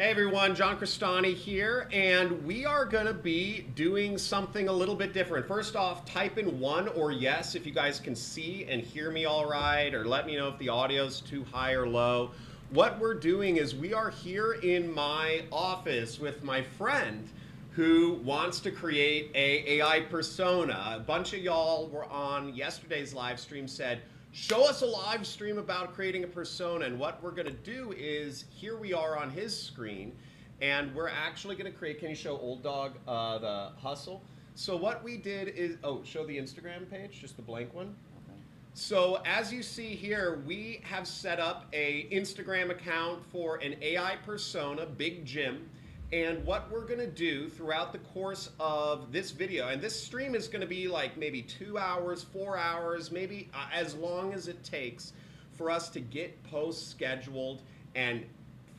Hey everyone, John Crestani here, and we are going to be doing something a little bit different. First off, type in 1 or yes if you guys can see and hear me all right, or let me know if the audio's too high or low. What we're doing is we are here in my office with my friend who wants to create a AI persona. A bunch of y'all were on yesterday's live stream, said, show us a live stream about creating a persona. And what we're gonna do is, here we are on his screen, and we're actually gonna create, can you show Old Dog the hustle? So what we did is, oh, show the Instagram page, just the blank one. So as you see here, we have set up a Instagram account for an AI persona, Big Jim. And what we're gonna do throughout the course of this video, and this stream is gonna be like maybe 2 hours, 4 hours, maybe as long as it takes for us to get posts scheduled and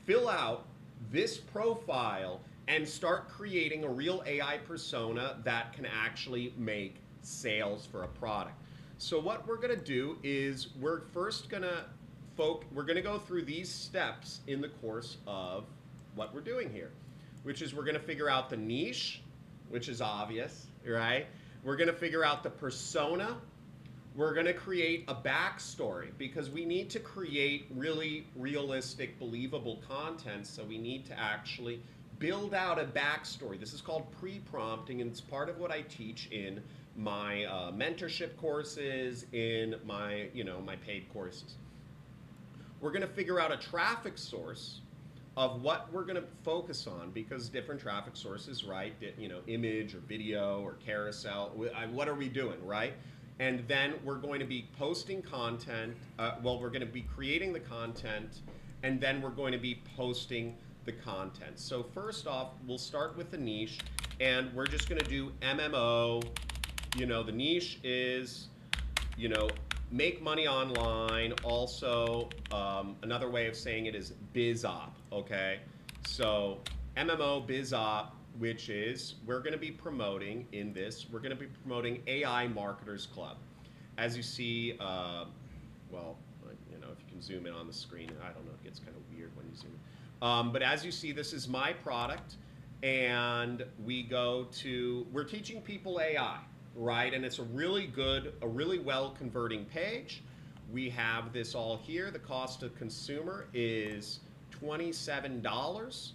fill out this profile and start creating a real AI persona that can actually make sales for a product. So what we're gonna do is we're first gonna go through these steps in the course of what we're doing here, which is we're gonna figure out the niche, which is obvious, right? We're gonna figure out the persona. We're gonna create a backstory because we need to create really realistic, believable content, so we need to actually build out a backstory. This is called pre-prompting, and it's part of what I teach in my mentorship courses, in my, my paid courses. We're gonna figure out a traffic source of what we're going to focus on, because different traffic sources, right? Image or video or carousel, what are we doing, right? And then we're going to be posting content. We're going to be creating the content, and then we're going to be posting the content. So first off, we'll start with the niche, and we're just going to do MMO. The niche is, make money online. Also, another way of saying it is biz op, okay? So MMO biz op, which is, we're gonna be promoting in this, we're gonna be promoting AI Marketers Club. As you see, if you can zoom in on the screen, I don't know, it gets kind of weird when you zoom in. But as you see, this is my product, and we're teaching people AI. Right, and it's a really well converting page. We have this all here. The cost of consumer is $27,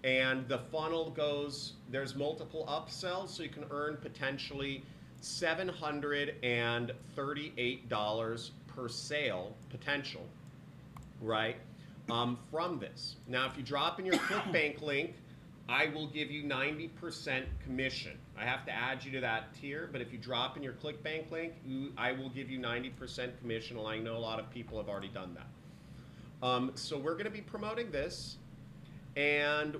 and the funnel goes, there's multiple upsells, so you can earn potentially $738 per sale potential, right, from this. Now, if you drop in your ClickBank link, I will give you 90% commission. I have to add you to that tier, but if you drop in your ClickBank link, I will give you 90% commission, and I know a lot of people have already done that. So we're gonna be promoting this, and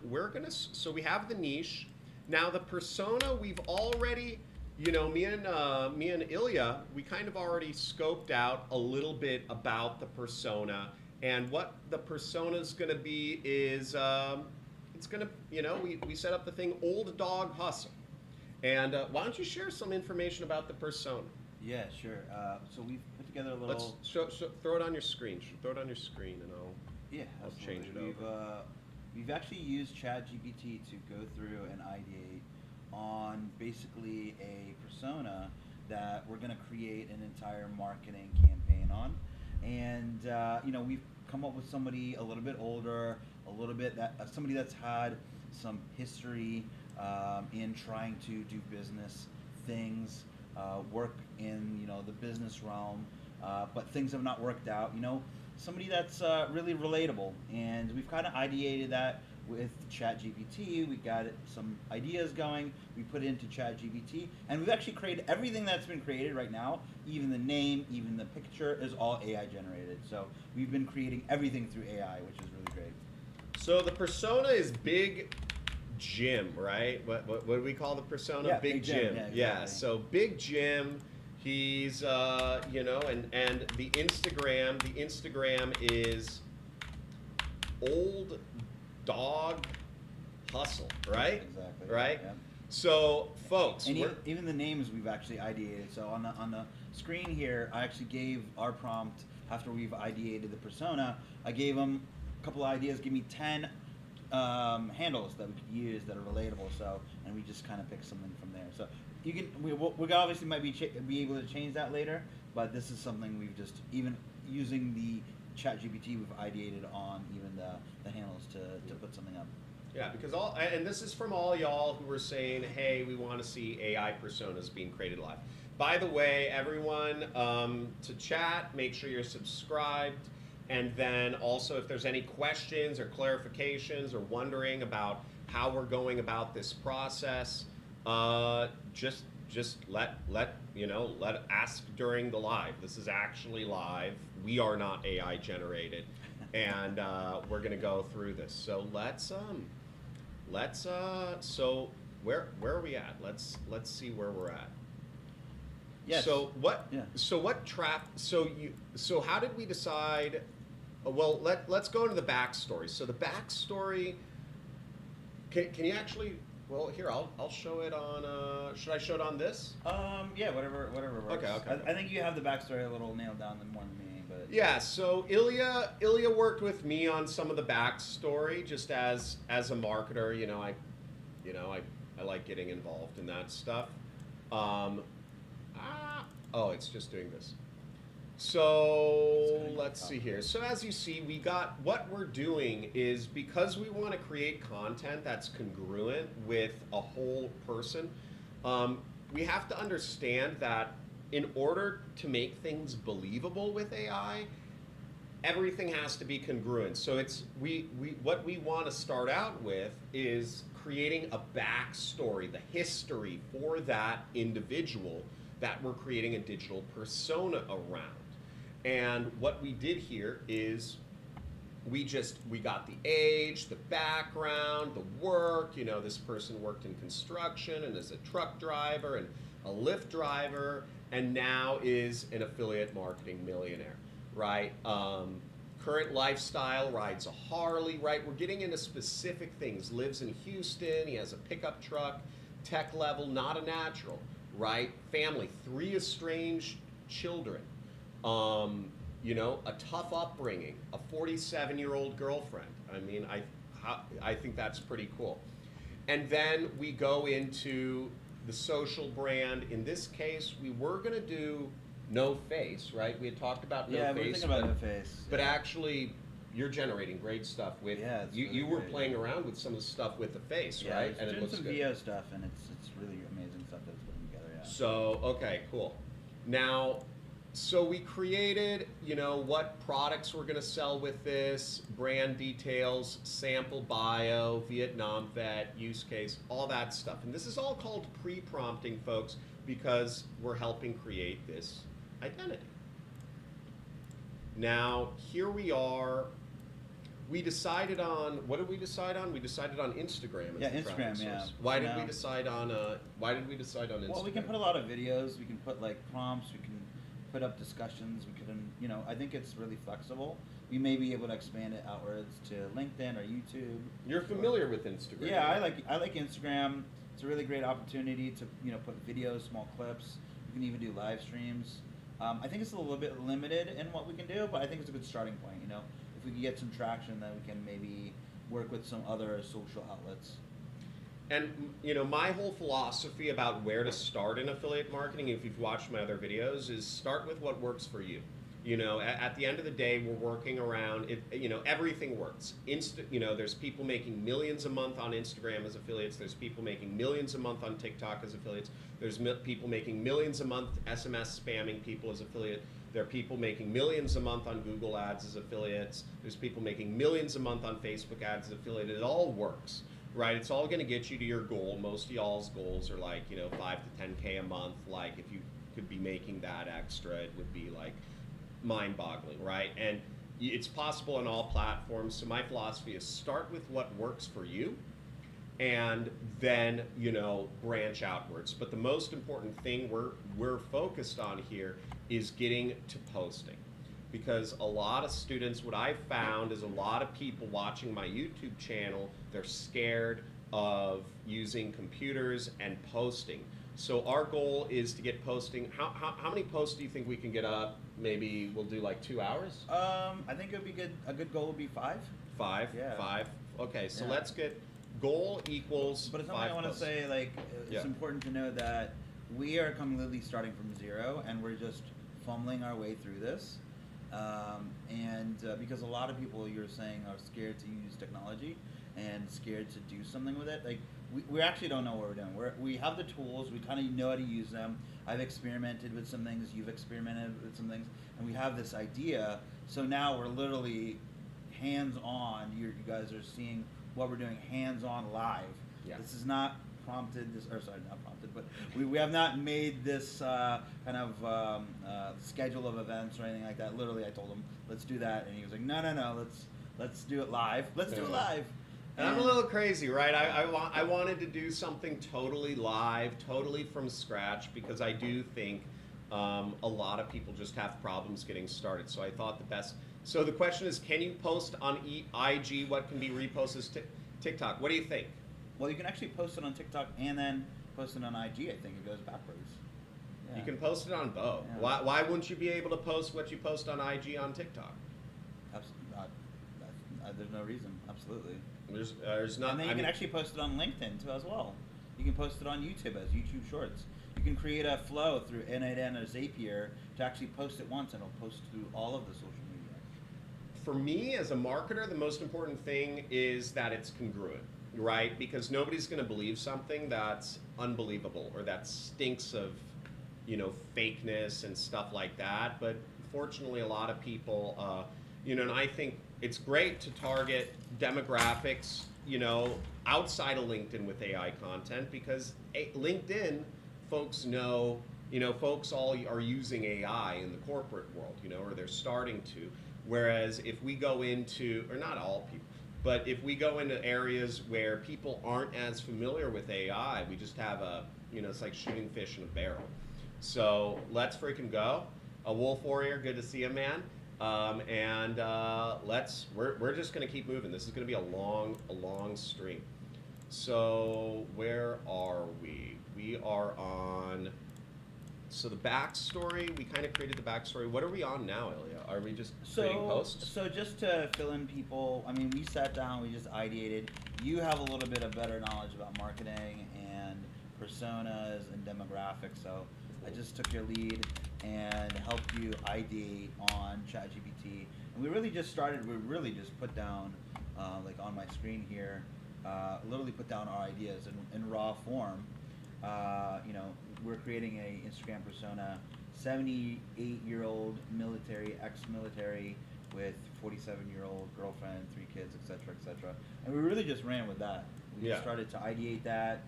so we have the niche. Now the persona, we've already, me and Ilya, we kind of already scoped out a little bit about the persona, and what the persona is gonna be is, it's gonna, we set up the thing Old Dog Hustle. And why don't you share some information about the persona? Yeah, sure. So we've put together a little. Let's throw it on your screen. Throw it on your screen, and I'll change it over. We've actually used ChatGPT to go through and ideate on basically a persona that we're going to create an entire marketing campaign on, and we've come up with somebody a little bit older, somebody that's had some history in trying to do business things, work in the business realm, but things have not worked out. Somebody that's really relatable, and we've kind of ideated that with ChatGPT. We got some ideas going. We put it into ChatGPT, and we've actually created everything that's been created right now. Even the name, even the picture is all AI generated. So we've been creating everything through AI, which is really great. So the persona is Big Jim, right? What do we call the persona? Yeah, Big Jim. Yeah, exactly. Yeah. So Big Jim, he's and the Instagram is Old Dog Hustle, right? Exactly. Right. Yeah. So, folks, and even the names we've actually ideated. So on the screen here, I actually gave our prompt after we've ideated the persona. I gave them a couple of ideas. Give me 10 handles that we could use that are relatable. So, and we just kind of pick something from there. So you can we obviously might be able to change that later, but this is something we've just even using the ChatGPT we've ideated on even the handles to put something up. Yeah, because and this is from all y'all who were saying, hey, we want to see AI personas being created live. By the way, everyone, to chat, make sure you're subscribed. And then also, if there's any questions or clarifications or wondering about how we're going about this process, just let ask during the live. This is actually live. We are not AI generated, and we're gonna go through this. So so where are we at? Let's see where we're at. Yes. So what? Yeah. So what trap? So how did we decide? Well, let's go into the backstory. So the backstory. Can you actually? Well, here I'll show it on. Should I show it on this? Yeah, whatever works. Okay. I think you have the backstory a little nailed down more than me, but Yeah. So Ilya worked with me on some of the backstory, just as a marketer. I like getting involved in that stuff. Oh, it's just doing this. So let's see here. So as you see, what we're doing is, because we want to create content that's congruent with a whole person, we have to understand that in order to make things believable with AI, everything has to be congruent. So what we want to start out with is creating a backstory, the history for that individual that we're creating a digital persona around. And what we did here is we got the age, the background, the work. This person worked in construction and is a truck driver and a Lyft driver, and now is an affiliate marketing millionaire, right? Current lifestyle, rides a Harley, right? We're getting into specific things. Lives in Houston, he has a pickup truck, tech level, not a natural, right? Family, 3 estranged children, a tough upbringing, a 47-year-old girlfriend. I mean, I think that's pretty cool. And then we go into the social brand. In this case, we were going to do no face, right? We had talked about no face. Yeah, we were thinking about no face. But actually, you're generating great stuff with. Yeah, it's you really were great. playing around with some of the stuff with the face, Yeah, right? and it looks some good. VO stuff, and it's really amazing stuff that's putting together. Yeah. So okay, cool. Now, so we created, what products we're going to sell with this, brand details, sample bio, Vietnam vet, use case, all that stuff. And this is all called pre-prompting, folks, because we're helping create this identity. Now, here we are. We decided on, what did we decide on? We decided on Instagram. Yeah, Instagram. Yeah. Why did we decide on Instagram? Well, we can put a lot of videos. We can put prompts. We can put up discussions. We can, I think it's really flexible. We may be able to expand it outwards to LinkedIn or YouTube. You're familiar with Instagram? Yeah, I like Instagram. It's a really great opportunity to put videos, small clips. You can even do live streams. I think it's a little bit limited in what we can do, but I think it's a good starting point. If we can get some traction, then we can maybe work with some other social outlets. And my whole philosophy about where to start in affiliate marketing, if you've watched my other videos, is start with what works for you. At the end of the day, we're working around it. Everything works. There's people making millions a month on Instagram as affiliates. There's people making millions a month on TikTok as affiliates. There's people making millions a month SMS spamming people as affiliate. There are people making millions a month on Google ads as affiliates. There's people making millions a month on Facebook ads as affiliate. It all works, right? It's all going to get you to your goal. Most of y'all's goals are like 5 to 10K a month. Like, if you could be making that extra, it would be like mind-boggling, right? And it's possible on all platforms. So my philosophy is start with what works for you, and then branch outwards. But the most important thing we're focused on here is getting to posting, because a lot of students, what I've found is a lot of people watching my YouTube channel, they're scared of using computers and posting. So our goal is to get posting. How many posts do you think we can get up? Maybe we'll do like 2 hours? I think it would be good. A good goal would be 5. 5? Yeah. 5. Okay, so Yeah. let's get goal equals But it's something 5 I want to posts. say, like, it's Yeah. important to know that we are completely starting from zero, and we're just fumbling our way through this. Because a lot of people, you're saying, are scared to use technology and scared to do something with it. Like, we actually don't know what we're doing. We have the tools, we kind of know how to use them. I've experimented with some things, you've experimented with some things, and we have this idea. So now we're literally hands-on. You guys are seeing what we're doing hands-on live. Yeah. This is not prompted, not prompted, but we have not made this kind of schedule of events or anything like that. Literally, I told him, let's do that, and he was like, no, let's do it live. Let's do it live. And I'm a little crazy, right? I wanted to do something totally live, totally from scratch, because I do think a lot of people just have problems getting started. So I thought the best. So the question is, can you post on IG what can be reposted as TikTok? What do you think? Well, you can actually post it on TikTok and then post it on IG. I think it goes backwards. Yeah. You can post it on both. Yeah. Why wouldn't you be able to post what you post on IG on TikTok? There's no reason. Absolutely. There's not. And then you can actually post it on LinkedIn too as well. You can post it on YouTube as YouTube Shorts. You can create a flow through N8N or Zapier to actually post it once, and it'll post through all of the social media. For me, as a marketer, the most important thing is that it's congruent, right? Because nobody's going to believe something that's unbelievable or that stinks of, fakeness and stuff like that. But fortunately, a lot of people, and I think it's great to target demographics, outside of LinkedIn with AI content, because LinkedIn folks know, folks all are using AI in the corporate world, or they're starting to. Whereas if we go into, or not all people, but if we go into areas where people aren't as familiar with AI, we just have it's like shooting fish in a barrel. So let's freaking go. A Wolf Warrior, good to see you, man. We're just gonna keep moving. This is gonna be a long stream. So where are we? We are on. So the backstory, we kind of created the backstory. What are we on now, Ilya? Are we just creating posts? So just to fill in people, I mean, we sat down, we just ideated. You have a little bit of better knowledge about marketing and personas and demographics, so I just took your lead and helped you ideate on ChatGPT. And we really just put down, like on my screen here, literally put down our ideas in raw form. We're creating a Instagram persona, 78-year-old military, ex-military, with 47-year-old girlfriend, 3 kids, etc. And we really just ran with that. We just started to ideate that.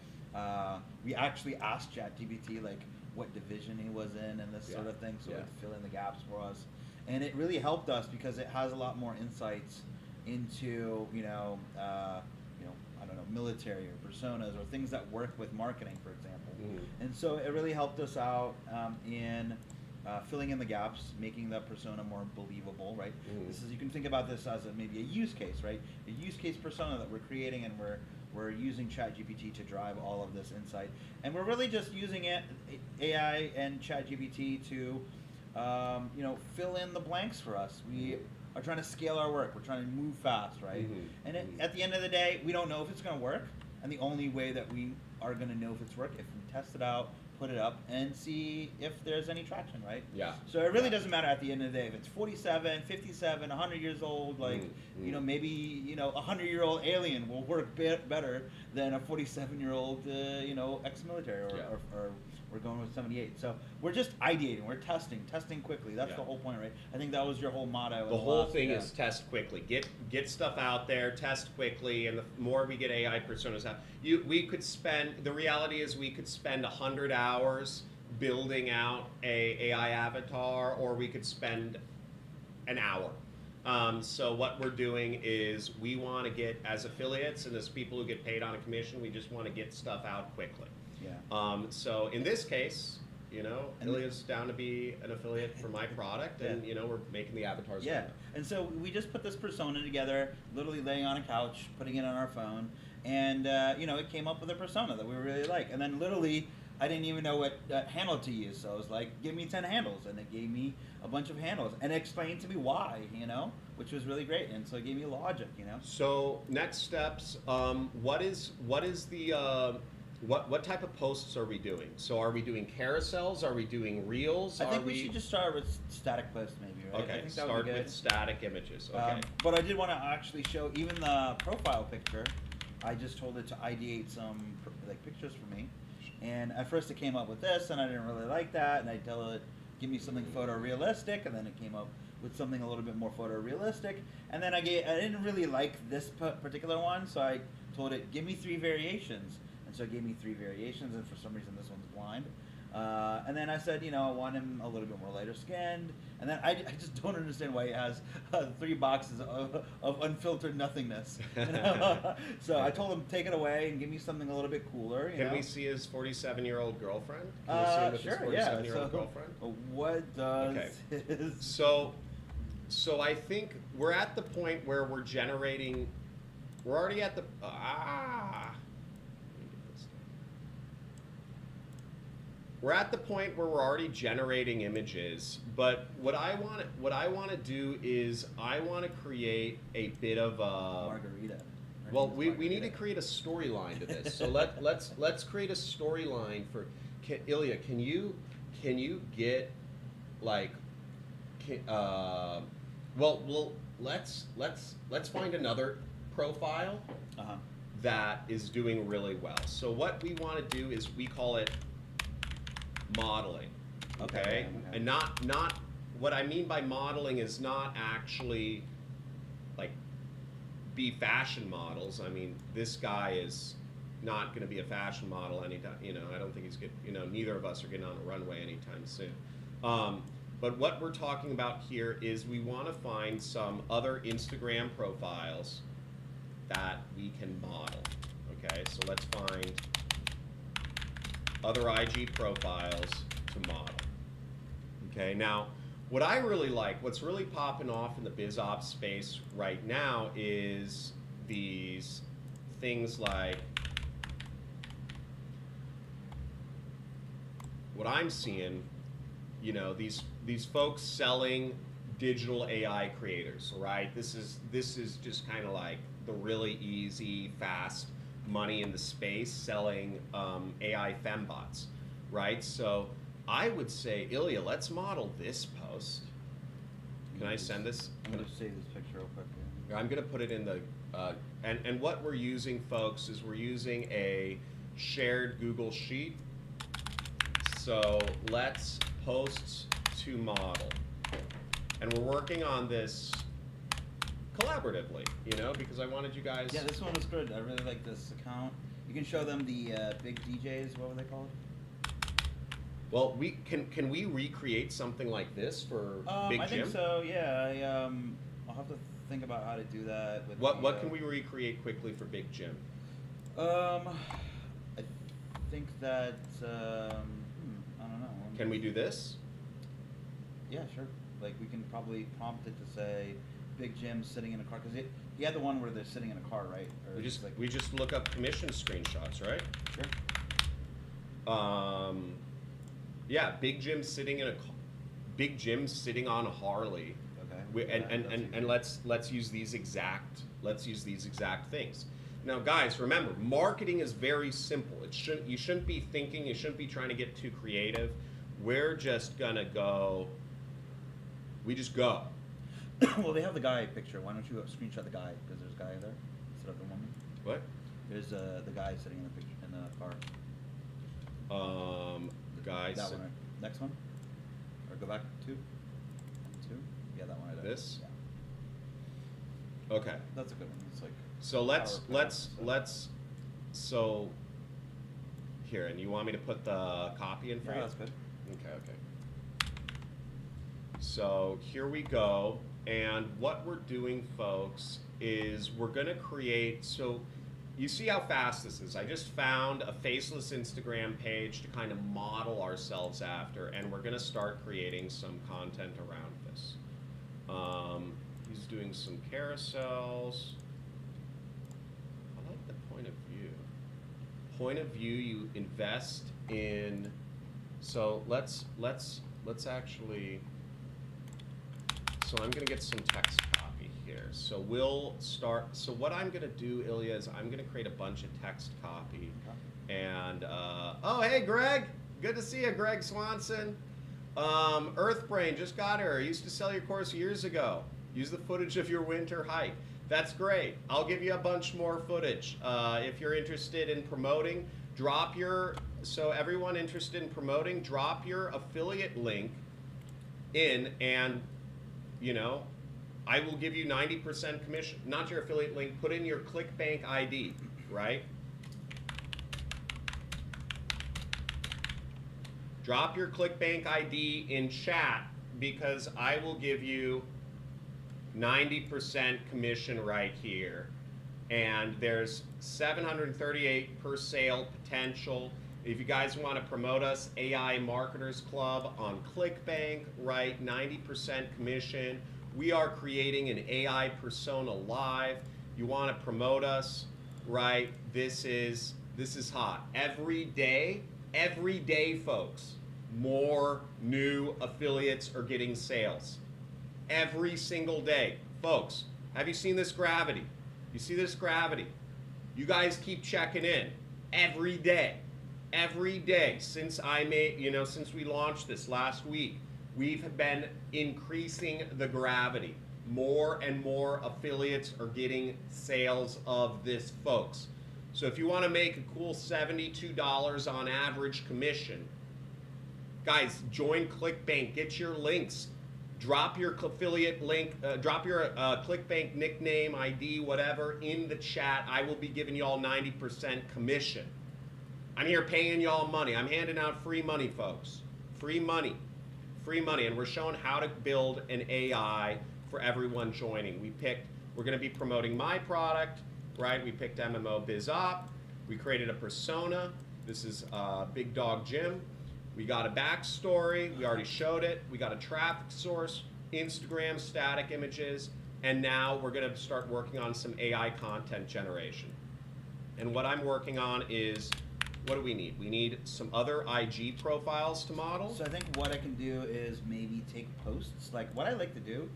We actually asked ChatGPT like what division he was in and this sort of thing, so it would fill in the gaps for us. And it really helped us because it has a lot more insights into I don't know, military or personas or things that work with marketing, for example. And so it really helped us out in filling in the gaps, making the persona more believable, right? This is, you can think about this as maybe a use case, right? A use case persona that we're creating, and we're using ChatGPT to drive all of this insight. And we're really just using AI and ChatGPT to fill in the blanks for us. We are trying to scale our work. We're trying to move fast, right? And at the end of the day, we don't know if it's going to work. And the only way that we are going to know if it's work if we test it out, put it up, and see if there's any traction, right? Yeah. So it really doesn't matter at the end of the day if it's 47, 57, 100 years old. Like maybe a 100-year-old alien will work better than a 47-year-old ex-military or we're going with 78. So we're just ideating, we're testing quickly. That's the whole point, right? I think that was your whole motto. The whole thing is test quickly. Get stuff out there, test quickly, and the more we get AI personas out, the reality is we could spend 100 hours building out a AI avatar, or we could spend an hour. So what we're doing is we want to get, as affiliates and as people who get paid on a commission, we just want to get stuff out quickly. Yeah. So in this case, Ilya's down to be an affiliate for my product, and we're making the avatars. Yeah. And so we just put this persona together, literally laying on a couch, putting it on our phone, and it came up with a persona that we really like. And then literally I didn't even know what handle to use. So I was like, give me 10 handles. And it gave me a bunch of handles. And it explained to me why, which was really great. And so it gave me logic. So next steps, what is the what type of posts are we doing? So are we doing carousels? Are we doing reels? I think we should just start with static posts maybe, right? Okay, I think that start would be good. with static images. Okay. But I did want to actually show even the profile picture. I just told it to ideate some pictures for me. And at first it came up with this, and I didn't really like that. And I tell it, give me something photorealistic, and then it came up with something a little bit more photorealistic. And then I didn't really like this particular one, so I told it, give me 3 variations. And so it gave me 3 variations, and for some reason this one's blind. And then I said, I want him a little bit more lighter skinned. And then I just don't understand why he has 3 boxes of unfiltered nothingness. So I told him, take it away and give me something a little bit cooler. Can we see his 47-year-old girlfriend? Can we see him with sure, his 47-year-old girlfriend? What does his... So I think we're at the point where we're generating. We're already at the We're at the point where we're already generating images, but what I want to do is I want to create a bit of a margarita. Well, we need to create a storyline to this. So let's create a storyline for Ilya. Can you get like well let's find another profile that is doing really well. So what we want to do is we call it modeling, okay? And not what I mean by modeling is not actually like be fashion models. I mean, this guy is not going to be a fashion model anytime. I don't think he's good. Neither of us are getting on a runway anytime soon. But what we're talking about here is we want to find some other Instagram profiles that we can model. Okay, so let's find other IG profiles to model. Okay, now what I really like, what's really popping off in the biz ops space right now is these things like what I'm seeing, these folks selling digital AI creators, right? This is just kind of like the really easy, fast money in the space selling AI fembots, right? So I would say, Ilya, let's model this post. Can I send this? I'm going to save this picture real quick. I'm going to put it in the, and what we're using, folks, is we're using a shared Google Sheet. So let's posts to model. And we're working on this collaboratively, because I wanted you guys. Yeah, this one was good. I really like this account. You can show them the big DJs. What were they called? Well, can we recreate something like this for Big Jim? I think so. Yeah, I'll have to think about how to do that. With what can we recreate quickly for Big Jim? I think that I don't know. Can we do this? Yeah, sure. Like we can probably prompt it to say Big Jim sitting in a car, because he had the one where they're sitting in a car, right? Or we just look up commission screenshots, right? Sure. Yeah, Big Jim sitting on a Harley. Okay. And let's use these exact things. Now, guys, remember, marketing is very simple. You shouldn't be thinking. You shouldn't be trying to get too creative. We're just gonna go. We just go. Well, they have the guy picture. Why don't you screenshot the guy? Because there's a guy there instead of the woman. What? There's the guy sitting in the picture in the car. The guy. That one. Right? Next one. Or go back 2. 2. Yeah, that one. Right there. This. Yeah. Okay. That's a good one. It's like. So let's. So. Here, and you want me to put the copy in for you? Yeah, that's good. Okay. So here we go, and what we're doing, folks, is we're going to create, so you see how fast this is. I just found a faceless Instagram page to kind of model ourselves after, and we're going to start creating some content around this. He's doing some carousels. I like the point of view. Point of view, you invest in, so let's actually, so I'm gonna get some text copy here. So we'll start, so what I'm gonna do, Ilya, is I'm gonna create a bunch of text copy. And, oh, hey, Greg. Good to see you, Greg Swanson. Earthbrain just got here. I used to sell your course years ago. Use the footage of your winter hike. That's great. I'll give you a bunch more footage. If you're interested in promoting, drop your, so everyone interested in promoting, drop your affiliate link in, and, you know, I will give you 90% commission. Not your affiliate link, put in your ClickBank ID, right? Drop your ClickBank ID in chat because I will give you 90% commission right here. And there's 738 per sale potential. If you guys want to promote us, AI Marketers Club on ClickBank, right? 90% commission. We are creating an AI persona live. You want to promote us, right? This is hot. Every day, folks, more new affiliates are getting sales. Every single day. Folks, have you seen this gravity? You see this gravity? You guys keep checking in every day. Every day since since we launched this last week, we've been increasing the gravity. More and more affiliates are getting sales of this, folks. So if you want to make a cool $72 on average commission, guys, join ClickBank, get your links, drop your affiliate link, drop your ClickBank nickname, ID, whatever, in the chat. I will be giving y'all 90% commission. I'm here paying y'all money. I'm handing out free money, folks. Free money. Free money. And we're showing how to build an AI for everyone joining. We're going to be promoting my product, right? We picked MMO BizOp. We created a persona. This is Big Dog Jim. We got a backstory. We already showed it. We got a traffic source, Instagram static images, and now we're going to start working on some AI content generation. And what I'm working on is, what do we need? We need some other IG profiles to model. So I think what I can do is maybe take posts. Like what I like to do,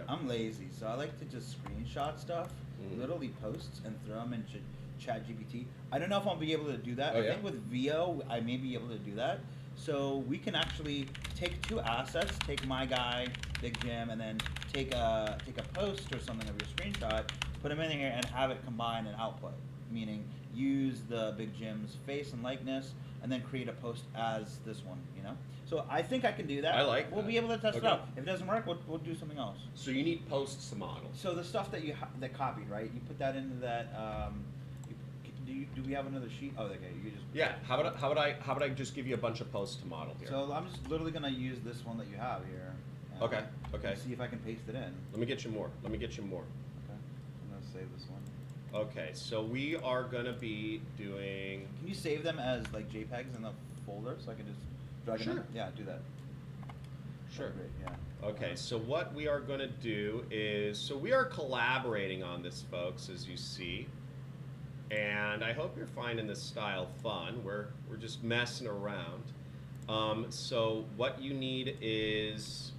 I'm lazy, so I like to just screenshot stuff, literally posts, and throw them into ChatGPT. I don't know if I'll be able to do that. I think with VO, I may be able to do that. So we can actually take two assets, take my guy, Big Jim, and then take a post or something of your screenshot, put them in here, and have it combine and output. Meaning use the Big Jim's face and likeness, and then create a post as this one, you know? So I think I can do that. I like We'll be able to test it out. If it doesn't work, we'll do something else. So you need posts to model. So the stuff that that copied, right? You put that into that. Do we have another sheet? Oh, okay. You just. Yeah. How about I just give you a bunch of posts to model here? So I'm just literally gonna use this one that you have here. Okay. Okay. See if I can paste it in. Let me get you more. Okay. I'm gonna save this one. Okay. So we are gonna be doing. Can you save them as like JPEGs in the folder so I can just drag them in? Yeah, do that. Sure. Great, yeah. Okay, so what we are going to do is, so we are collaborating on this, folks, as you see, and I hope you're finding this style fun. We're just messing around. So what you need is,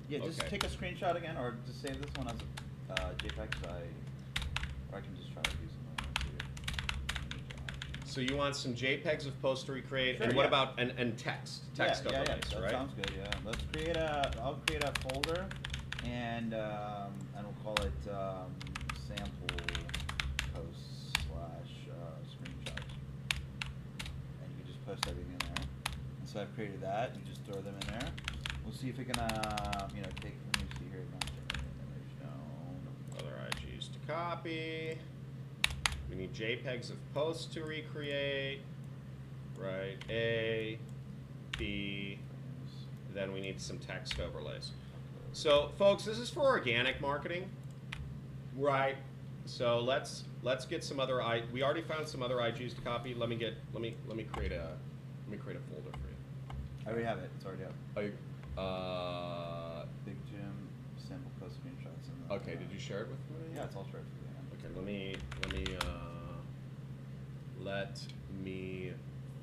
just take a screenshot again, or just save this one as a JPEG. Or I can just try to use so you want some JPEGs of posts to recreate, sure, and what about and text overlays, that right? Sounds good. Yeah, let's create I'll create a folder, and we'll call it sample posts / screenshots, and you can just post everything in there. And so I've created that. You just throw them in there. We'll see if we can take. Let me see here. Other IGs to copy. We need JPEGs of posts to recreate, right? A, B, then we need some text overlays. So, folks, this is for organic marketing, right? So let's get some other we already found some other IGs to copy. Let me create a folder for you. I already have it. It's already up. Big Jim sample post screenshots. Okay. Did you share it with me? Yeah, it's all shared for you. Okay, let me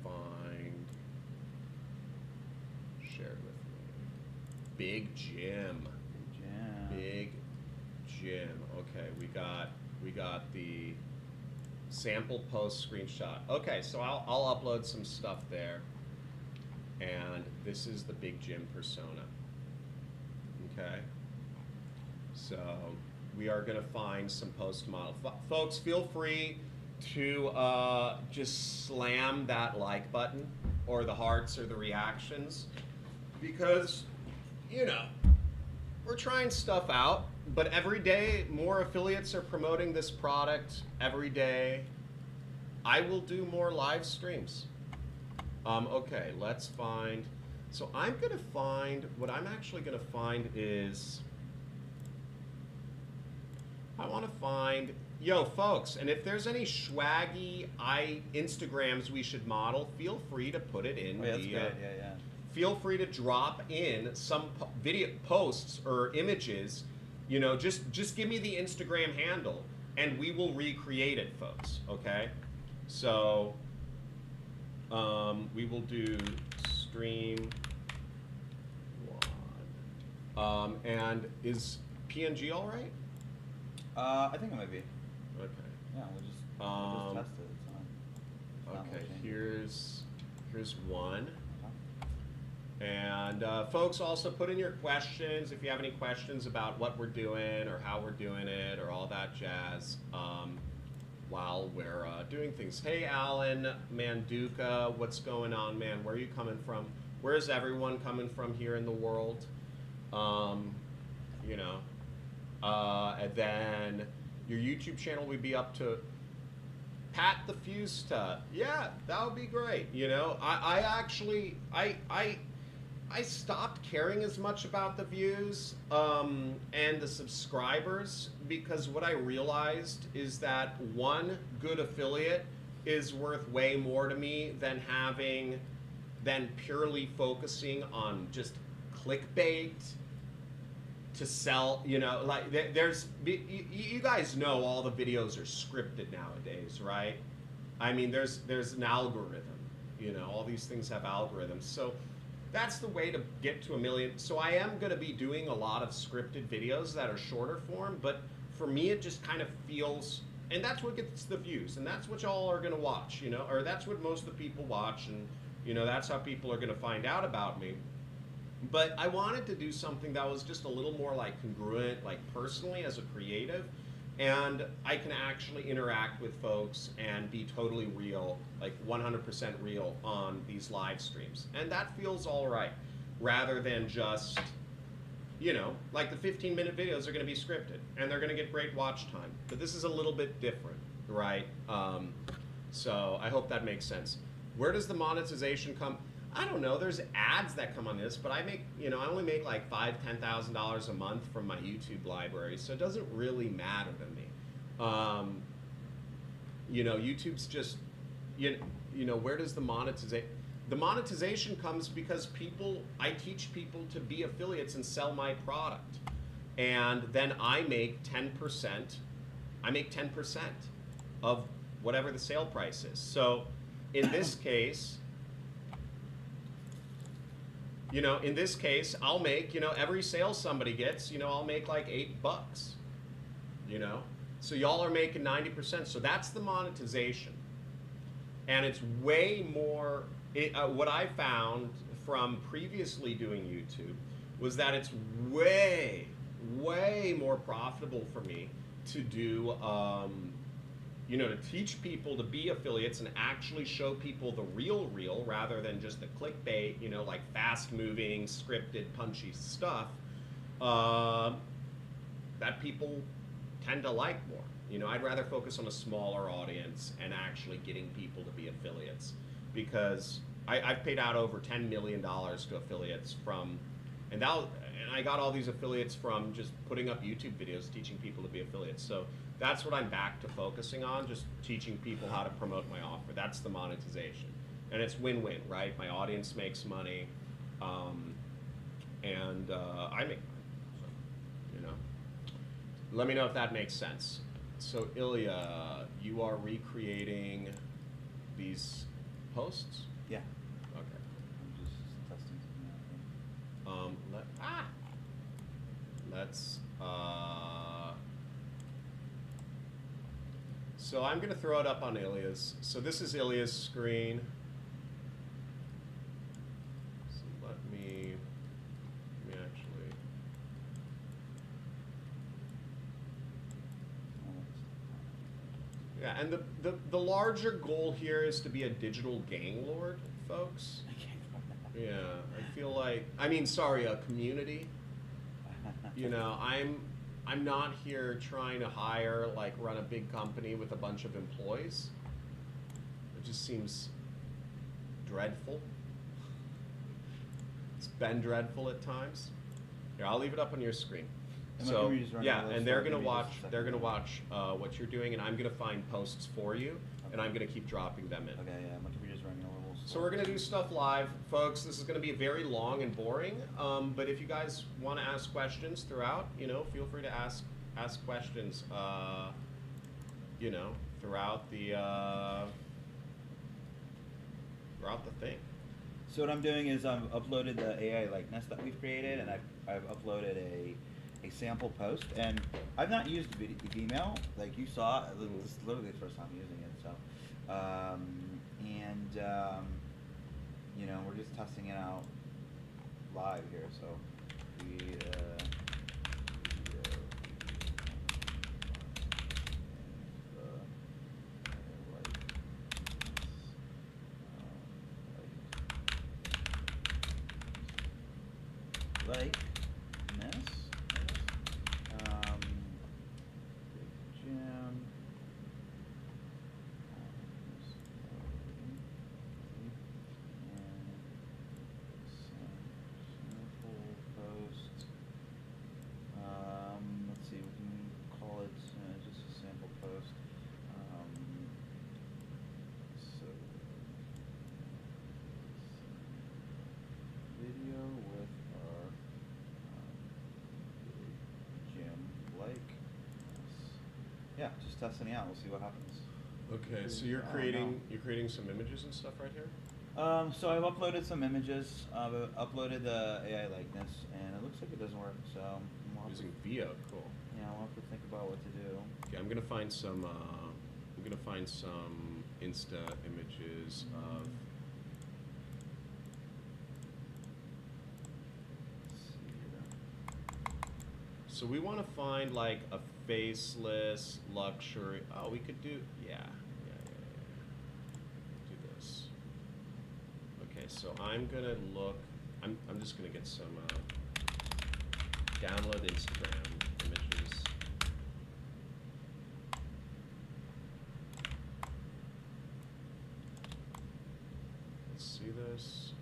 find Big Jim. Jam. Big Jim. Okay, we got the sample post screenshot. Okay, so I'll upload some stuff there. And this is the Big Jim persona. Okay. So we are going to find some post model. Folks, feel free to just slam that like button or the hearts or the reactions, because, you know, we're trying stuff out, but every day more affiliates are promoting this product. Every day I will do more live streams. Okay, let's find. So I'm going to find, what I'm actually going to find is, I want to find, yo, folks, and if there's any swaggy Instagrams we should model, feel free to put it in. Oh, yeah, that's good. Yeah. Feel free to drop in some video posts or images. You know, just give me the Instagram handle, and we will recreate it, folks. Okay, so we will do stream one. And is PNG all right? I think it might be. Okay. Yeah, we'll just test it. It's not Okay, changing. here's one. And folks, also put in your questions if you have any questions about what we're doing or how we're doing it or all that jazz while we're doing things. Hey, Alan Manduka, what's going on, man? Where are you coming from? Where's everyone coming from here in the world? You know. And then your YouTube channel would be up to Pat the Fuse Stud. Yeah, that would be great. You know, I actually stopped caring as much about the views and the subscribers, because what I realized is that one good affiliate is worth way more to me than purely focusing on just clickbait to sell. You know, like you guys know all the videos are scripted nowadays, right? I mean, there's an algorithm. You know, all these things have algorithms. So that's the way to get to 1 million. So I am going to be doing a lot of scripted videos that are shorter form, but for me it just kind of feels, and that's what gets the views, and that's what y'all are going to watch, you know, or that's what most of the people watch, and you know, that's how people are going to find out about me. But I wanted to do something that was just a little more like congruent, like personally as a creative, and I can actually interact with folks and be totally real, like 100% real on these live streams. And that feels all right, rather than just, you know, like the 15-minute videos are going to be scripted and they're going to get great watch time. But this is a little bit different, right? So I hope that makes sense. Where does the monetization come? I don't know. There's ads that come on this, but I only make like $5,000-$10,000 a month from my YouTube library, so it doesn't really matter to me. You know, YouTube's just, you know, where does the monetization? The monetization comes because I teach people to be affiliates and sell my product, and then I make 10%. I make 10% of whatever the sale price is. So, in this case. You know, in this case, I'll make, you know, every sale somebody gets, you know, I'll make like $8, you know? So y'all are making 90%, so that's the monetization. And it's way more, what I found from previously doing YouTube was that it's way more profitable for me to do, you know, to teach people to be affiliates and actually show people the real rather than just the clickbait, you know, like fast-moving, scripted, punchy stuff that people tend to like more. You know, I'd rather focus on a smaller audience and actually getting people to be affiliates, because I've paid out over $10 million to affiliates from, and I got all these affiliates from just putting up YouTube videos teaching people to be affiliates. So that's what I'm back to focusing on, just teaching people how to promote my offer. That's the monetization. And it's win-win, right? My audience makes money, and I make money. So, you know. Let me know if that makes sense. So Ilya, you are recreating these posts? Yeah. Okay. I'm just testing something out. Ah! Let's, so I'm going to throw it up on Ilya's. So this is Ilya's screen. So let me actually. Yeah, and the larger goal here is to be a digital gang lord, folks. Yeah, I feel like, I mean, sorry, a community. You know, I'm not here trying to hire, like, run a big company with a bunch of employees. It just seems dreadful. It's been dreadful at times. Here, I'll leave it up on your screen. And So yeah, and they're gonna watch. They're gonna watch what you're doing, and I'm gonna find posts for you, and I'm gonna keep dropping them in. Okay, yeah, my computer's running a little slow. So we're gonna do stuff live, folks. This is gonna be very long and boring. But if you guys want to ask questions throughout, you know, feel free to ask questions. You know, throughout the thing. So what I'm doing is I've uploaded the AI likeness that we've created, and I've uploaded a sample post, and I've not used Vimeo like you saw. This is literally the first time using it. So, you know, we're just testing it out live here. So we. Like this, Big Jim, sample post. Let's see, we can call it just a sample post. So video with our Jim like this. Yeah, just testing it out. We'll see what happens. Okay, so you're creating some images and stuff right here. So I've uploaded some images. I've uploaded the AI likeness, and it looks like it doesn't work. So we'll Using VIA, cool. yeah, we'll have to think about what to do. Okay, I'm gonna find some. Insta images of. Let's see here. So we want to find like a faceless luxury. Oh, we could do. Yeah. Do this. Okay, so I'm gonna look. I'm just gonna get some download Instagram images. Let's see this.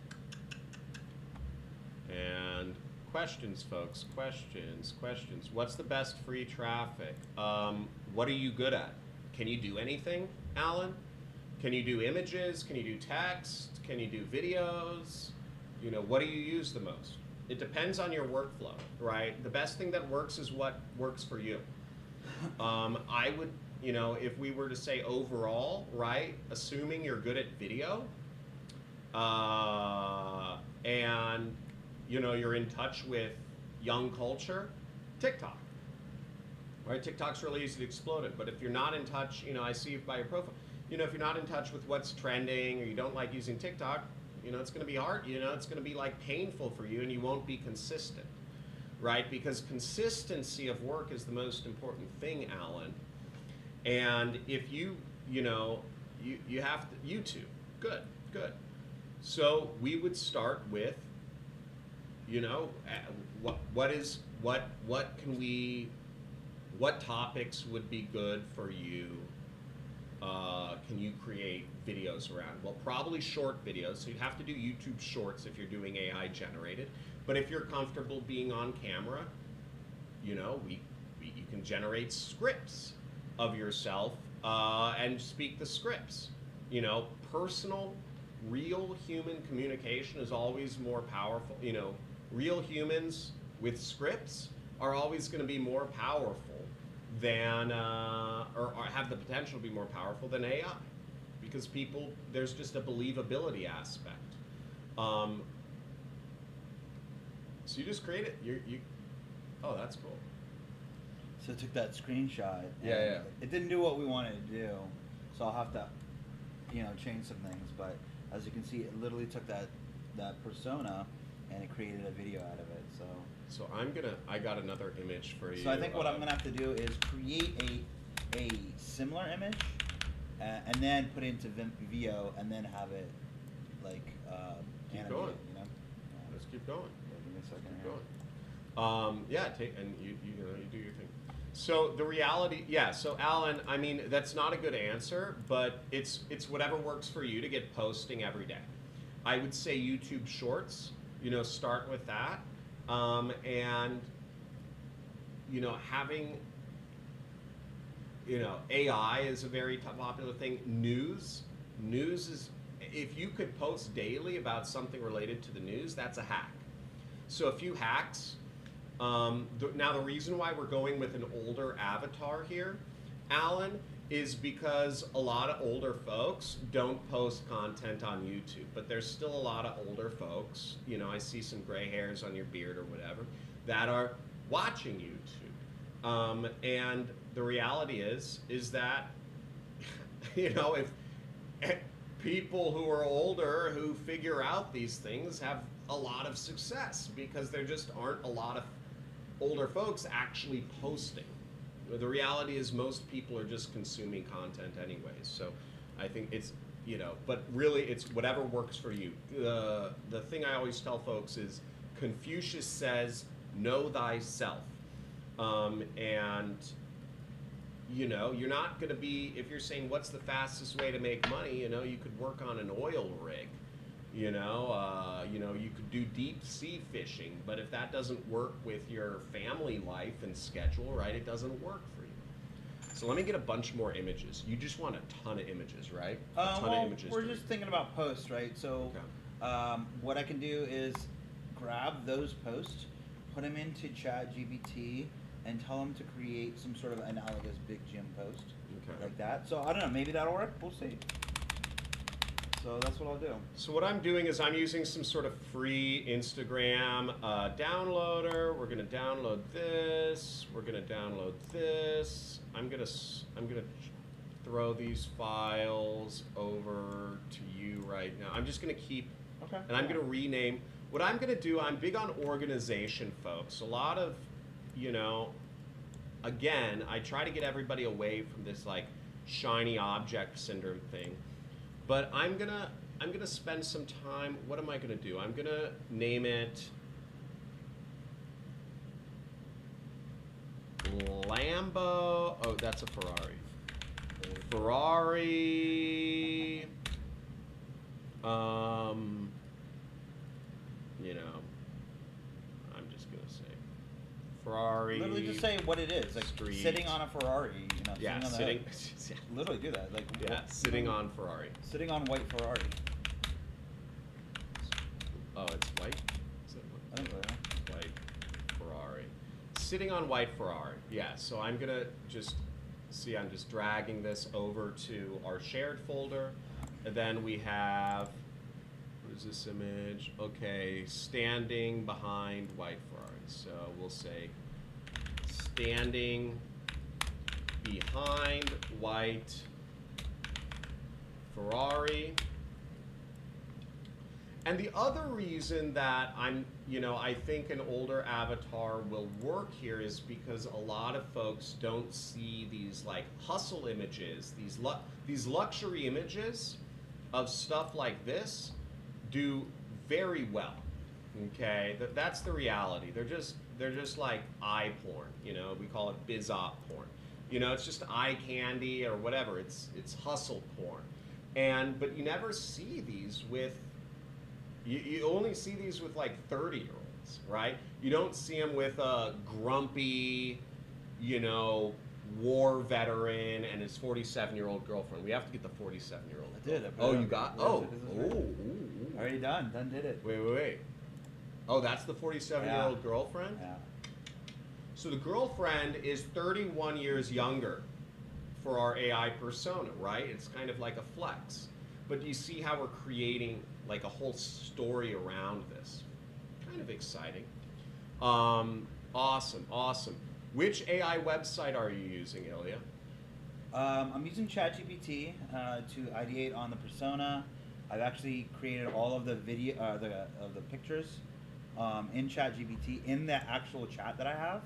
And questions, folks. Questions. What's the best free traffic? What are you good at? Can you do anything, Alan? Can you do images? Can you do text? Can you do videos? You know, what do you use the most? It depends on your workflow, right? The best thing that works is what works for you. I would, you know, if we were to say overall, right, assuming you're good at video, and you know, you're in touch with young culture, TikTok. Right? TikTok's really easy to explode it. But if you're not in touch, you know, I see by your profile, you know, if you're not in touch with what's trending or you don't like using TikTok, you know, it's going to be hard. You know, it's going to be like painful for you and you won't be consistent. Right? Because consistency of work is the most important thing, Alan. And if you know, you have to, YouTube. Good. So we would start with, you know, what topics would be good for you? Can you create videos around? Well, probably short videos. So you'd have to do YouTube Shorts if you're doing AI generated. But if you're comfortable being on camera, you know, you can generate scripts of yourself and speak the scripts. You know, personal, real human communication is always more powerful. You know, real humans with scripts are always going to be more powerful than, or have the potential to be more powerful than AI, because people, there's just a believability aspect. So you just create it. You. Oh, that's cool. So I took that screenshot. And Yeah. It didn't do what we wanted to do, so I'll have to, change some things. But as you can see, it literally took that persona and it created a video out of it. So I got another image for you. So I think what I'm gonna have to do is create a similar image, and then put it into Vimeo, and then have it like Keep animated, going. Let's keep going. Give me a second Keep here. going. Yeah, and you do your thing. So the reality, yeah. So Alan, I mean, that's not a good answer, but it's whatever works for you to get posting every day. I would say YouTube Shorts. Start with that, and having AI is a very popular thing. News is, if you could post daily about something related to the news, that's a hack. So a few hacks. Now the reason why we're going with an older avatar here, Alan, is because a lot of older folks don't post content on YouTube, but there's still a lot of older folks, I see some gray hairs on your beard or whatever, that are watching YouTube. And the reality is that, if people who are older who figure out these things have a lot of success, because there just aren't a lot of older folks actually posting. The reality is most people are just consuming content anyways. So I think it's, but really it's whatever works for you. The thing I always tell folks is Confucius says, know thyself. And you're not going to be, if you're saying what's the fastest way to make money, you could work on an oil rig. You could do deep sea fishing, but if that doesn't work with your family life and schedule, right, it doesn't work for you. So let me get a bunch more images. You just want a ton of images, right? A ton of images. We're just thinking about posts, right? So what I can do is grab those posts, put them into ChatGPT, and tell them to create some sort of analogous big gym post, like that. So I don't know, maybe that'll work. We'll see. So that's what I'll do. So what I'm doing is I'm using some sort of free Instagram downloader. We're gonna download this. We're gonna download this. I'm gonna throw these files over to you right now. I'm just gonna keep, and I'm gonna rename. What I'm gonna do, I'm big on organization, folks. A lot of, again, I try to get everybody away from this like shiny object syndrome thing. But I'm gonna spend some time. What am I gonna do? I'm gonna name it Lambo. Oh, that's a Ferrari. Ferrari. I'm just gonna say Ferrari. Literally, just say what it is. Like Street. Sitting on a Ferrari. Yeah, sitting on literally do that. Like sitting on Ferrari. Sitting on white Ferrari. Oh, it's white? Is it I think so. White Ferrari. Sitting on white Ferrari. Yeah, so I'm gonna just I'm just dragging this over to our shared folder. And then we have, what is this image? Okay, standing behind white Ferrari. So we'll say standing behind white Ferrari. And the other reason that I think an older avatar will work here is because a lot of folks don't see these like hustle images, these luxury images of stuff like this do very well. Okay, that's the reality. They're just like eye porn. We call it biz op porn. It's just eye candy or whatever. It's hustle porn, but you never see these with. You only see these with like 30-year-olds, right? You don't see them with a grumpy, war veteran and his 47-year-old girlfriend. We have to get the 47-year-old. I did. You got. Oh. Already done. Done did it. Wait. Oh, that's the 47-year-old girlfriend? Yeah. So the girlfriend is 31 years younger for our AI persona, right? It's kind of like a flex. But do you see how we're creating like a whole story around this? Kind of exciting. Awesome, awesome. Which AI website are you using, Ilya? I'm using ChatGPT to ideate on the persona. I've actually created all of the video, the pictures in ChatGPT in the actual chat that I have.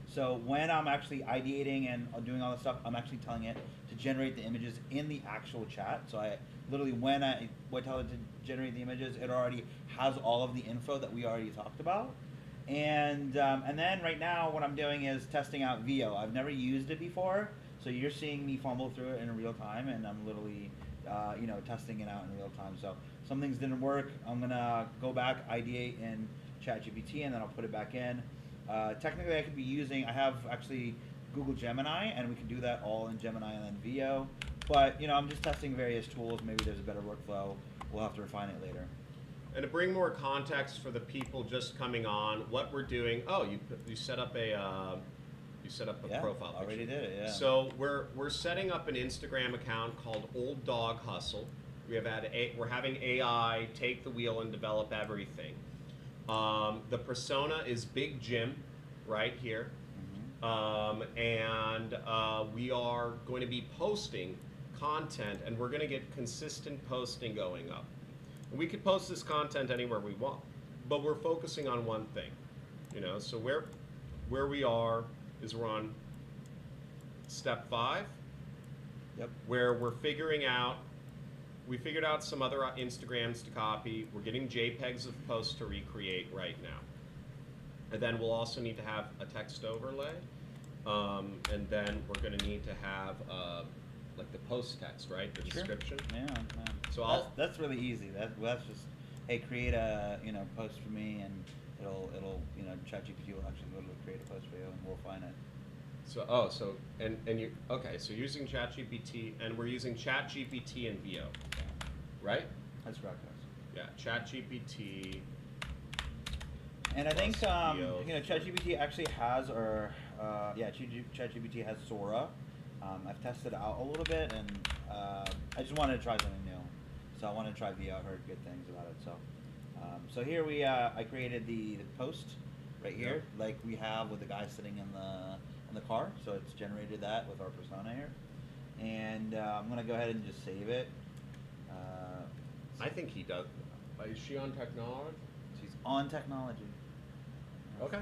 So when I'm actually ideating and doing all this stuff, I'm actually telling it to generate the images in the actual chat. So I literally, when I tell it to generate the images, it already has all of the info that we already talked about. And then right now, what I'm doing is testing out VO. I've never used it before, so you're seeing me fumble through it in real time, and I'm literally, testing it out in real time. So some things didn't work. I'm gonna go back, ideate in ChatGPT, and then I'll put it back in. Technically, I could be using. I have actually Google Gemini, and we can do that all in Gemini and then VO. But I'm just testing various tools. Maybe there's a better workflow. We'll have to refine it later. And to bring more context for the people just coming on, what we're doing. Oh, you set up a profile picture. Already did it. Yeah. So we're setting up an Instagram account called Old Dog Hustle. We're having AI take the wheel and develop everything. The persona is Big Jim, right here, and we are going to be posting content, and we're going to get consistent posting going up. We could post this content anywhere we want, but we're focusing on one thing, So where we are is we're on step 5, where we're figuring out. We figured out some other Instagrams to copy. We're getting JPEGs of posts to recreate right now, and then we'll also need to have a text overlay, and then we're going to need to have like the post text, right? The description. Yeah. So that's really easy. That's just, hey, create a post for me, and it'll ChatGPT will actually literally create a post for you, and we'll find it. So so using ChatGPT, and we're using ChatGPT and VO, right? That's correct, guys. Yeah, ChatGPT. And I think VO. ChatGPT actually has ChatGPT has Sora. I've tested it out a little bit, and I just wanted to try something new. So I wanted to try VO. I heard good things about it. So here I created the post right here, like we have with the guy sitting in the car. So it's generated that with our persona here, and I'm gonna go ahead and just save it. I think he does. Is she on technology? She's on technology. Okay.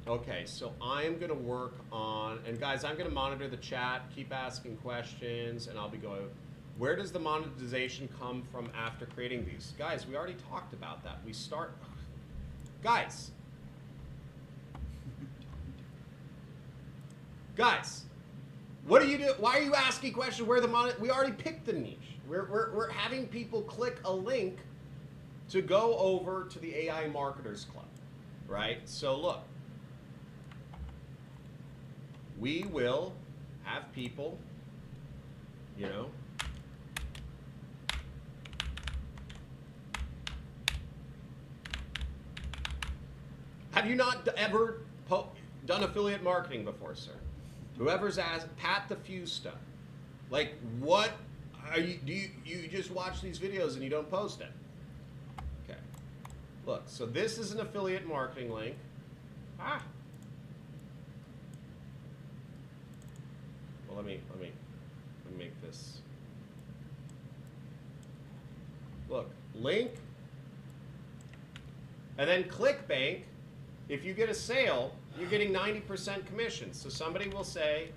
Okay, so I am going to work on, and guys, I'm going to monitor the chat, keep asking questions, and I'll be going, where does the monetization come from after creating these? Guys, we already talked about that. Guys, what do you do? Why are you asking questions where we already picked the niche. We're having people click a link to go over to the AI Marketers Club, right? So look, we will have people, have you not ever done affiliate marketing before, sir? Whoever's asked, Pat the Few stuff. Like, what are you? Do you just watch these videos and you don't post it? Okay. Look, so this is an affiliate marketing link. Well, let me make this. Look, link, and then ClickBank. If you get a sale, you're getting 90% commission. So somebody will say,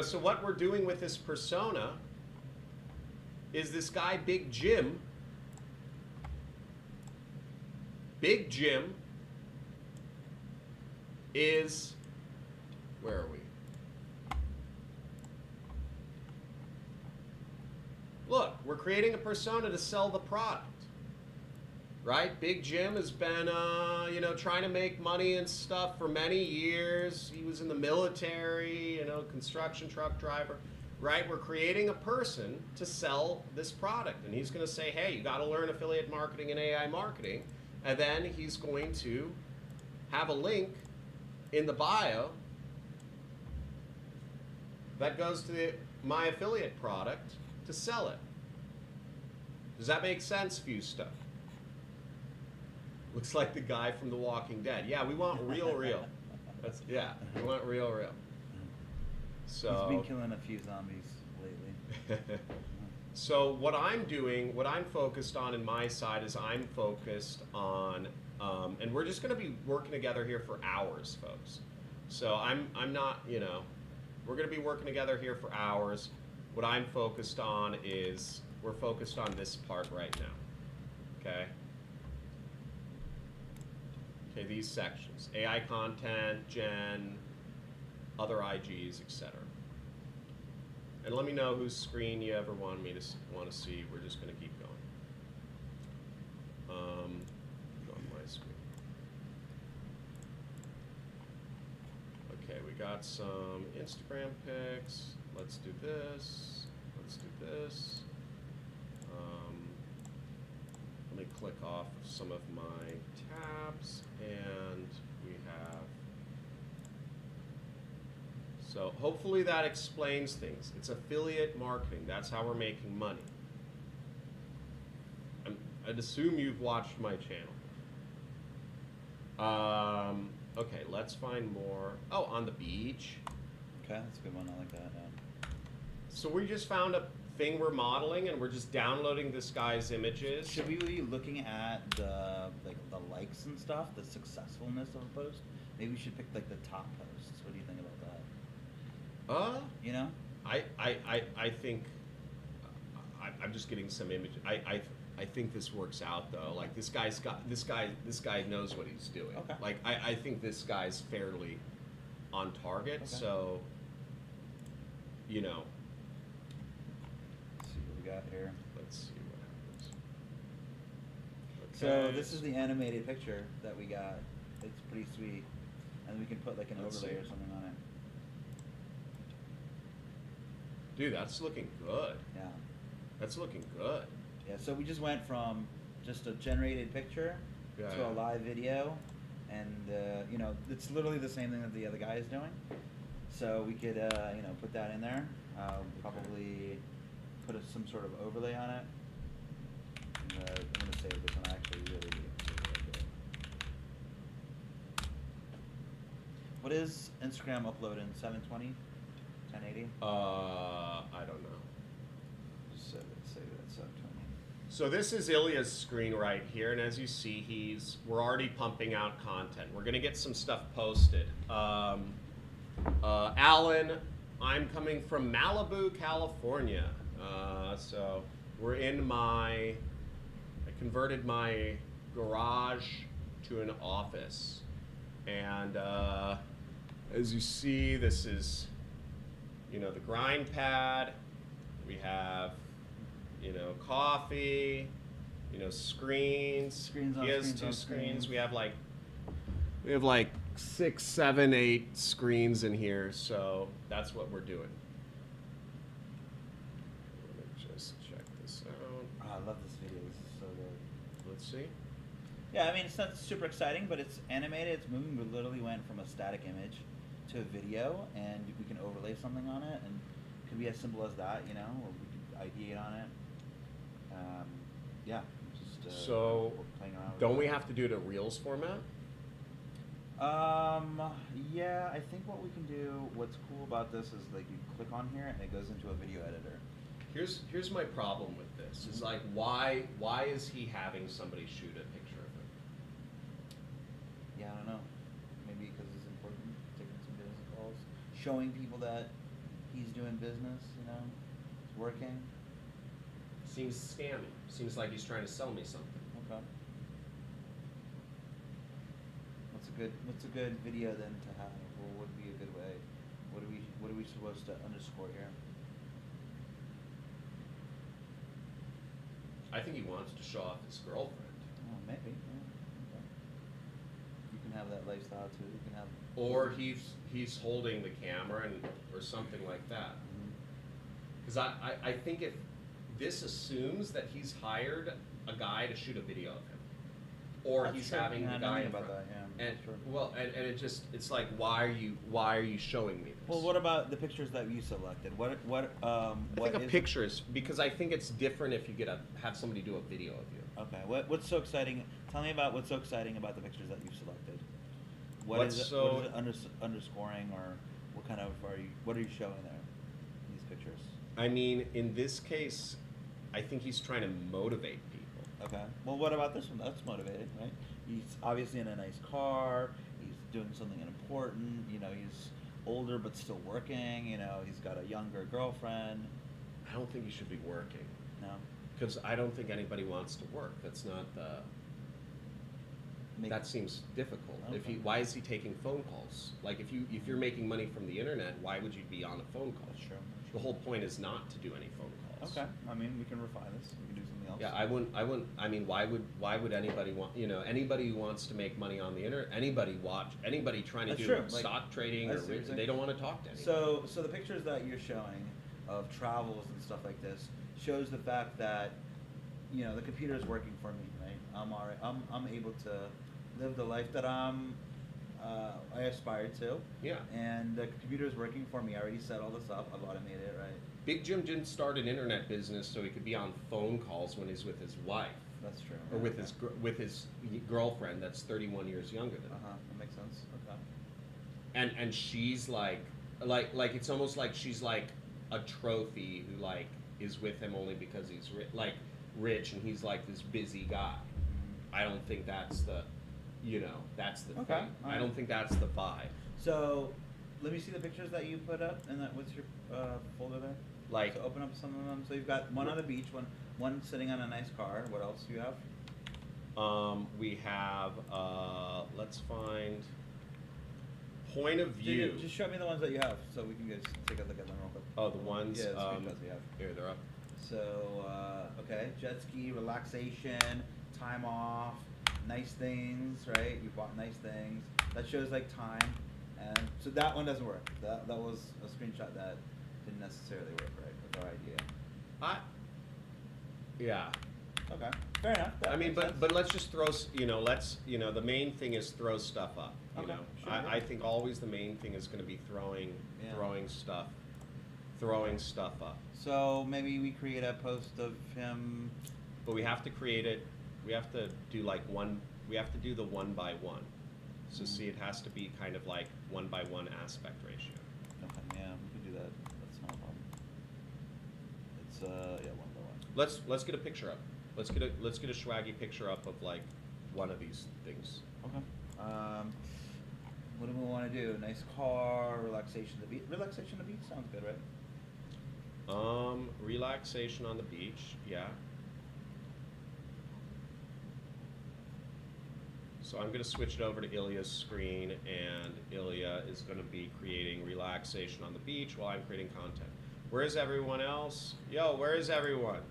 so what we're doing with this persona is this guy, Big Jim. Big Jim is, where are we? Look, we're creating a persona to sell the product. Right? Big Jim has been, trying to make money and stuff for many years. He was in the military, construction truck driver. Right? We're creating a person to sell this product. And he's going to say, hey, you got to learn affiliate marketing and AI marketing. And then he's going to have a link in the bio that goes to my affiliate product to sell it. Does that make sense, Few Stuff? Looks like the guy from The Walking Dead. Yeah, we want real. That's we want real. So he's been killing a few zombies lately. So what I'm doing, what I'm focused on in my side is I'm focused on, and we're just going to be working together here for hours, folks. So I'm not, we're going to be working together here for hours. What I'm focused on is we're focused on this part right now. Okay. Okay, these sections: AI content, gen, other IGs, etc. And let me know whose screen you ever want to see. We're just going to keep going. Go on my screen. Okay, we got some Instagram pics. Let's do this. Let's do this. Let me click off some of my tabs, and we have. So hopefully that explains things. It's affiliate marketing. That's how we're making money. I'd assume you've watched my channel. Okay, let's find more. Oh, on the beach. Okay, that's a good one. I like that. Yeah. So we just found a thing we're modeling, and we're just downloading this guy's images. Should we be looking at the likes and stuff, the successfulness of a post? Maybe we should pick like the top posts. What do you think about that? You know? I think I'm just getting some image. I think this works out though. Like this guy knows what he's doing. Okay. Like I think this guy's fairly on target. Okay. So Let's see what we got here. let's see what happens. So Okay. this is the animated picture that we got. It's pretty sweet, and we can put like an Let's overlay see. or something on it. Dude, that's looking good. Yeah. That's looking good. Yeah. So we just went from just a generated picture to a live video, and it's literally the same thing that the other guy is doing. So we could put that in there. Probably put some sort of overlay on it. And, I'm gonna save this one. I actually really like it. What is Instagram uploading? 720, 1080? I don't know. Just save it at 720. So this is Ilya's screen right here, and as you see, we're already pumping out content. We're gonna get some stuff posted. Alan, I'm coming from Malibu, California. So we're in I converted my garage to an office. And as you see, this is, the grind pad. We have, coffee, screens. Screens on He has screens two on screens. screens. We have like 6, 7, 8 screens in here, so that's what we're doing. Let me just check this out. Oh, I love this video. This is so good. Let's see. Yeah, I mean, it's not super exciting, but it's animated. It's moving. We literally went from a static image to a video, and we can overlay something on it, and it could be as simple as that, or we could ideate on it. Yeah, just So, playing around with don't it. we have to do it in Reels format? Yeah, I think what we can do, what's cool about this is like you click on here and it goes into a video editor. Here's my problem with this. Is like why is he having somebody shoot a picture of him? Yeah, I don't know. Maybe because it's important, taking some business calls, showing people that he's doing business, it's working. Seems scammy. Seems like he's trying to sell me something. Okay. What's a good video then to have? What would be a good way? What are we supposed to underscore here? I think he wants to show off his girlfriend. Oh, maybe. Yeah. Okay. You can have that lifestyle too. You can have. Or he's holding the camera or something like that. Because I think if this assumes that he's hired a guy to shoot a video of him, or That's he's true. having Yeah, the I guy didn't in think about front. that. Yeah. And That's true. well, and it's like, why are you showing me this? Well, what about the pictures that you selected? I what think a is picture is, because I think it's different if you have somebody do a video of you. Okay. What's so exciting? Tell me about what's so exciting about the pictures that you've selected. What is it underscoring, or what are you showing there in these pictures? I mean, in this case, I think he's trying to motivate people. Okay. Well, what about this one? That's motivating, right? He's obviously in a nice car. He's doing something important. You know, he's older but still working. You know, he's got a younger girlfriend. I don't think he should be working. No. Because I don't think anybody wants to work. That's not the. That seems difficult. Okay. Why is he taking phone calls? Like if you're making money from the internet, why would you be on a phone call? Sure. The whole point is not to do any phone calls. Okay. I mean, we can refine this. We can do something else. Yeah, I wouldn't. I mean, why would anybody want? You know, anybody who wants to make money on the internet, anybody trying to That's do true. stock trading, I or see what you're saying. they don't want to talk to anybody. So the pictures that you're showing of travels and stuff like this shows the fact that, you know, the computer is working for me, right? I'm all right. I'm able to live the life that I aspire to. Yeah. And the computer is working for me. I already set all this up. I've automated it, right? Big Jim didn't start an internet business so he could be on phone calls when he's with his wife. That's true. Or with his girlfriend that's 31 years younger than him. That makes sense. Okay. And she's like it's almost like she's like a trophy who like is with him only because he's rich and he's like this busy guy. I don't think that's the, that's the Okay. thing. All I right. don't think that's the vibe. So, let me see the pictures that you put up. And what's your folder there? Like, So open up some of them. So you've got one on the beach, one sitting on a nice car. What else do you have? we have let's find point of view. Just show me the ones that you have, so we can just take a look at them real quick. Oh, the ones. Yeah, the screenshots you have. Here, they're up. So, okay, jet ski, relaxation, time off, nice things, right? You bought nice things. That shows like time, and so that one doesn't work. That was a screenshot that didn't necessarily work, right? With our idea. Yeah. Okay, fair enough. I mean, but let's just throw, the main thing is throw stuff up. You Okay, know, sure, I yeah. think always the main thing is going to be throwing stuff up. So maybe we create a post of him. But we have to create it. We have to do We have to do the 1 by 1. So see, it has to be kind of like 1 by 1 aspect ratio. Okay, yeah, we can do that. That's not a problem. It's 1 by 1. Let's get a picture up. Let's get a swaggy picture up of like one of these things. Okay. What do we want to do? Nice car, relaxation at the beach. Relaxation at the beach sounds good, right? Relaxation on the beach, yeah. So I'm going to switch it over to Ilya's screen, and Ilya is going to be creating relaxation on the beach while I'm creating content. Where is everyone else? Yo, where is everyone?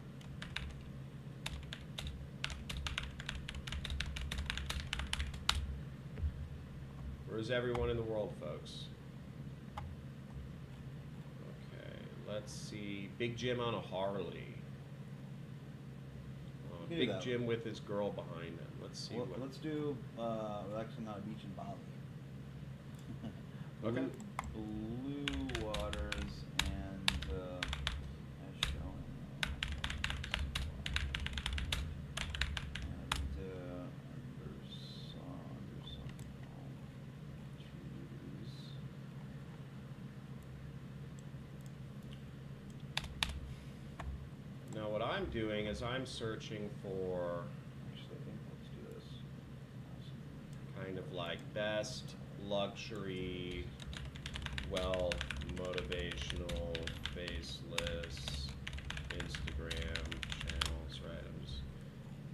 Where's everyone in the world, folks? Okay, let's see. Big Jim on a Harley. Big Jim with his girl behind him. Let's see. Well, let's do relaxing on a beach in Bali. Okay. Blue waters and as shown. And under some trees. Now what I'm doing is I'm searching for Actually, I think let's do this. kind of like best luxury, wealth, motivational, faceless, Instagram channels, right? I'm just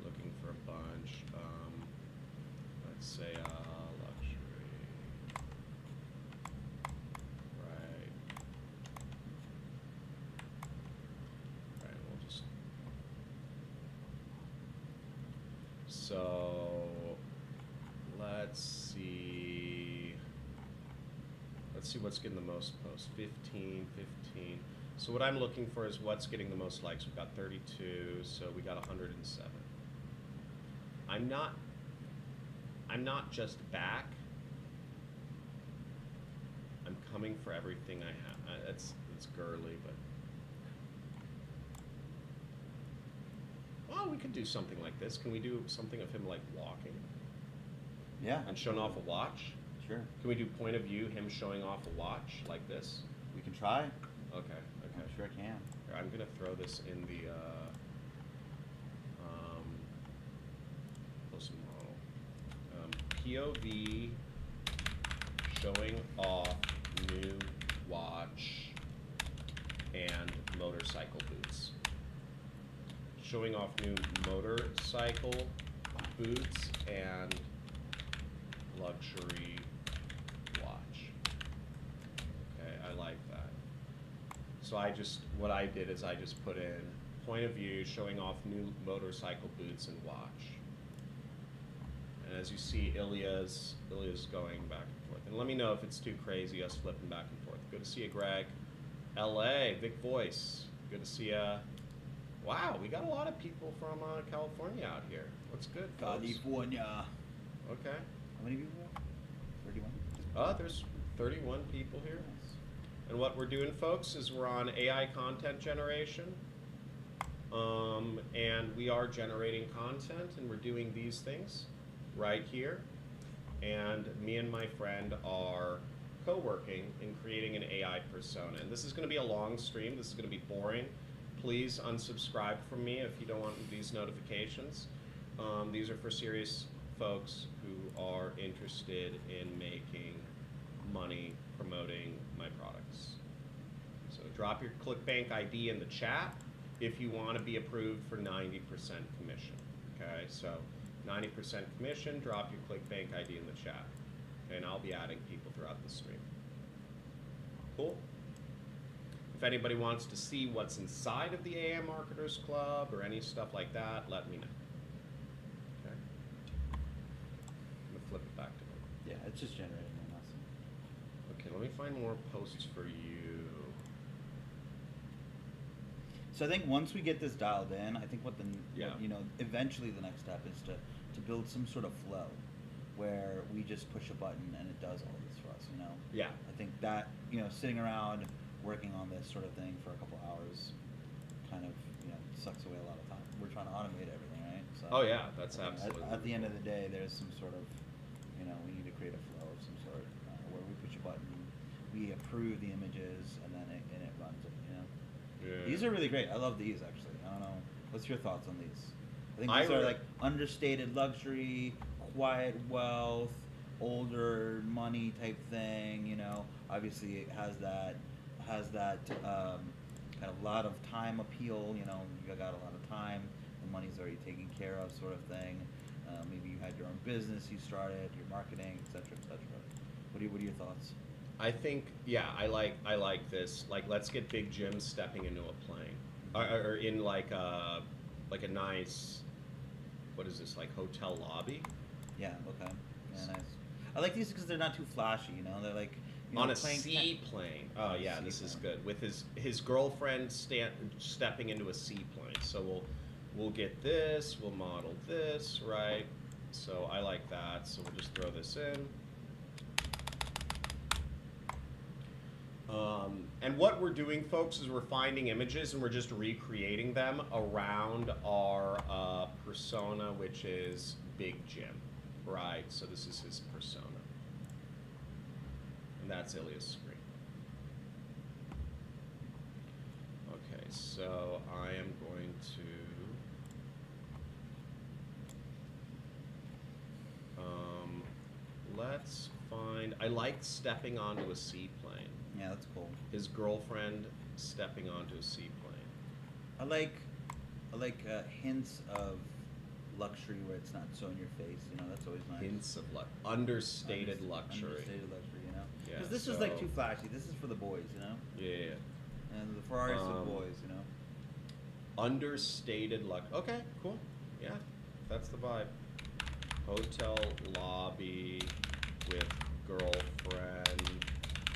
looking for a bunch. Let's say luxury, right? Right, we'll just. So let's see. Let's see what's getting the most posts. 15. So what I'm looking for is what's getting the most likes. We've got 32, so we got 107. I'm not I'm not just back. I'm coming for everything I have. It's girly, but well, we could do something like this. Can we do something of him like walking Yeah. and showing off a watch? Sure. Can we do point of view, him showing off a watch like this? We can try. Okay, okay. I'm sure I can. Here, I'm gonna throw this in the close model. POV showing off new watch and motorcycle boots. Showing off new motorcycle boots and luxury watch. Okay, I like that. So what I did is I just put in point of view showing off new motorcycle boots and watch. And as you see, Ilya's going back and forth. And let me know if it's too crazy, us flipping back and forth. Good to see you, Greg. LA, Vic Voice. Good to see you. Wow, we got a lot of people from California out here. What's good, folks? California. Okay. How many people? 31? There's 31 people here. Nice. And what we're doing, folks, is we're on AI content generation. And we are generating content, and we're doing these things right here. And me and my friend are co-working in creating an AI persona. And this is going to be a long stream. This is going to be boring. Please unsubscribe from me if you don't want these notifications. These are for serious folks who are interested in making money promoting my products. So drop your ClickBank ID in the chat if you want to be approved for 90% commission. Okay, so 90% commission, drop your ClickBank ID in the chat. Okay, and I'll be adding people throughout the stream. Cool? If anybody wants to see what's inside of the AI Marketers Club or any stuff like that, let me know. Okay? I'm going to flip it back to me. Yeah, it's just generating nothing. Okay, let me find more posts for you. So I think once we get this dialed in, I think what Yeah. eventually the next step is to build some sort of flow where we just push a button and it does all this for us, Yeah. I think that, sitting around working on this sort of thing for a couple hours kind of, sucks away a lot of time. We're trying to automate everything, right? So Oh yeah, that's absolutely. at the end of the day, there's some sort of, we need to create a flow of some sort where we push a button, we approve the images, and then it runs it, Yeah. These are really great. I love these, actually. I don't know. What's your thoughts on these? I think I these are re- like understated luxury, quiet wealth, older money type thing. Obviously it has that kind of lot of time appeal. You got a lot of time. The money's already taken care of, sort of thing. Maybe you had your own business you started, your marketing, etc., etc. What are your thoughts? I think, yeah, I like this. Like, let's get Big Jim stepping into a plane, or in like a nice, what is this, like hotel lobby? Yeah. Okay. Yeah. Nice. I like these because they're not too flashy. They're like On a playing seaplane. Oh yeah, this is good. With his girlfriend stepping into a seaplane. So we'll get this. We'll model this, right? So I like that. So we'll just throw this in. And what we're doing, folks, is we're finding images and we're just recreating them around our persona, which is Big Jim, right? So this is his persona. And that's Ilya's screen. Okay, so I am going to, let's find, I like stepping onto a seaplane. Yeah, that's cool. His girlfriend stepping onto a seaplane. I like hints of luxury where it's not so in your face. That's always nice. Hints of understated luxury. Understated luxury, Yeah, Because this is like too flashy. This is for the boys, Yeah. And the Ferraris for the boys, Understated luxury. Okay, cool. Yeah, that's the vibe. Hotel lobby with girlfriend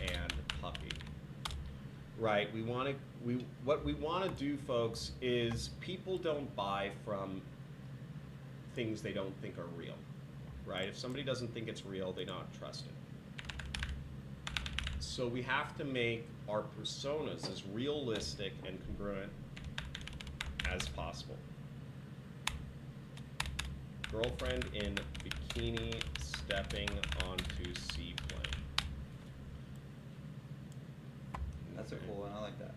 and puppy. Right. What we want to do, folks, is people don't buy from things they don't think are real. right? If somebody doesn't think it's real, they don't trust it. So we have to make our personas as realistic and congruent as possible. Girlfriend in bikini stepping onto seaplane. That's a cool one. I like that.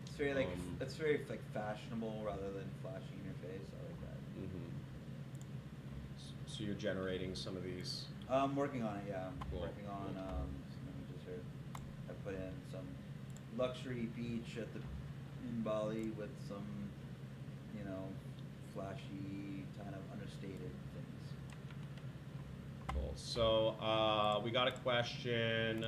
It's very like it's very like fashionable rather than flashing in your face. I like that. So you're generating some of these. I'm working on it. Yeah, I'm Cool. working on some images here. I put in some luxury beach in Bali with some, you know, flashy kind of understated things. Cool. So we got a question.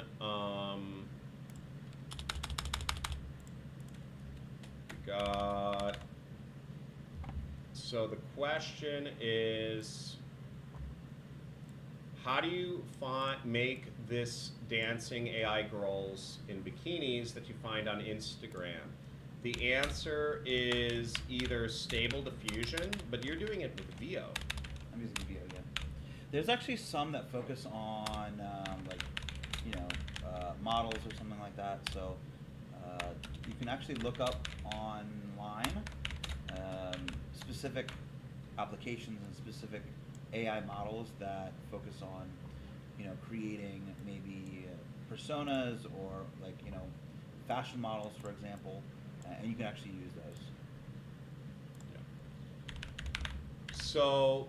So the question is, how do you make this dancing AI girls in bikinis that you find on Instagram? The answer is either Stable Diffusion, but you're doing it with VO. I'm using VO again. There's actually some that focus on like, you know, models or something like that. So you can actually look up online specific applications and specific AI models that focus on, you know, creating maybe personas or like, you know, fashion models, for example, and you can actually use those. Yeah. So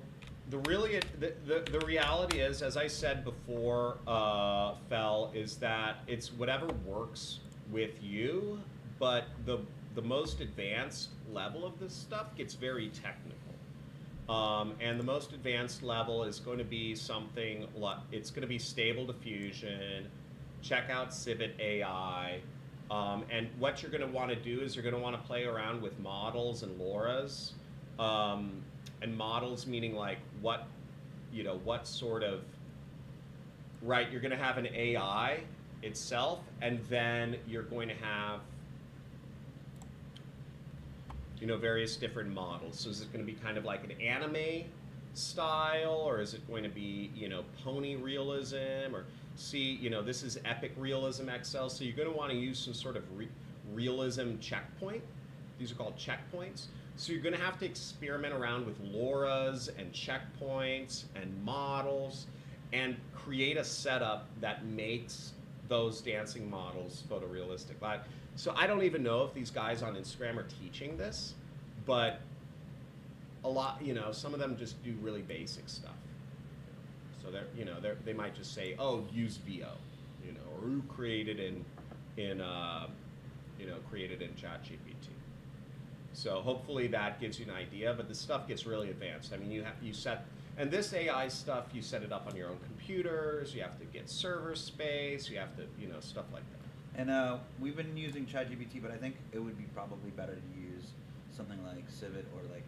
the reality is, as I said before, Fel, is that it's whatever works with you, but the most advanced level of this stuff gets very technical. And the most advanced level is going to be something like, it's going to be Stable Diffusion, check out Civit AI, and what you're going to want to do is you're going to want to play around with models and LoRa's, and models meaning like what sort of, right, you're going to have an AI itself, and then you're going to have, you know, various different models. So is it going to be kind of like an anime style, or is it going to be, you know, pony realism, or see, you know, this is epic realism XL, so you're going to want to use some sort of realism checkpoint. These are called checkpoints. So you're going to have to experiment around with LoRa's and checkpoints and models and create a setup that makes those dancing models photorealistic. So I don't even know if these guys on Instagram are teaching this, but a lot, you know, some of them just do really basic stuff. So they might just say, oh, use VO, you know, or create it in ChatGPT. So hopefully that gives you an idea, but the stuff gets really advanced. I mean, and this AI stuff, you set it up on your own computers, you have to get server space, you have to, you know, stuff like that. And we've been using ChatGPT, but I think it would be probably better to use something like Civit or like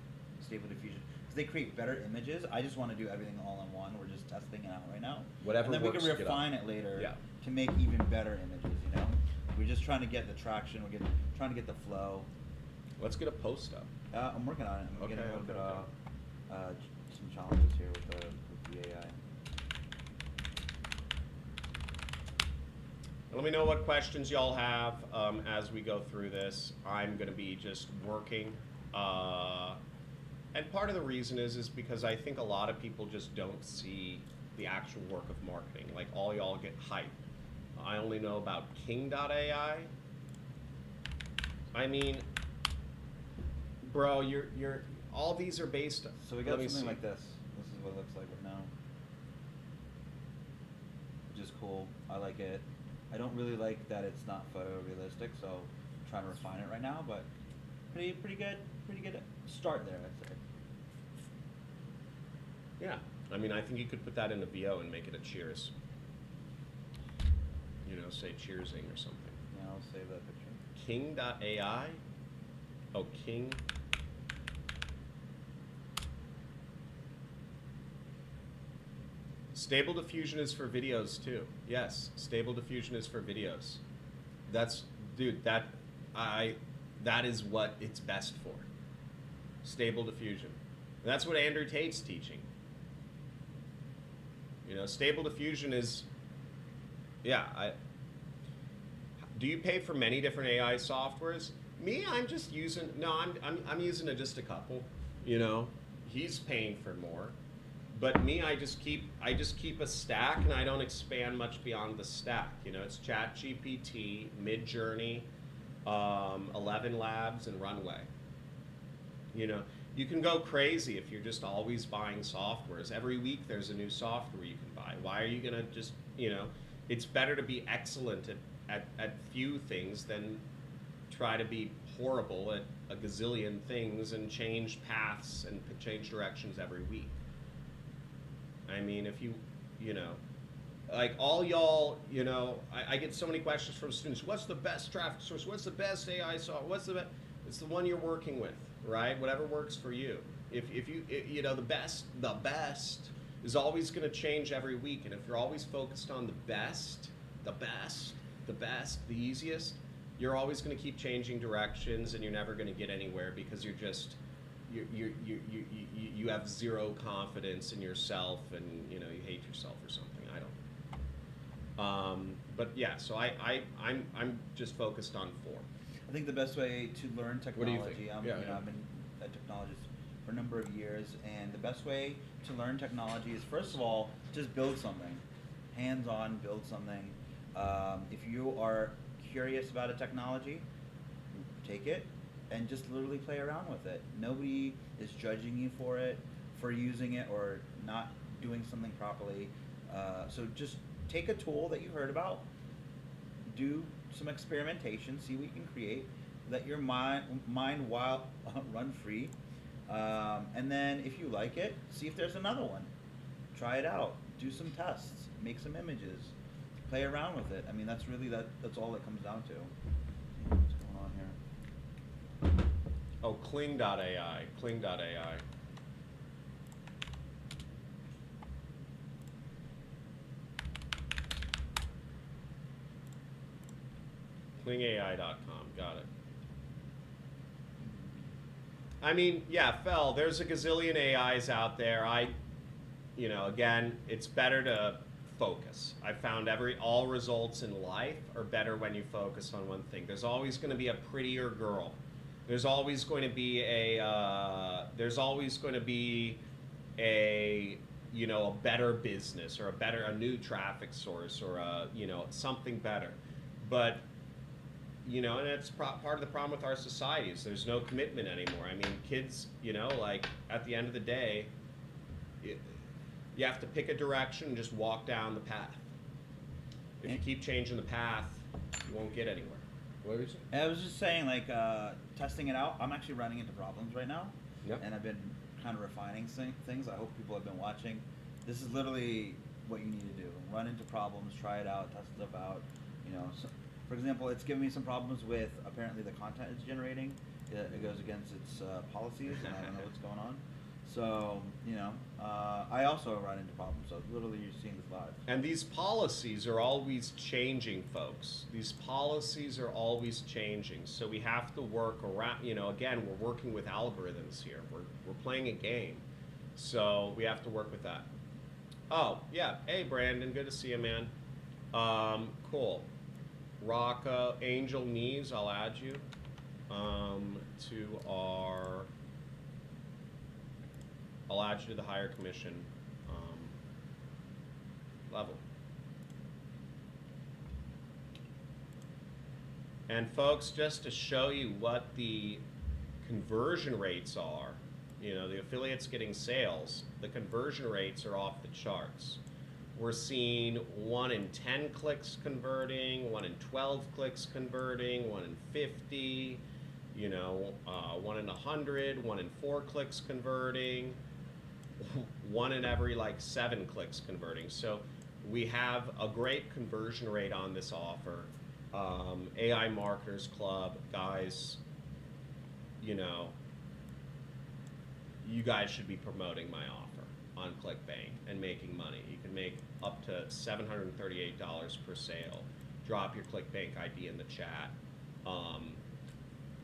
Stable Diffusion, because they create better images. I just want to do everything all in one. We're just testing it out right now. Whatever and then works, we can refine it later, yeah, to make even better images, you know? We're just trying to get the traction, trying to get the flow. Let's get a post up. I'm working on it. I'm Okay, getting a little bit okay. some challenges here with the AI. Let me know what questions y'all have as we go through this. I'm going to be just working. And part of the reason is because I think a lot of people just don't see the actual work of marketing. Like, all y'all get hype. I only know about King.ai. I mean, bro, you're all these are based. So we got something like this. This is what it looks like right now, which is cool. I like it. I don't really like that it's not photorealistic, so I'm trying to refine it right now. But pretty good start there, I'd say. Yeah, I mean, I think you could put that in a VO and make it a cheers. You know, say cheersing or something. Yeah, I'll save that picture. King.ai. Oh, King. Stable Diffusion is for videos too. Yes, Stable Diffusion is for videos. That's, dude, that is what it's best for. Stable Diffusion. And that's what Andrew Tate's teaching. You know, Stable Diffusion is, yeah. Do you pay for many different AI softwares? Me, I'm just using. No, I'm using just a couple. You know, he's paying for more, but me, I just keep a stack, and I don't expand much beyond the stack. You know, it's ChatGPT, Midjourney, 11 Labs, and Runway. You know, you can go crazy if you're just always buying softwares. Every week there's a new software you can buy. Why are you gonna just, you know, it's better to be excellent at few things than try to be horrible at a gazillion things and change paths and change directions every week. I mean, if you know, like all y'all, you know, I get so many questions from students. What's the best traffic source? What's the best AI software? What's the best? It's the one you're working with, right? Whatever works for you. If you, you know, the best is always going to change every week. And if you're always focused on the best, the easiest, you're always going to keep changing directions, and you're never going to get anywhere because you're just you have zero confidence in yourself, and you know you hate yourself or something. I don't know. But yeah, so I'm just focused on 4. I think the best way to learn technology. What do you think? You know, I've been a technologist for a number of years, and the best way to learn technology is, first of all, just build something, hands-on, build something. If you are curious about a technology, take it and just literally play around with it. Nobody is judging you for it, for using it or not doing something properly. So just take a tool that you heard about, do some experimentation, see what you can create, let your mind run free, and then if you like it, see if there's another one. Try it out, do some tests, make some images, play around with it. I mean, that's really that's all it comes down to. What's going on here? Oh, Kling.ai. KlingAI.com. Got it. I mean, yeah, Fel, there's a gazillion AIs out there. You know, again, it's better to focus. I found all results in life are better when you focus on one thing. There's always going to be a prettier girl. There's always going to be a you know, a better business or a new traffic source or you know, something better. But you know, and it's part of the problem with our society is there's no commitment anymore. I mean, kids, you know, like at the end of the day, you have to pick a direction and just walk down the path. If you keep changing the path, you won't get anywhere. What were you saying? I was just saying, like, testing it out. I'm actually running into problems right now, and I've been kind of refining things. I hope people have been watching. This is literally what you need to do. Run into problems, try it out, test stuff out. You know, so, for example, it's giving me some problems with apparently the content it's generating. It goes against its policies, and I don't know what's going on. So, you know, I also run into problems. So literally you're seeing this live. And these policies are always changing, folks. These policies are always changing. So we have to work around, you know, again, we're working with algorithms here. We're playing a game. So we have to work with that. Oh, yeah. Hey, Brandon. Good to see you, man. Cool. Rocco, Angel Neves, I'll add you to our... I'll add you to the higher commission level. And folks, just to show you what the conversion rates are, you know, the affiliates getting sales, the conversion rates are off the charts. We're seeing 1 in 10 clicks converting, 1 in 12 clicks converting, 1 in 50, you know, 1 in 100, 1 in 4 clicks converting, 1 in every like 7 clicks converting. So we have a great conversion rate on this offer. AI Marketers Club, guys, you know, you guys should be promoting my offer on ClickBank and making money. You can make up to $738 per sale. Drop your ClickBank ID in the chat.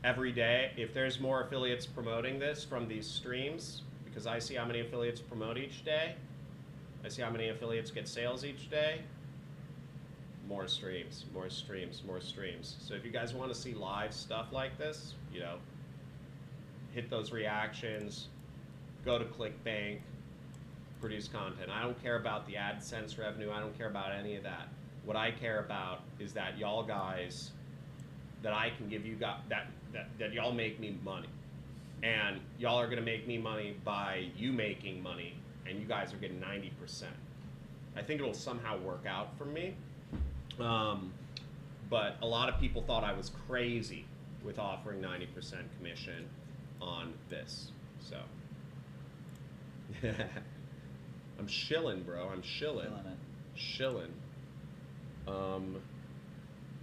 Every day, if there's more affiliates promoting this from these streams, because I see how many affiliates promote each day, I see how many affiliates get sales each day. More streams, more streams, more streams. So if you guys want to see live stuff like this, you know, hit those reactions, go to ClickBank, produce content. I don't care about the AdSense revenue. I don't care about any of that. What I care about is that y'all guys, that I can give you guys, that y'all make me money. And y'all are gonna make me money by you making money, and you guys are getting 90%. I think it'll somehow work out for me. But a lot of people thought I was crazy with offering 90% commission on this. So I'm shilling, bro. I'm shilling. Shilling.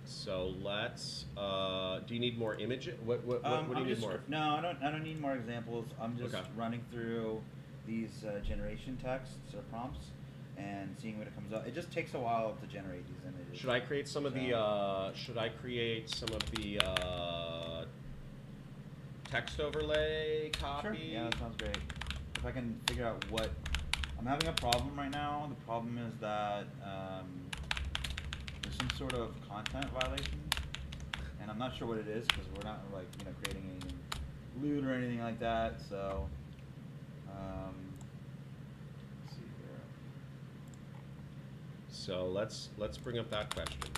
So let's. Do you need more images? What do you need more? No, I don't need more examples. I'm just running through these generation texts or prompts and seeing what it comes up. It just takes a while to generate these images. Should I create some of the? Should I create some of the text overlay copy? Sure. Yeah, that sounds great. If I can figure out what I'm having a problem right now. The problem is that there's some sort of content violation, and I'm not sure what it is because we're not like creating anything lewd or anything like that. So let's see here. So let's bring up that question.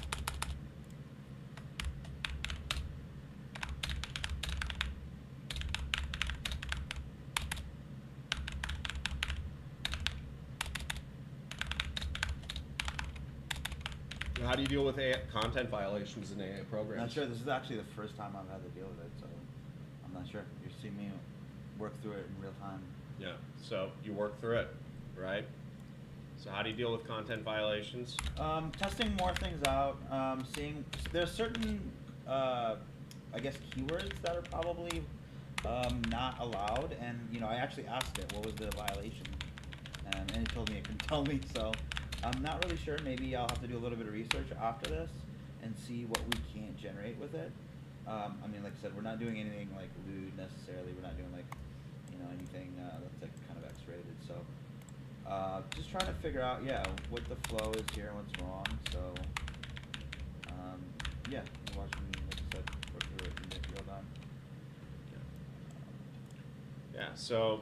How do you deal with content violations in AA programs? Not sure. This is actually the first time I've had to deal with it, so I'm not sure. You're seeing me work through it in real time. Yeah. So you work through it, right? So how do you deal with content violations? Testing more things out. Seeing there's certain, I guess, keywords that are probably not allowed, and I actually asked it what was the violation, and it told me it couldn't tell me. So. I'm not really sure. Maybe I'll have to do a little bit of research after this and see what we can't generate with it. I mean, like I said, we're not doing anything like lewd necessarily. We're not doing like, anything that's like kind of X-rated. So, just trying to figure out, what the flow is here and what's wrong. So, yeah, watch me, like I said, work through it and get real done. Yeah. So,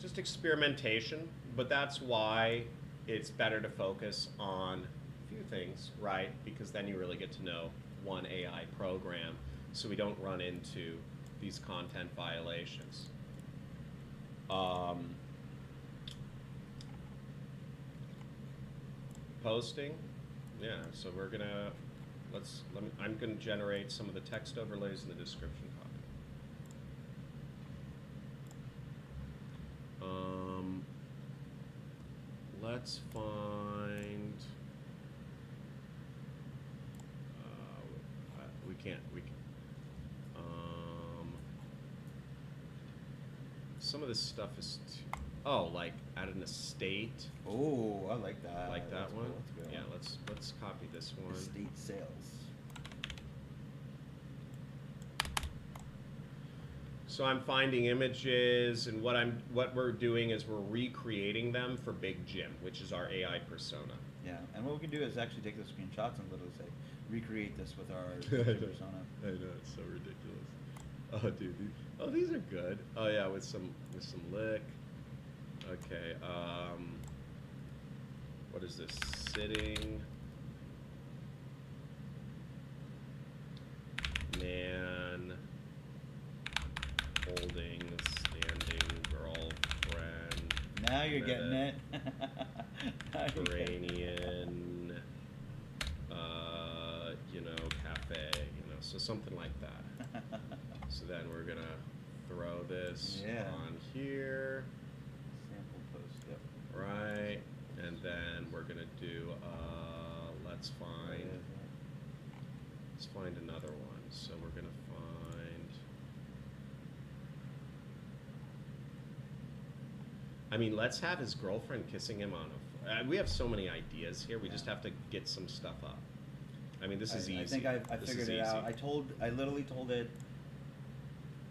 just experimentation, but that's why it's better to focus on a few things, right? Because then you really get to know one AI program so we don't run into these content violations. Posting, yeah, so we're gonna, I'm gonna generate some of the text overlays in the description copy. Let's find, we can, some of this stuff is like add an estate. Oh, I like that. Like that one? Cool. That's Yeah, let's copy this one. Estate sales. So I'm finding images, and what we're doing is we're recreating them for Big Jim, which is our AI persona. Yeah, and what we can do is actually take the screenshots and literally say, recreate this with our persona. I know, it's so ridiculous. Oh, dude, these are good. Oh yeah, with some lick. Okay, what is this? Sitting. Man. Holding, standing, girlfriend. Now you're getting it. Iranian, cafe, so something like that. So then we're gonna throw this on here. Sample post, yep. Right, and then we're gonna do, let's find another one. So we're gonna find, let's have his girlfriend kissing him on a, we have so many ideas here, we just have to get some stuff up. This is easy. I think I figured it out. I literally told it,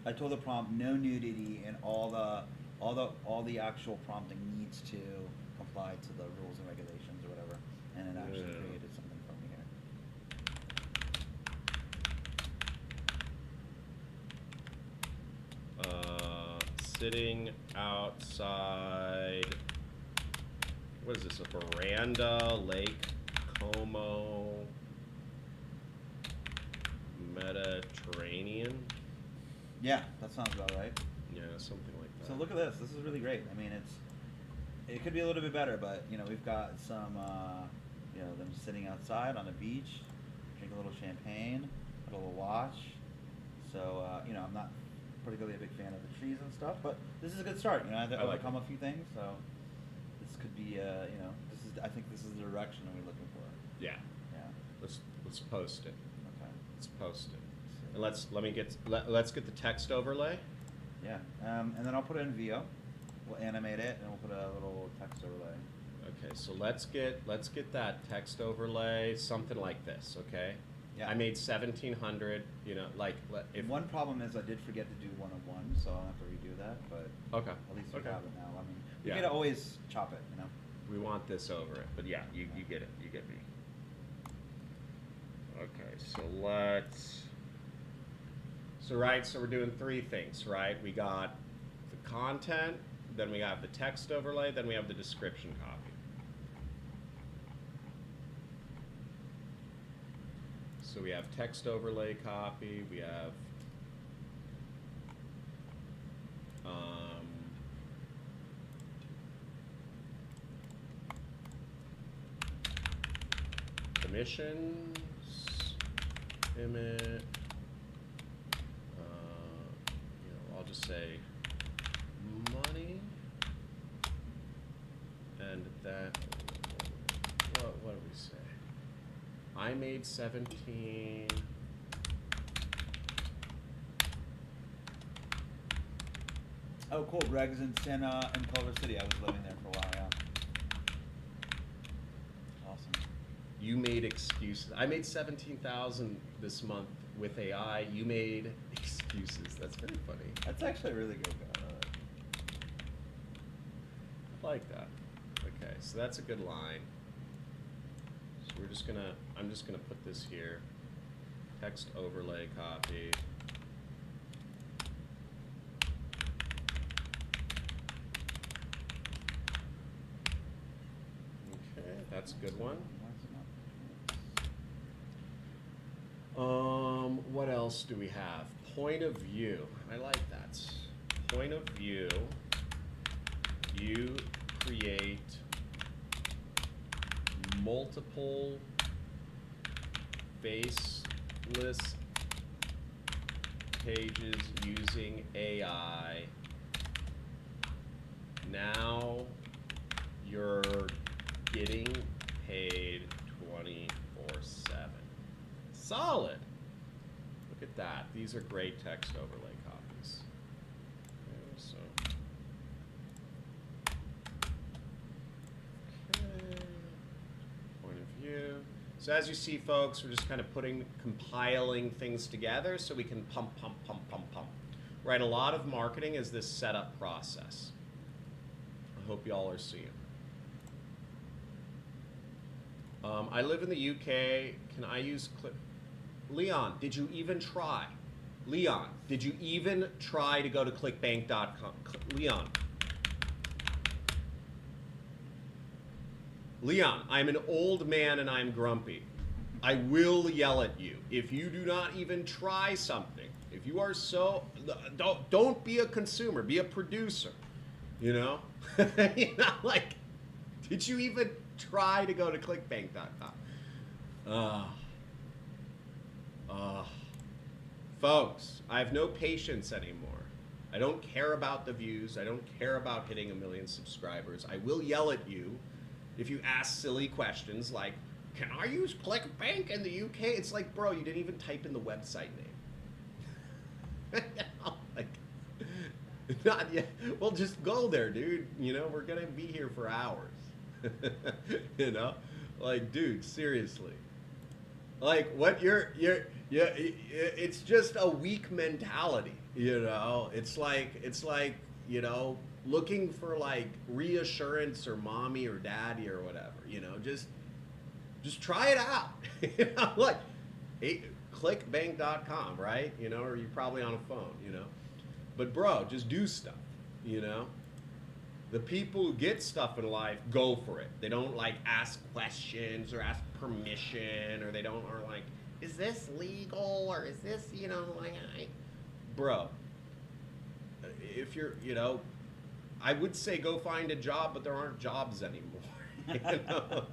I told the prompt no nudity, and all the actual prompting needs to applied to the rules and regulations or whatever, and it actually created something for me here. Sitting outside. What is this? A veranda, Lake Como, Mediterranean. Yeah, that sounds about right. Yeah, something like that. So look at this. This is really great. I mean, it could be a little bit better, but you know, we've got some, you know, them sitting outside on a beach, drink a little champagne, a little watch. So you know, I'm not particularly a big fan of the trees and stuff, but this is a good start. You know, I had to overcome a few things, so this could be, you know, I think this is the direction we're looking for. Yeah. Yeah. Let's post it. Okay. Let's post it. And let's get the text overlay. Yeah. And then I'll put it in VO. We'll animate it and we'll put a little text overlay. Okay, so let's get that text overlay, something like this, okay? Yeah. I made 1,700, you know, like if one problem is I did forget to do 101, so I'll have to redo that, but okay. At least we have it now. I mean, we Yeah. can always chop it, you know. We want this over it, but yeah, you get it, you get me. Okay, so so we're doing three things, right? We got the content, then we have the text overlay, then we have the description copy. So we have text overlay copy, we have commissions, image, you know, I'll just say money, and that, what do we say? I made 17. Oh, cool. Greg's in Culver City. I was living there for a while, yeah. Awesome. You made excuses. I made 17,000 this month with AI. You made excuses. That's very funny. That's actually really good. I like that. Okay, so that's a good line. So I'm just gonna put this here. Text overlay copy. Okay, that's a good one. What else do we have? Point of view. I like that. Point of view. You create multiple faceless pages using AI. Now you're getting paid 24/7. Solid. Look at that. These are great text overlay copies. Okay, so. Okay. Point of view. So as you see, folks, we're just kind of compiling things together so we can pump. Right, a lot of marketing is this setup process. I hope y'all are seeing. I live in the UK. Can I use Leon, did you even try? Leon, did you even try to go to clickbank.com? Leon, I'm an old man and I'm grumpy. I will yell at you if you do not even try something. If you are so, don't be a consumer, be a producer. You know? You know, like, did you even try to go to clickbank.com? Folks, I have no patience anymore. I don't care about the views. I don't care about hitting 1 million subscribers. I will yell at you if you ask silly questions like, can I use ClickBank in the UK? It's like, bro, you didn't even type in the website name. You know, like, not yet. Well, just go there, dude. You know, we're going to be here for hours. You know? Like, dude, seriously. Like, what it's just a weak mentality, you know? It's like you know, looking for like reassurance or mommy or daddy or whatever, you know, just try it out. You know, like clickbank.com, right? You know, or you're probably on a phone, you know. But bro, just do stuff, you know. The people who get stuff in life go for it. They don't like ask questions or ask permission, or they don't are like, is this legal or is this, you know, like bro, if you're, you know, I would say go find a job, but there aren't jobs anymore. You know?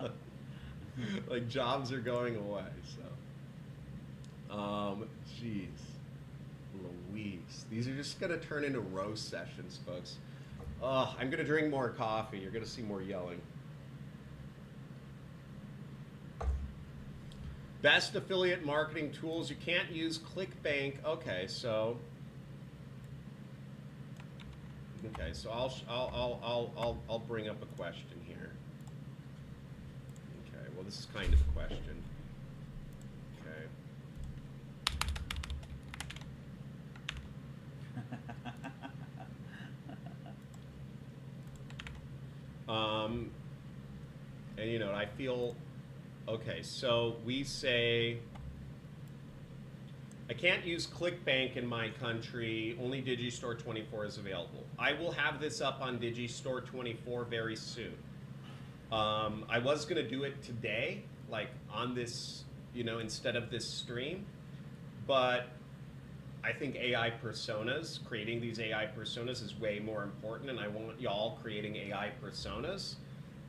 Like jobs are going away, so jeez Louise, these are just gonna turn into roast sessions, folks. I'm gonna drink more coffee. You're gonna see more yelling. Best affiliate marketing tools. You can't use ClickBank. Okay, so I'll bring up a question here. Okay, well this is kind of a question. Okay. And you know, I feel, okay, so we say, I can't use ClickBank in my country, only Digistore 24 is available. I will have this up on Digistore 24 very soon. I was gonna do it today, like on this, you know, instead of this stream, but I think AI personas, creating these AI personas is way more important, and I want y'all creating AI personas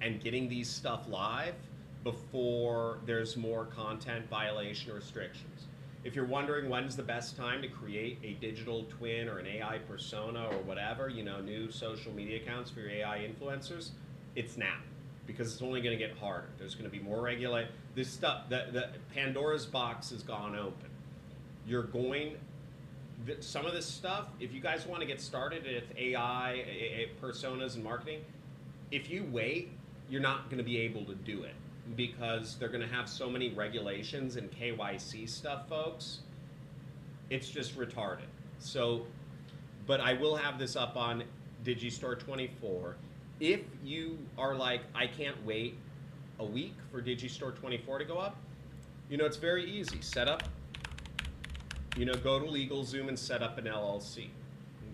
and getting these stuff live before there's more content violation restrictions. If you're wondering when's the best time to create a digital twin or an AI persona or whatever, you know, new social media accounts for your AI influencers, it's now, because it's only going to get harder. There's going to be more regulate. This stuff, the Pandora's box has gone open. You're going, some of this stuff, if you guys want to get started with AI, personas and marketing, if you wait, you're not going to be able to do it, because they're going to have so many regulations and KYC stuff, folks. It's just retarded. So, but I will have this up on Digistore 24. If you are like, I can't wait a week for Digistore 24 to go up, you know, it's very easy. Set up, you know, go to LegalZoom and set up an LLC.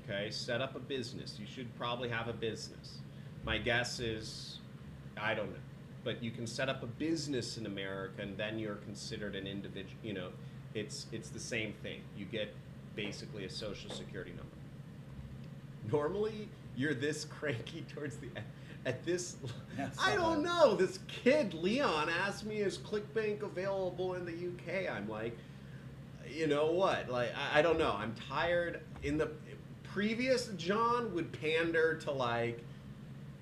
Okay, set up a business. You should probably have a business. My guess is, I don't know, but you can set up a business in America, and then you're considered an individual. You know, it's the same thing. You get basically a social security number. Normally, you're this cranky towards the end. At this, I don't know. This kid Leon asked me, "Is ClickBank available in the UK?" I'm like, you know what? Like, I don't know. I'm tired. In the previous, John would pander to, like,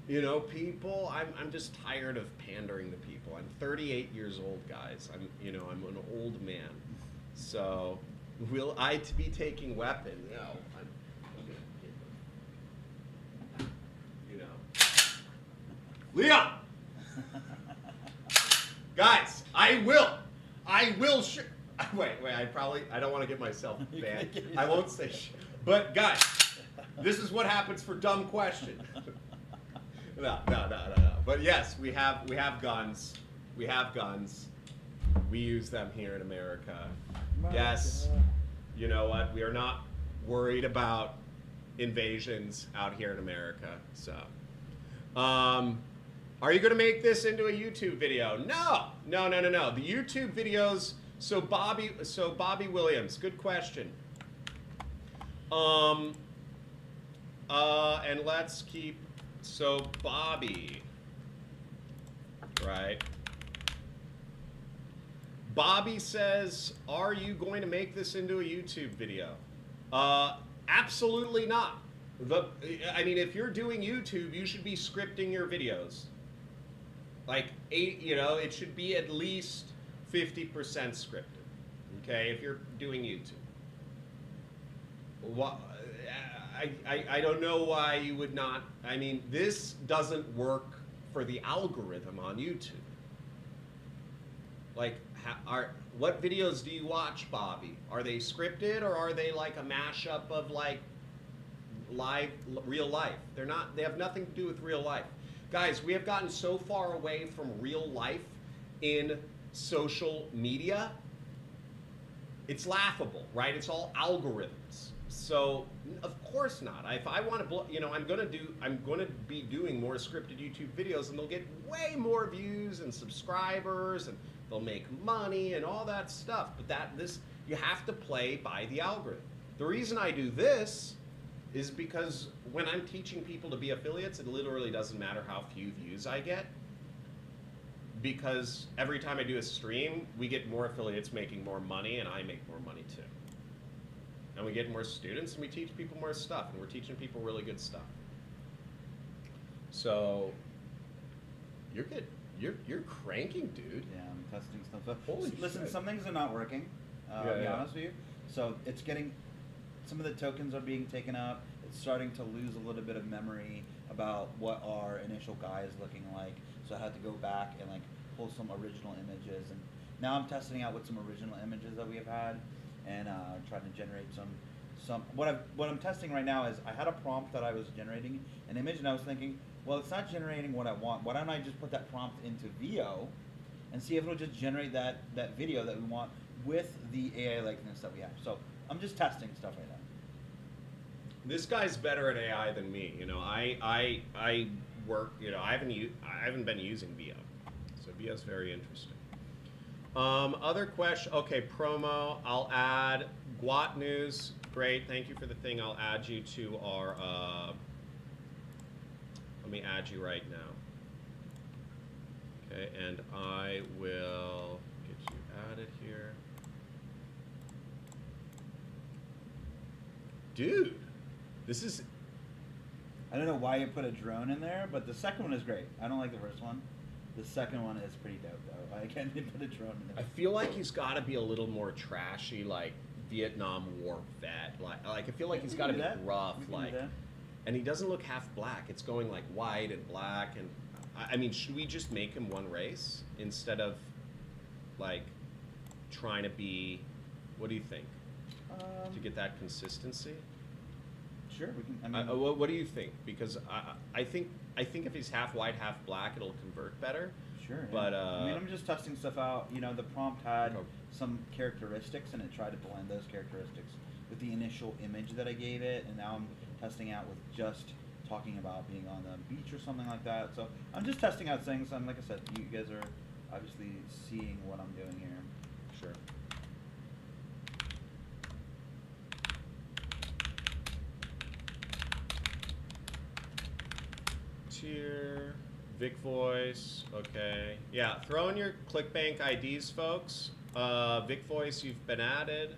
you know, people. I'm just tired of pandering to people. I'm 38 years old, guys. I'm an old man. So, will I be taking weapons? No. I'm gonna, you know, Leon. Guys, I will. Wait. I don't want to get myself banned. I won't say but guys, this is what happens for dumb question. No. But yes, we have guns. We have guns. We use them here in America. Yes. You know what? We are not worried about invasions out here in America. So, are you going to make this into a YouTube video? No. The YouTube videos. So Bobby Williams, good question. And let's keep, so Bobby, right? Bobby says, are you going to make this into a YouTube video? Absolutely not. I mean, if you're doing YouTube, you should be scripting your videos. Like, it should be at least 50% scripted, okay, if you're doing YouTube. I don't know why you would not. I mean, this doesn't work for the algorithm on YouTube. Like, what videos do you watch, Bobby? Are they scripted, or are they like a mashup of, like, real life. They're not. They have nothing to do with real life. Guys, we have gotten so far away from real life in social media. It's laughable, right? It's all algorithms. So of course not. If I want to, I'm going to be doing more scripted YouTube videos, and they'll get way more views and subscribers, and they'll make money and all that stuff. But you have to play by the algorithm. The reason I do this is because when I'm teaching people to be affiliates, it literally doesn't matter how few views I get, because every time I do a stream, we get more affiliates making more money, and I make more money too. And we get more students, and we teach people more stuff, and we're teaching people really good stuff. So you're good. You're cranking, dude. Yeah, I'm testing stuff. Holy Listen, shit. some things are not working. I'll be honest with you. So it's getting, some of the tokens are being taken up. It's starting to lose a little bit of memory about what our initial guy is looking like. So I had to go back and like pull some original images, and now I'm testing out with some original images that we have had, and trying to generate some. What I'm testing right now is I had a prompt that I was generating an image, and I was thinking, well, it's not generating what I want. Why don't I just put that prompt into VO and see if it'll just generate that video that we want with the AI likeness that we have. So I'm just testing stuff right now. This guy's better at AI than me. I work. I haven't been using VO, so VO is very interesting. Other question. Okay, promo. I'll add Guat News. Great, thank you for the thing. I'll add you to our. Let me add you right now. Okay, and I will get you added here. Dude, this is. I don't know why you put a drone in there, but the second one is great. I don't like the first one. The second one is pretty dope, though. I can't put a drone in there. I feel like he's got to be a little more trashy, like Vietnam War vet. Like I feel like he's got to be rough, like. And he doesn't look half black. It's going like white and black, and I mean, should we just make him one race instead of like trying to be? What do you think? To get that consistency. Sure, we can. I mean, what do you think? Because I think if he's half white, half black, it'll convert better. Sure. But I mean, I'm just testing stuff out. The prompt had some characteristics, and it tried to blend those characteristics with the initial image that I gave it, and now I'm testing out with just talking about being on the beach or something like that. So I'm just testing out things. And like I said, you guys are obviously seeing what I'm doing here. Sure. Tier, Vic Voice, okay. Yeah, throw in your ClickBank IDs, folks. Vic Voice, you've been added.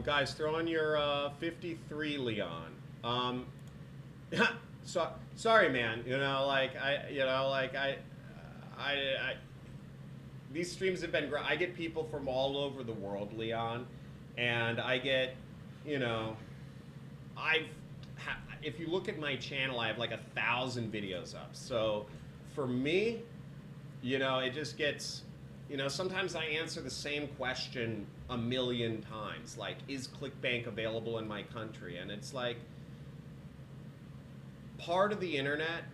Guys, throw in your 53, Leon. Sorry, man. These streams have been great. I get people from all over the world, Leon, and I get, if you look at my channel, I have like 1,000 videos up. So for me, it just gets, sometimes I answer the same question a million times, like, is ClickBank available in my country? And it's like, part of the internet,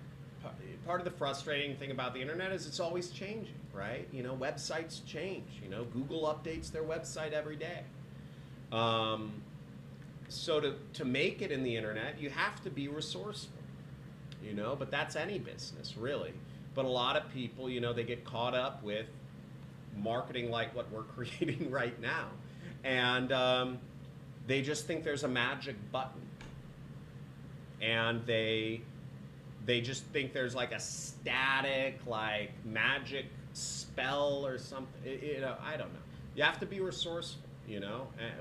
part of the frustrating thing about the internet is it's always changing, right? Websites change. Google updates their website every day. So to make it in the internet, you have to be resourceful, but that's any business, really. But a lot of people, they get caught up with marketing like what we're creating right now. And they just think there's a magic button. And they just think there's like a static, like magic spell or something. I don't know. You have to be resourceful,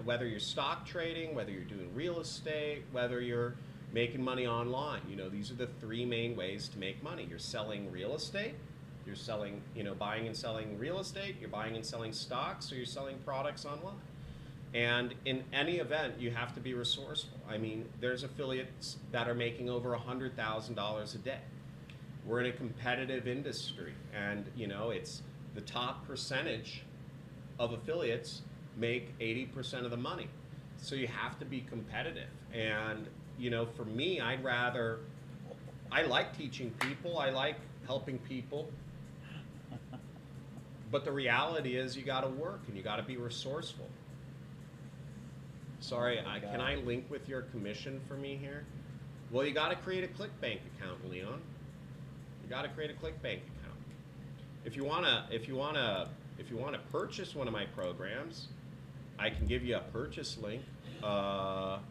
whether you're stock trading, whether you're doing real estate, whether you're making money online. These are the three main ways to make money. You're selling real estate, you're selling, buying and selling real estate, you're buying and selling stocks, or you're selling products online. And in any event, you have to be resourceful. I mean, there's affiliates that are making over $100,000 a day. We're in a competitive industry, and it's the top percentage of affiliates make 80% of the money. So you have to be competitive. And, you know, for me, I like teaching people, I like helping people. But the reality is you got to work and you got to be resourceful. Sorry, can I link with your commission for me here? Well, you got to create a ClickBank account, Leon. You got to create a ClickBank account. If you wanna purchase one of my programs, I can give you a purchase link. But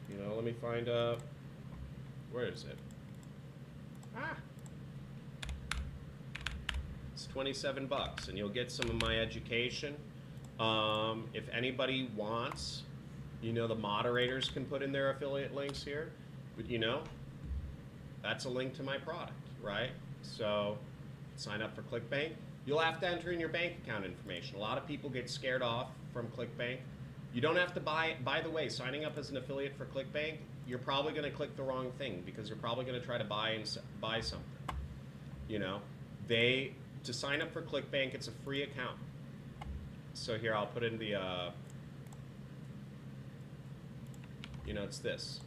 you know, let me find where is it? It's $27, and you'll get some of my education. If anybody wants, you know, the moderators can put in their affiliate links here, but you know, that's a link to my product, right? So sign up for ClickBank. You'll have to enter in your bank account information. A lot of people get scared off from ClickBank. You don't have to buy, by the way, signing up as an affiliate for ClickBank, you're probably going to click the wrong thing because you're probably going to try to buy something. You know, to sign up for ClickBank, it's a free account. So here, I'll put in the, you know, it's this.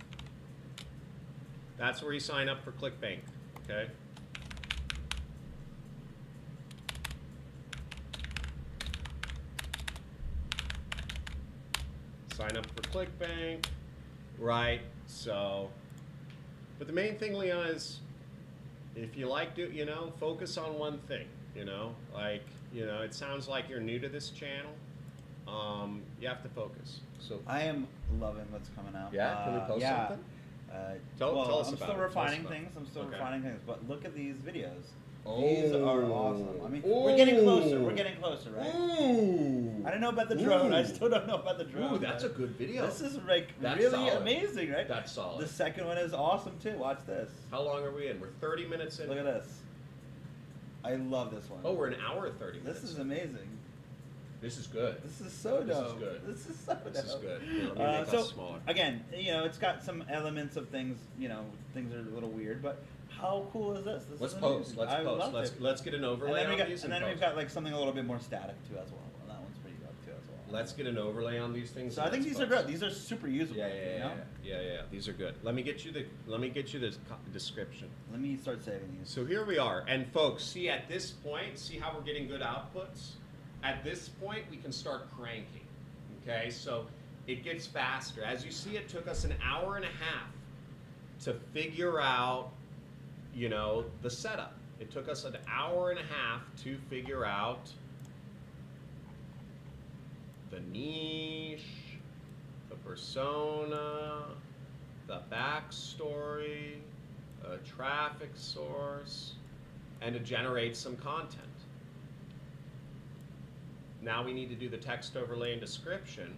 That's where you sign up for ClickBank, okay? Sign up for ClickBank, right? So, but the main thing, Leon, is if you like to, you know, focus on one thing, you know, like, you know, it sounds like you're new to this channel. You have to focus. So I am loving what's coming out. Yeah, can we post something? Tell us I'm about still it. refining things. I'm still Okay. refining things. But look at these videos. Oh. These are awesome. I mean, Ooh. we're getting closer. We're getting closer, right? Ooh. I don't know about the drone. I Ooh. still don't know about the drone. Ooh, that's a good video. This is like That's really solid. amazing, right? That's solid. The second one is awesome too. Watch this. How long are we in? We're 30 minutes in. Look at this. I love this one. Oh, we're an hour 30 minutes. This is amazing. This is good. This is so This is dope. good. This is so dope. This is good. Here, let me make so us smaller. again, you know, it's got some elements of things. You know, things are a little weird, but how cool is this? This Let's is post. amazing. Let's I post. loved it. Let's get an overlay on these. And then post. we've got like something a little bit more static too as well. Well, that one's pretty dope too as well. Let's get an overlay on these things. So and I think let's these are post. good. These are super usable. Yeah, you know? yeah. These are good. Let me get you the description. Let me start saving these. So here we are, and folks, see at this point, see how we're getting good outputs? At this point, we can start cranking, okay? So it gets faster. As you see, it took us an hour and a half to figure out, you know, the setup. It took us an hour and a half to figure out the niche, the persona, the backstory, a traffic source, and to generate some content. Now we need to do the text overlay and description,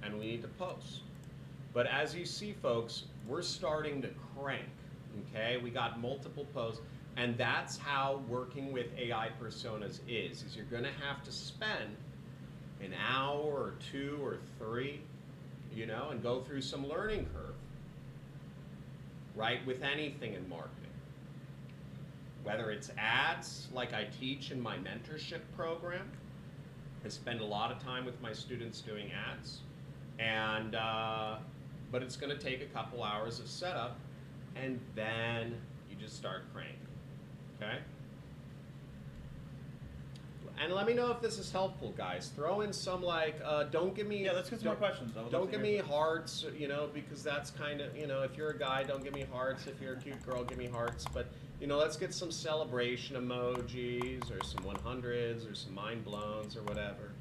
and we need to post. But as you see, folks, we're starting to crank, okay? We got multiple posts, and that's how working with AI personas is you're gonna have to spend an hour or 2 or 3, you know, and go through some learning curve, right, with anything in marketing. Whether it's ads, like I teach in my mentorship program, I spend a lot of time with my students doing ads, and but it's going to take a couple hours of setup, and then you just start cranking, okay? And let me know if this is helpful, guys. Throw in some like, don't give me. Yeah, let's get some more questions. Don't give me hearts, you know, because that's kind of, you know, if you're a guy, don't give me hearts. If you're a cute girl, give me hearts. But, you know, let's get some celebration emojis or some 100s or some mind blowns or whatever.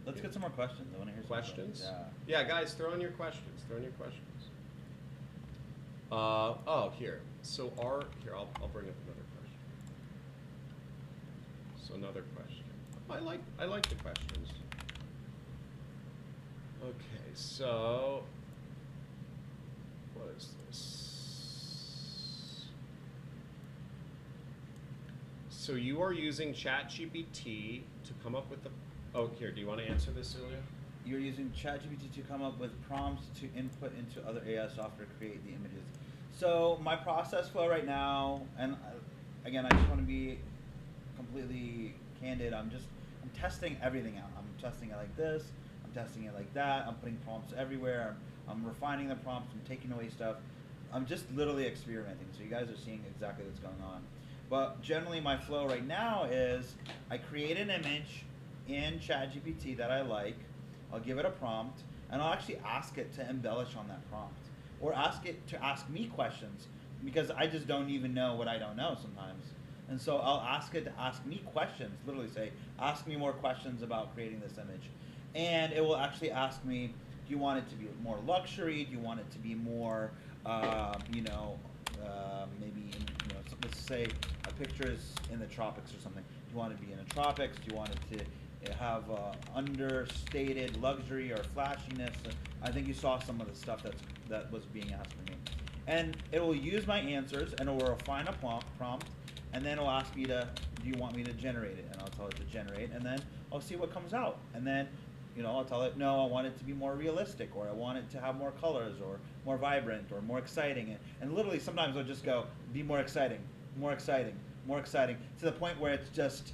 Let's get some more questions. I want to hear some Questions? Yeah. Yeah, guys, throw in your questions. Throw in your questions. Oh, here. So here, I'll bring up another question. So another question. I like the questions. Okay, so what is this? So you are using ChatGPT to come up with the. Oh, here. Do you want to answer this, Ilya? You're using ChatGPT to come up with prompts to input into other AI software to create the images. So my process flow right now, and again, I just want to be completely candid, I'm testing everything out. I'm testing it like this, I'm testing it like that, I'm putting prompts everywhere, I'm refining the prompts, I'm taking away stuff. I'm just literally experimenting, so you guys are seeing exactly what's going on. But generally my flow right now is I create an image in ChatGPT that I like, I'll give it a prompt, and I'll actually ask it to embellish on that prompt. Or ask it to ask me questions, because I just don't even know what I don't know sometimes. And so I'll ask it to ask me questions, literally say, ask me more questions about creating this image. And it will actually ask me, do you want it to be more luxury? Do you want it to be more, maybe, let's say a picture is in the tropics or something. Do you want it to be in the tropics? Do you want it to have understated luxury or flashiness? I think you saw some of the stuff that was being asked of me. And it will use my answers, and it will refine a prompt, and then it'll ask me do you want me to generate it? And I'll tell it to generate, and then I'll see what comes out. And then, I'll tell it, no, I want it to be more realistic, or I want it to have more colors, or more vibrant, or more exciting. And literally sometimes I'll just go, be more exciting, more exciting, more exciting, to the point where it's just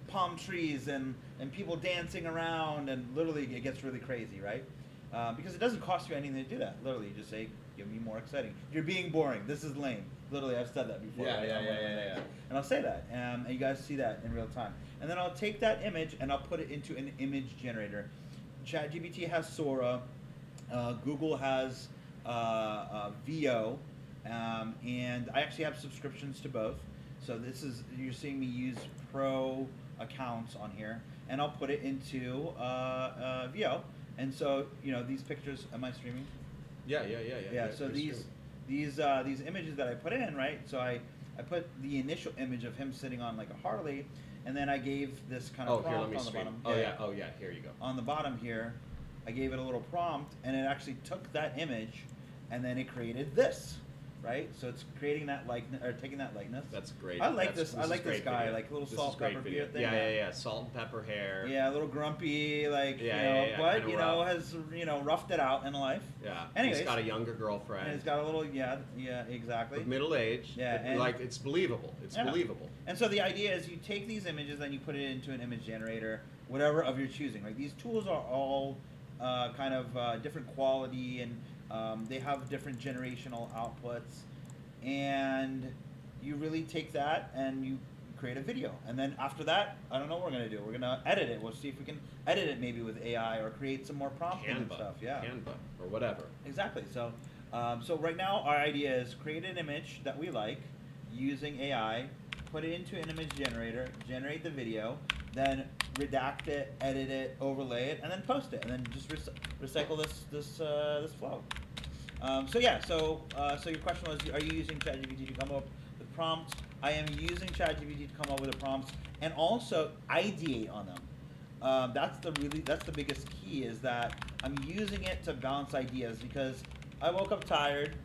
palm trees and people dancing around, and literally it gets really crazy, right? Because it doesn't cost you anything to do that. Literally, you just say, give me more exciting. You're being boring. This is lame. Literally, I've said that before. Yeah. And I'll say that, and you guys see that in real time. And then I'll take that image and I'll put it into an image generator. ChatGPT has Sora. Google has VO. And I actually have subscriptions to both. So you're seeing me use pro accounts on here. And I'll put it into VO. And so, these pictures, am I streaming? Yeah. So these images that I put in, right? So I put the initial image of him sitting on like a Harley, and then I gave this kind of prompt on the bottom. Here you go. On the bottom here, I gave it a little prompt, and it actually took that image, and then it created this. Right, so it's creating that likeness, or taking that likeness. That's great. I like this. I like this guy, like little salt pepper beard thing. Yeah. Salt and pepper hair. Yeah, a little grumpy, like but has roughed it out in life. Yeah. Anyways, he's got a younger girlfriend. And he's got a little exactly. Middle age. Yeah, and like it's believable. It's believable. And so the idea is you take these images and you put it into an image generator, whatever of your choosing. Like these tools are all kind of different quality, and they have different generational outputs, and you really take that and you create a video. And then after that, I don't know what we're going to do. We're going to edit it. We'll see if we can edit it maybe with AI or create some more prompting and stuff. Yeah. Canva or whatever. Exactly. So, so right now our idea is create an image that we like using AI, put it into an image generator, generate the video, then redact it, edit it, overlay it, and then post it, and then just recycle this flow. So your question was, are you using ChatGPT to come up with prompts? I am using ChatGPT to come up with the prompts and also ideate on them. That's the biggest key, is that I'm using it to bounce ideas, because I woke up tired,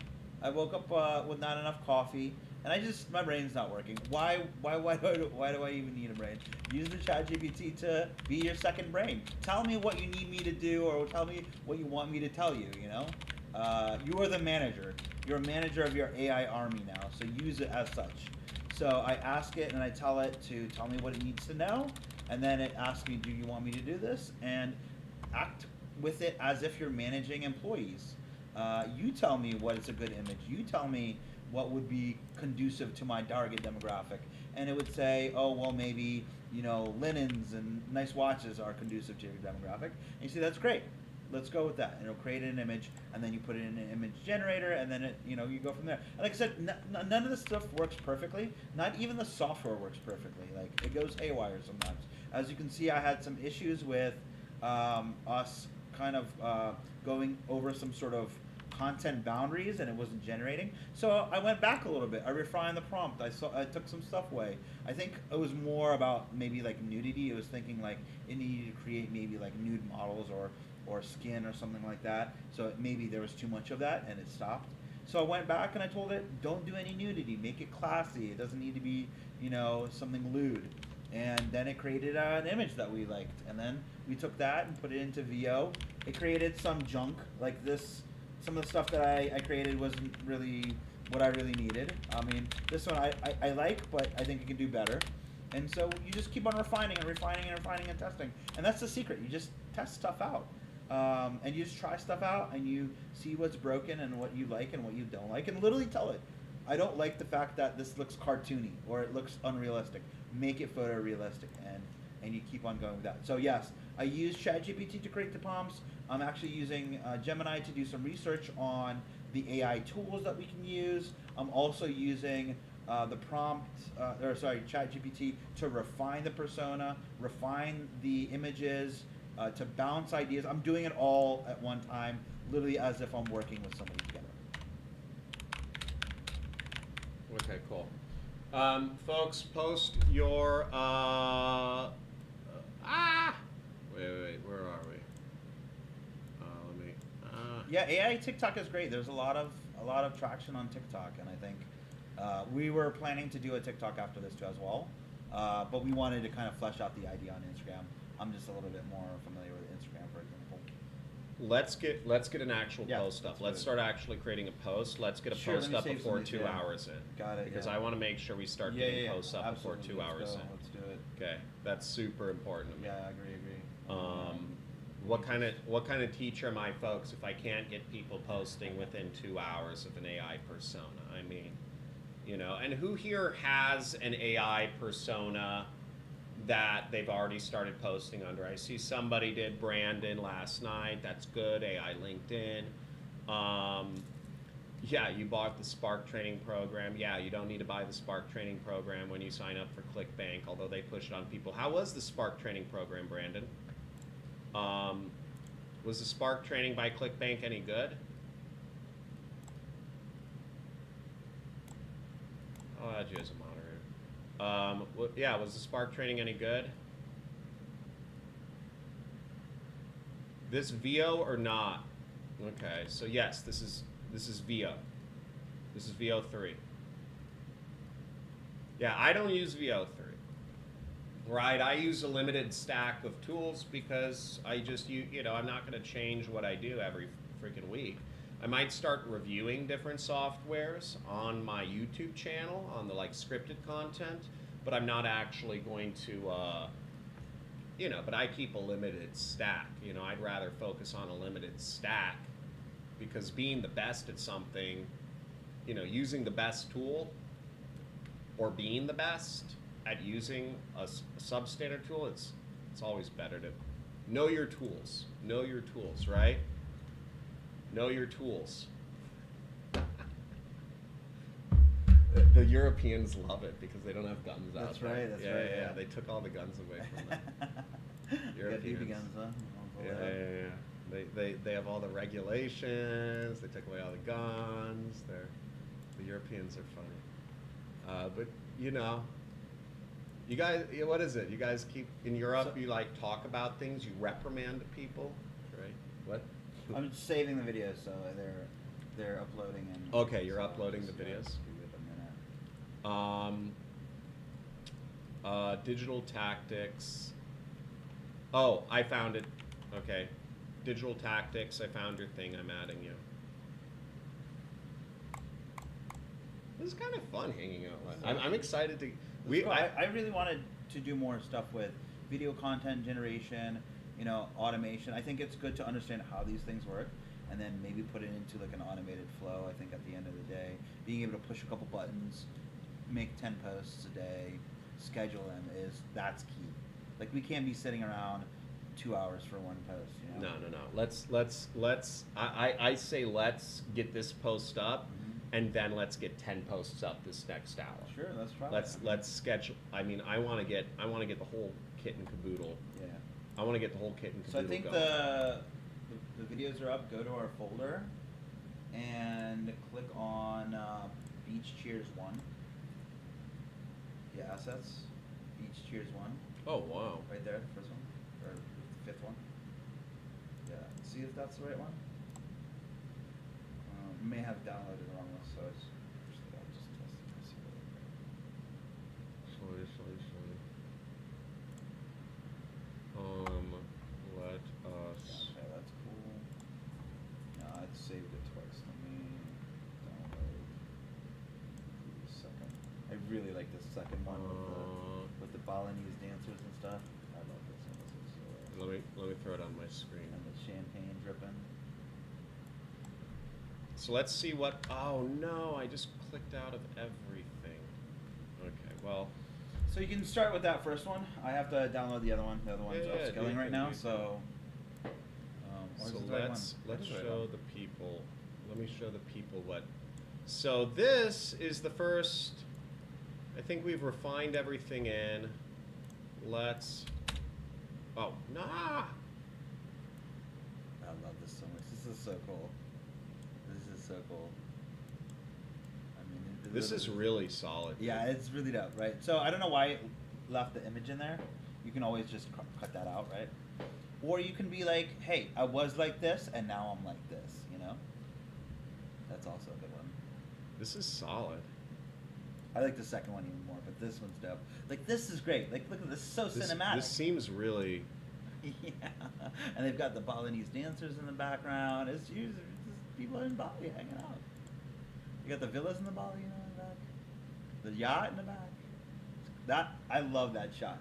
I woke up with not enough coffee, and my brain's not working. Why do I even need a brain? Use the ChatGPT to be your second brain. Tell me what you need me to do, or tell me what you want me to tell you. You are the manager. You're a manager of your AI army now, so use it as such. So I ask it and I tell it to tell me what it needs to know, and then it asks me, do you want me to do this? And act with it as if you're managing employees. You tell me what is a good image. You tell me what would be conducive to my target demographic. And it would say, oh, well, maybe, linens and nice watches are conducive to your demographic. And you say, that's great. Let's go with that. And it'll create an image, and then you put it in an image generator, and then you go from there. And like I said, none of this stuff works perfectly. Not even the software works perfectly. Like, it goes haywire sometimes. As you can see, I had some issues with us kind of going over some sort of content boundaries, and it wasn't generating. So I went back a little bit. I refined the prompt. I took some stuff away. I think it was more about maybe like nudity. It was thinking like it needed to create maybe like nude models or skin or something like that. So maybe there was too much of that, and it stopped. So I went back and I told it, don't do any nudity. Make it classy. It doesn't need to be, something lewd. And then it created an image that we liked. And then we took that and put it into VO. It created some junk like this. Some of the stuff that I created wasn't really what I really needed. I mean, this one I like, but I think it can do better. And so you just keep on refining and refining and refining and testing. And that's the secret. You just test stuff out. And you just try stuff out and you see what's broken and what you like and what you don't like and literally tell it. I don't like the fact that this looks cartoony or it looks unrealistic. Make it photorealistic and you keep on going with that. So yes, I use ChatGPT to create the prompts. I'm actually using Gemini to do some research on the AI tools that we can use. I'm also using ChatGPT to refine the persona, refine the images, to bounce ideas. I'm doing it all at one time, literally as if I'm working with somebody together. Okay, cool. Folks, post your wait, where are we? Let me. Yeah, AI TikTok is great. There's a lot of traction on TikTok, and I think we were planning to do a TikTok after this too as well, but we wanted to kind of flesh out the idea on Instagram. I'm just a little bit more familiar with Instagram, for example. Let's get an actual post up. Let's good. start actually creating a post. Let's get a Sure, post let me up save before some of these, 2 yeah. hours in. Got it, Because yeah. I want to make sure we start getting posts up before 2 hours in. Let's do it. Okay, that's super important to me. Yeah, I agree. What kind of teacher am I, folks, if I can't get people posting within 2 hours of an AI persona? I mean, you know, and who here has an AI persona that they've already started posting under? I see somebody did Brandon last night. That's good. AI LinkedIn. Yeah, you bought the Spark training program. Yeah, you don't need to buy the Spark training program when you sign up for ClickBank, although they push it on people. How was the Spark training program, Brandon? Was the Spark training by ClickBank any good? I'll add you as a moderator. Yeah, was the Spark training any good? This VO or not? Okay, so yes, this is VO. This is VO3. Yeah, I don't use VO3. Right, I use a limited stack of tools because I just, you know, I'm not going to change what I do every freaking week. I might start reviewing different softwares on my YouTube channel, on the like scripted content, but I'm not actually going to, you know, but I keep a limited stack. You know, I'd rather focus on a limited stack because being the best at something, you know, using the best tool or being the best at using a substandard tool, it's always better to know your tools. Know your tools, right? Know your tools. The Europeans love it because they don't have guns out there. Right, that's right. Yeah, they took all the guns away from them. Europeans. Guns, huh? They have all the regulations. They took away all the guns. The Europeans are funny. But you know, you guys, what is it? You guys keep in Europe. You like talk about things. You reprimand people, right? What? I'm just saving the videos, so they're uploading. And okay, you're uploading the videos. Give it a minute. Digital tactics. Oh, I found it. Okay, digital tactics. I found your thing. I'm adding you. This is kind of fun hanging out with. I'm excited to. I really wanted to do more stuff with video content generation, you know, automation. I think it's good to understand how these things work and then maybe put it into like an automated flow. I think at the end of the day, being able to push a couple buttons, make 10 posts a day, schedule them that's key. Like we can't be sitting around 2 hours for one post, you know? No. Let's I say let's get this post up. And then let's get 10 posts up this next hour. Sure, let's try. Let's schedule. I mean, I want to get the whole kit and caboodle. Yeah. I want to get the whole kit and caboodle. So I think going. the videos are up. Go to our folder and click on Beach Cheers 1. Yeah, assets. Beach Cheers 1. Oh wow. Right there, the first one or the fifth one. Yeah. See if that's the right one. You may have downloaded the wrong one, so I'll just test it and see what it Slowly. Let us. Okay, that's cool. No, I saved it twice. Let me download the second. I really like the second one with the me throw it on my screen. And the champagne dripping. So let's see what. Oh no! I just clicked out of everything. Okay, well. So you can start with that first one. I have to download the other one. The other one's upscaling right now. So. So let's show the people. Let me show the people what. So this is the first. I think we've refined everything in. Let's. Oh nah. I love this so much. This is so cool. This is so cool. I mean, this is really solid. Yeah, it's really dope, right? So I don't know why it left the image in there. You can always just cut that out, right? Or you can be like, hey, I was like this, and now I'm like this, you know? That's also a good one. This is solid. I like the second one even more, but this one's dope. Like, this is great. Like, look at this, so cinematic. This seems really... Yeah. And they've got the Balinese dancers in the background. It's just people in Bali hanging out. You got the villas in the Bali, you know, in the back. The yacht in the back. I love that shot.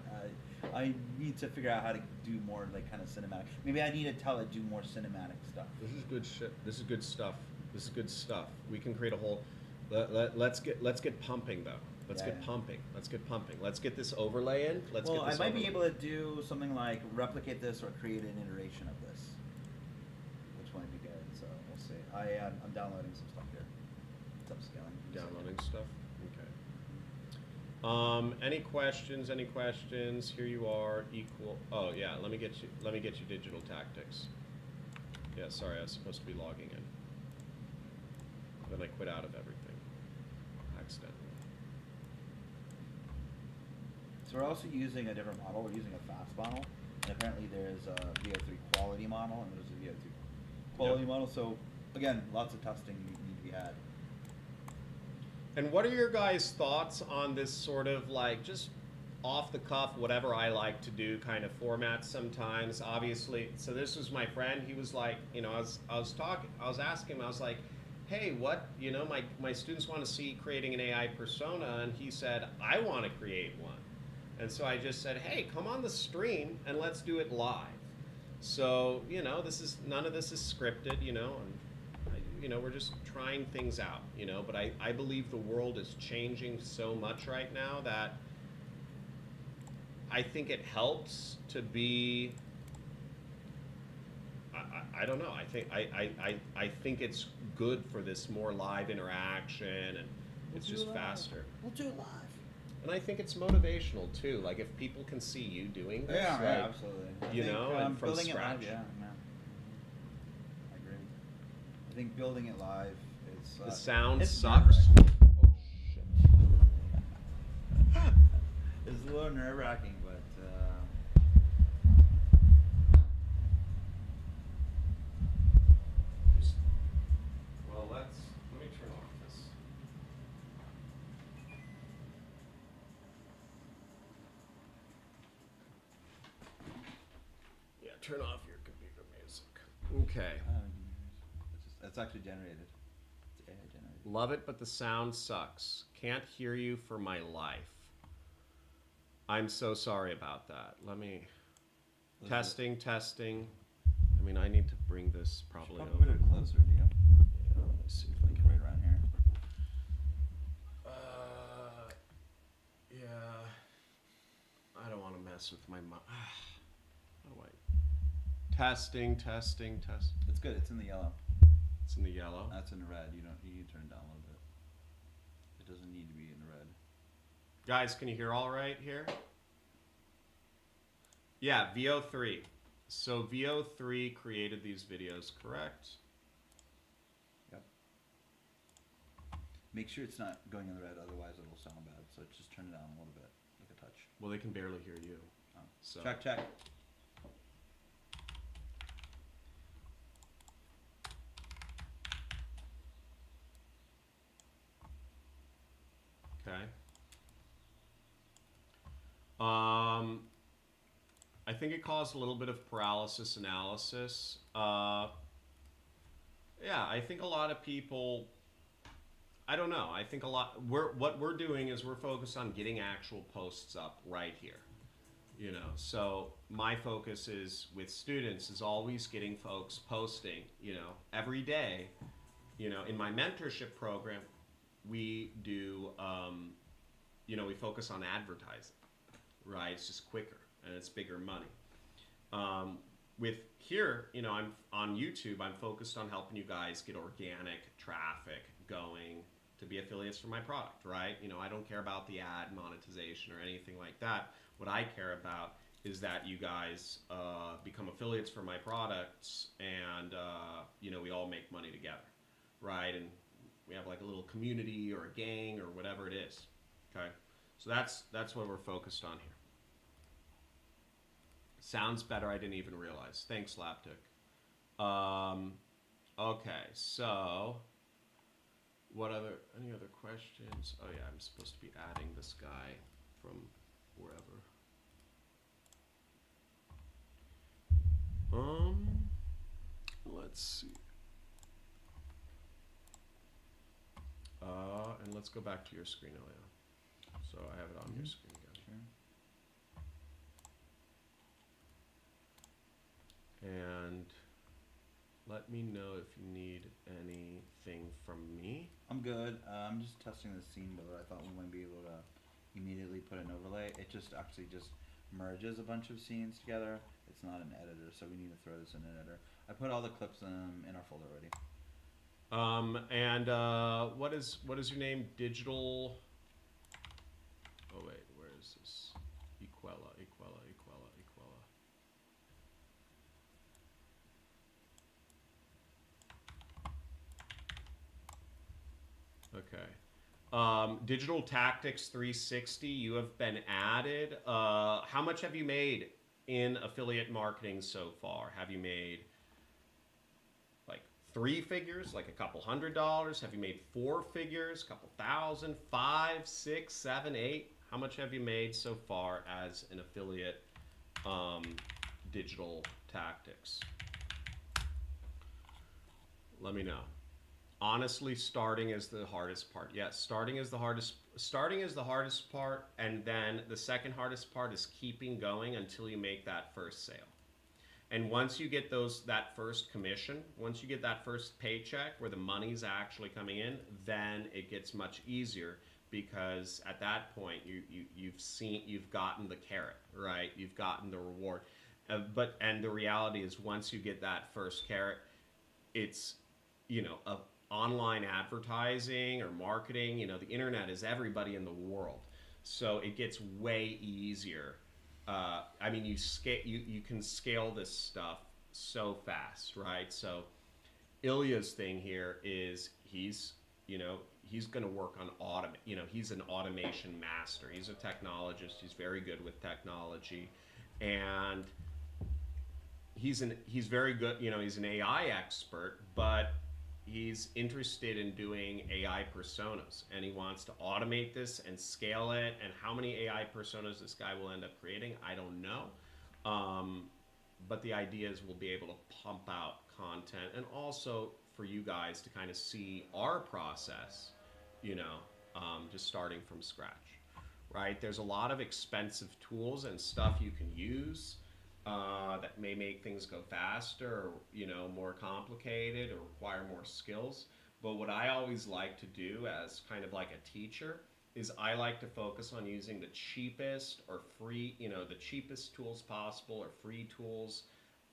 I need to figure out how to do more like kind of cinematic. Maybe I need to tell it do more cinematic stuff. This is good shit. This is good stuff. This is good stuff. We can create a whole. Let's get pumping though. Let's get pumping. Let's get pumping. Let's get this overlay in. Let's get this. I might be able to do something like replicate this or create an iteration of this, which might be good. So we'll see. I'm downloading some stuff here. It's upscaling. Downloading stuff. Any questions? Any questions? Here you are. Equal. Oh yeah. Let me get you digital tactics. Yeah. Sorry, I was supposed to be logging in. Then I quit out of everything accidentally. So we're also using a different model. We're using a fast model, and apparently there's a VO3 quality model, and there's a VO2 quality model. So again, lots of testing need to be had. And what are your guys' thoughts on this sort of like just off the cuff, whatever I like to do kind of format sometimes? Obviously, so this was my friend. He was like, you know, I was asking him, I was like, hey, what, you know, my students want to see creating an AI persona, and he said, I want to create one. And so I just said, hey, come on the stream and let's do it live. So, you know, none of this is scripted, you know, and you know, we're just trying things out, you know, but I believe the world is changing so much right now that I think it helps to be, I don't know, I think it's good for this more live interaction, and it's just faster. We'll do it live. And I think it's motivational too, like if people can see you doing this, yeah, like, right, absolutely. You know, and from building scratch. It live, yeah. I agree. I think building it live is... The sound it's sucks. Oh, shit. It's a little nerve-wracking, but... Well, let me turn off this. Yeah, turn off your computer music. Okay. It's actually generated. It's AI generated. Love it, but the sound sucks. Can't hear you for my life. I'm so sorry about that. Let me... Testing. I mean, I need to bring this probably over. Put it closer to you. Yeah, let me see if I can... Right around here. Yeah. I don't want to mess with my... How do I... Testing. It's good. It's in the yellow. It's in the yellow. That's in the red. You can turn it down a little bit. It doesn't need to be in the red. Guys, can you hear all right here? Yeah, VO3. So VO3 created these videos, correct? Yep. Make sure it's not going in the red, otherwise it'll sound bad. So just turn it down a little bit, like a touch. Well, they can barely hear you. Oh. So. Check. Okay. I think it caused a little bit of paralysis analysis. Yeah, I think a lot of people, I don't know, I think what we're doing is we're focused on getting actual posts up right here. You know, so my focus is with students is always getting folks posting, you know, every day. You know, in my mentorship program, we do, you know, we focus on advertising, right? It's just quicker and it's bigger money. With here, you know, I'm on YouTube, I'm focused on helping you guys get organic traffic going to be affiliates for my product, right? You know, I don't care about the ad monetization or anything like that. What I care about is that you guys become affiliates for my products, and you know, we all make money together, right? And we have like a little community or a gang or whatever it is. Okay, so that's what we're focused on here. Sounds better. I didn't even realize. Thanks, Laptic. Okay, so any other questions? Oh yeah, I'm supposed to be adding this guy from wherever. Let's see. And let's go back to your screen, Elia. So I have it on your screen again. Sure. And let me know if you need anything from me. I'm good. I'm just testing the scene builder. I thought we might be able to immediately put an overlay. It just actually just merges a bunch of scenes together. It's not an editor, so we need to throw this in an editor. I put all the clips in our folder already. And what is your name? Digital. Oh wait, where is this? Equella. Okay. Digital Tactics 360. You have been added. How much have you made in affiliate marketing so far? Have you made like 3 figures, like a couple $100s? Have you made 4 figures, a couple thousand, 5, 6, 7, 8? How much have you made so far as an affiliate Digital Tactics? Let me know. Honestly, starting is the hardest part. Yes, starting is the hardest part, and then the second hardest part is keeping going until you make that first sale. And once you get that first commission, once you get that first paycheck where the money's actually coming in, then it gets much easier, because at that point you've gotten the carrot, right? You've gotten the reward. And the reality is, once you get that first carrot, it's, you know, online advertising or marketing, you know, the internet is everybody in the world. So it gets way easier. I mean, you can scale this stuff so fast, right? So Ilya's thing here is he's going to work on he's an automation master. He's a technologist. He's very good with technology, and he's very good, he's an AI expert, but he's interested in doing AI personas, and he wants to automate this and scale it. And how many AI personas this guy will end up creating, I don't know. But the idea is we'll be able to pump out content, and also for you guys to kind of see our process, just starting from scratch, right? There's a lot of expensive tools and stuff you can use that may make things go faster, or more complicated, or require more skills. But what I always like to do as kind of like a teacher is I like to focus on using the cheapest or free, the cheapest tools possible, or free tools.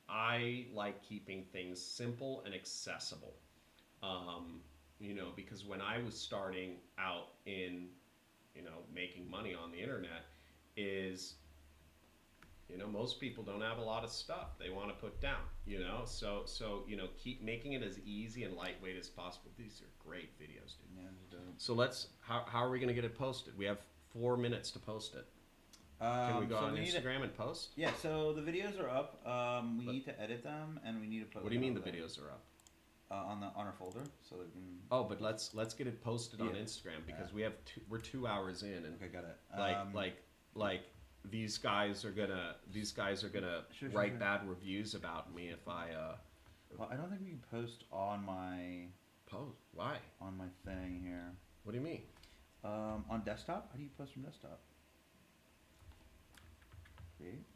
I like keeping things simple and accessible, because when I was starting out in, making money on the internet, is most people don't have a lot of stuff they want to put down, so keep making it as easy and lightweight as possible. These are great videos, dude. Yeah, so how are we going to get it posted? We have 4 minutes to post it. Can we go on Instagram and post? Yeah, so the videos are up. We need to edit them, and we need to post. What do you mean the videos are up? On our folder, so they can. Oh, but let's get it posted on Instagram, because we're 2 hours in, and okay, got it. Like these guys are gonna write bad reviews about me if I. Well, I don't think we can post on my. Post? Why? On my thing here. What do you mean? On desktop? How do you post from desktop? Create.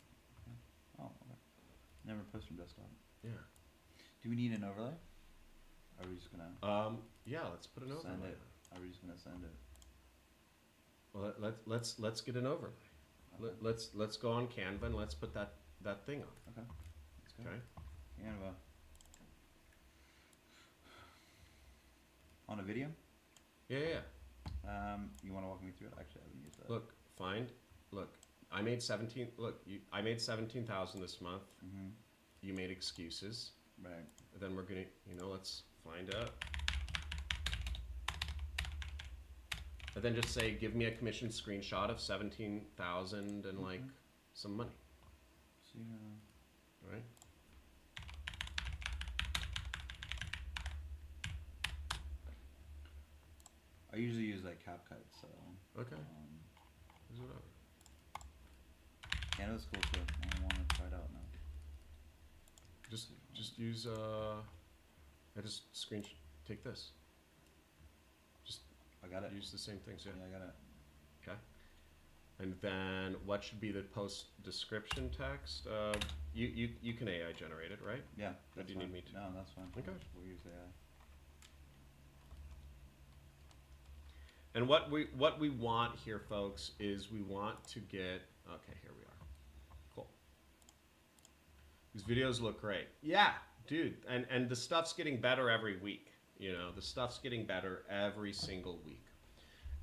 post from desktop. Yeah. Do we need an overlay? Are we just gonna Yeah, let's put an send overlay. it? Are we just gonna send it? Well, let's get an overlay. Okay. Let's go on Canva and let's put that thing on. Okay. Let's go. Okay. Canva. On a video? Yeah. You want to walk me through it? Actually, I haven't used that. Look, look. I made 17. Look, I made 17,000 this month. Mm-hmm. You made excuses. Right. Then we're gonna, let's find out. And then just say, give me a commission screenshot of 17,000 and like some money. See. Right. I usually use like CapCut, so. Okay. Is whatever. Canva's cool too. I want to try it out now. Just use I just take this. Just I got it. use the same things. Yeah. Yeah, I got it. Okay. And then what should be the post description text? You can AI generate it, right? Yeah. Or That's do you fine. need me to? No, that's fine. Okay. We'll use AI. And what we want here, folks, is we want to get. Okay, here we are. Cool. These videos look great. Yeah, dude. And the stuff's getting better every week. The stuff's getting better every single week.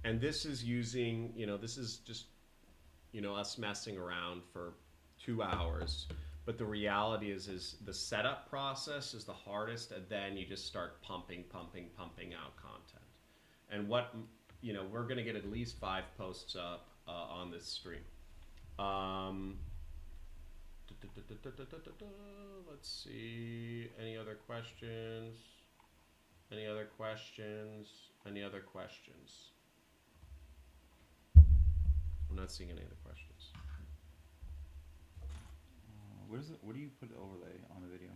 And this is using, this is just, us messing around for 2 hours. But the reality is the setup process is the hardest, and then you just start pumping out content. And what, we're going to get at least 5 posts up on this stream. Let's see. Any other questions? Any other questions? Any other questions? I'm not seeing any other questions. Where do you put overlay on the video?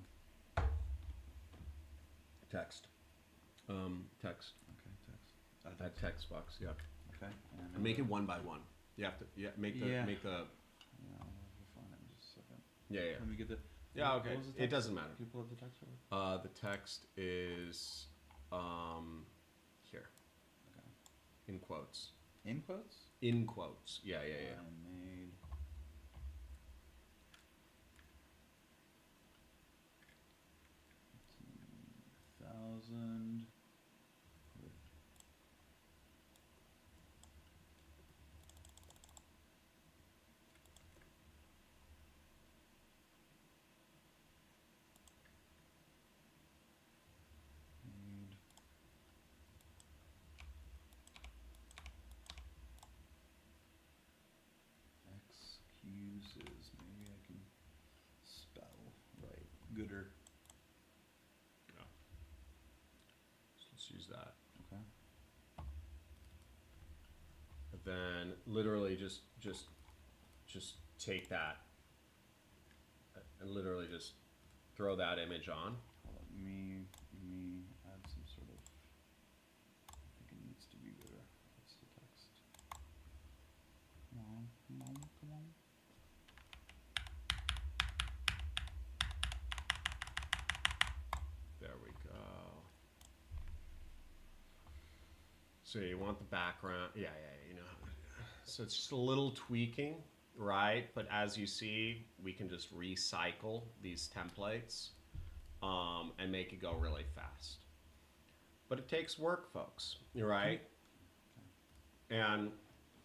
Text. Text. Okay, text. That text box. Yeah. Okay. And make it 1 by 1. You have to. Yeah. Make the. Yeah. Make the. Yeah, we'll find it in just a second. Yeah. Let me get the. Yeah. Okay. What was the text? It doesn't matter. Can you pull up the text for me? The text is here. Okay. In quotes. In quotes? In quotes. Yeah. I made 15,000 with made excuses. Maybe I can spell right. Gooder. Yeah. So let's use that. Okay. And then literally just take that and literally just throw that image on. Let me add some sort of. I think it needs to be gooder. What's the text? Come on. There we go. So you want the background. Yeah. So it's just a little tweaking, right? But as you see, we can just recycle these templates and make it go really fast. But it takes work, folks. You're right. And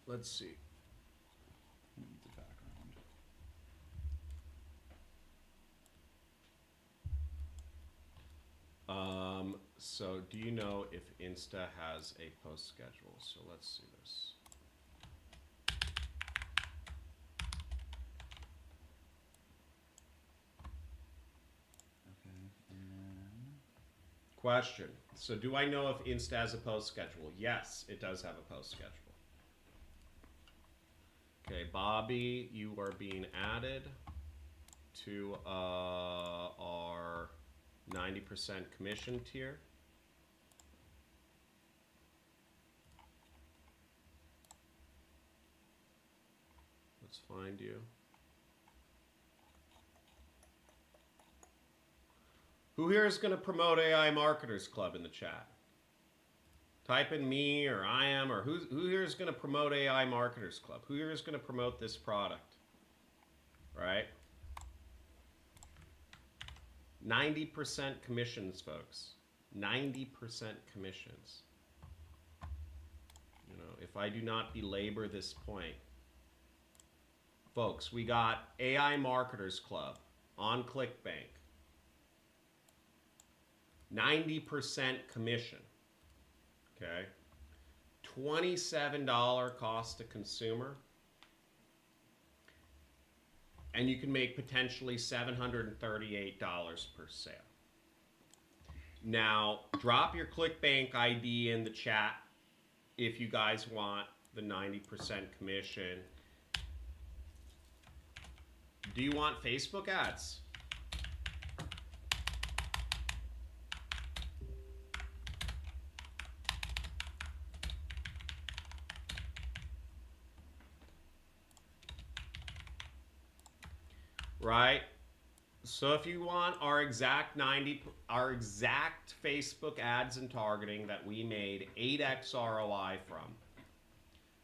let's see. Need the background. So do you know if Insta has a post schedule? So let's see this. Okay, and then Question. So do I know if Insta has a post schedule? Yes, it does have a post schedule. Okay, Bobby, you are being added to our 90% commission tier. Let's find you. Who here is going to promote AI Marketers Club in the chat? Type in me or I am, or who here is going to promote AI Marketers Club? Who here is going to promote this product? Right? 90% commissions, folks. 90% commissions. You know, if I do not belabor this point. Folks, we got AI Marketers Club on ClickBank. 90% commission. Okay. $27 cost to consumer. And you can make potentially $738 per sale. Now, drop your ClickBank ID in the chat if you guys want the 90% commission. Do you want Facebook ads? Right? So if you want our exact Facebook ads and targeting that we made 8x ROI from.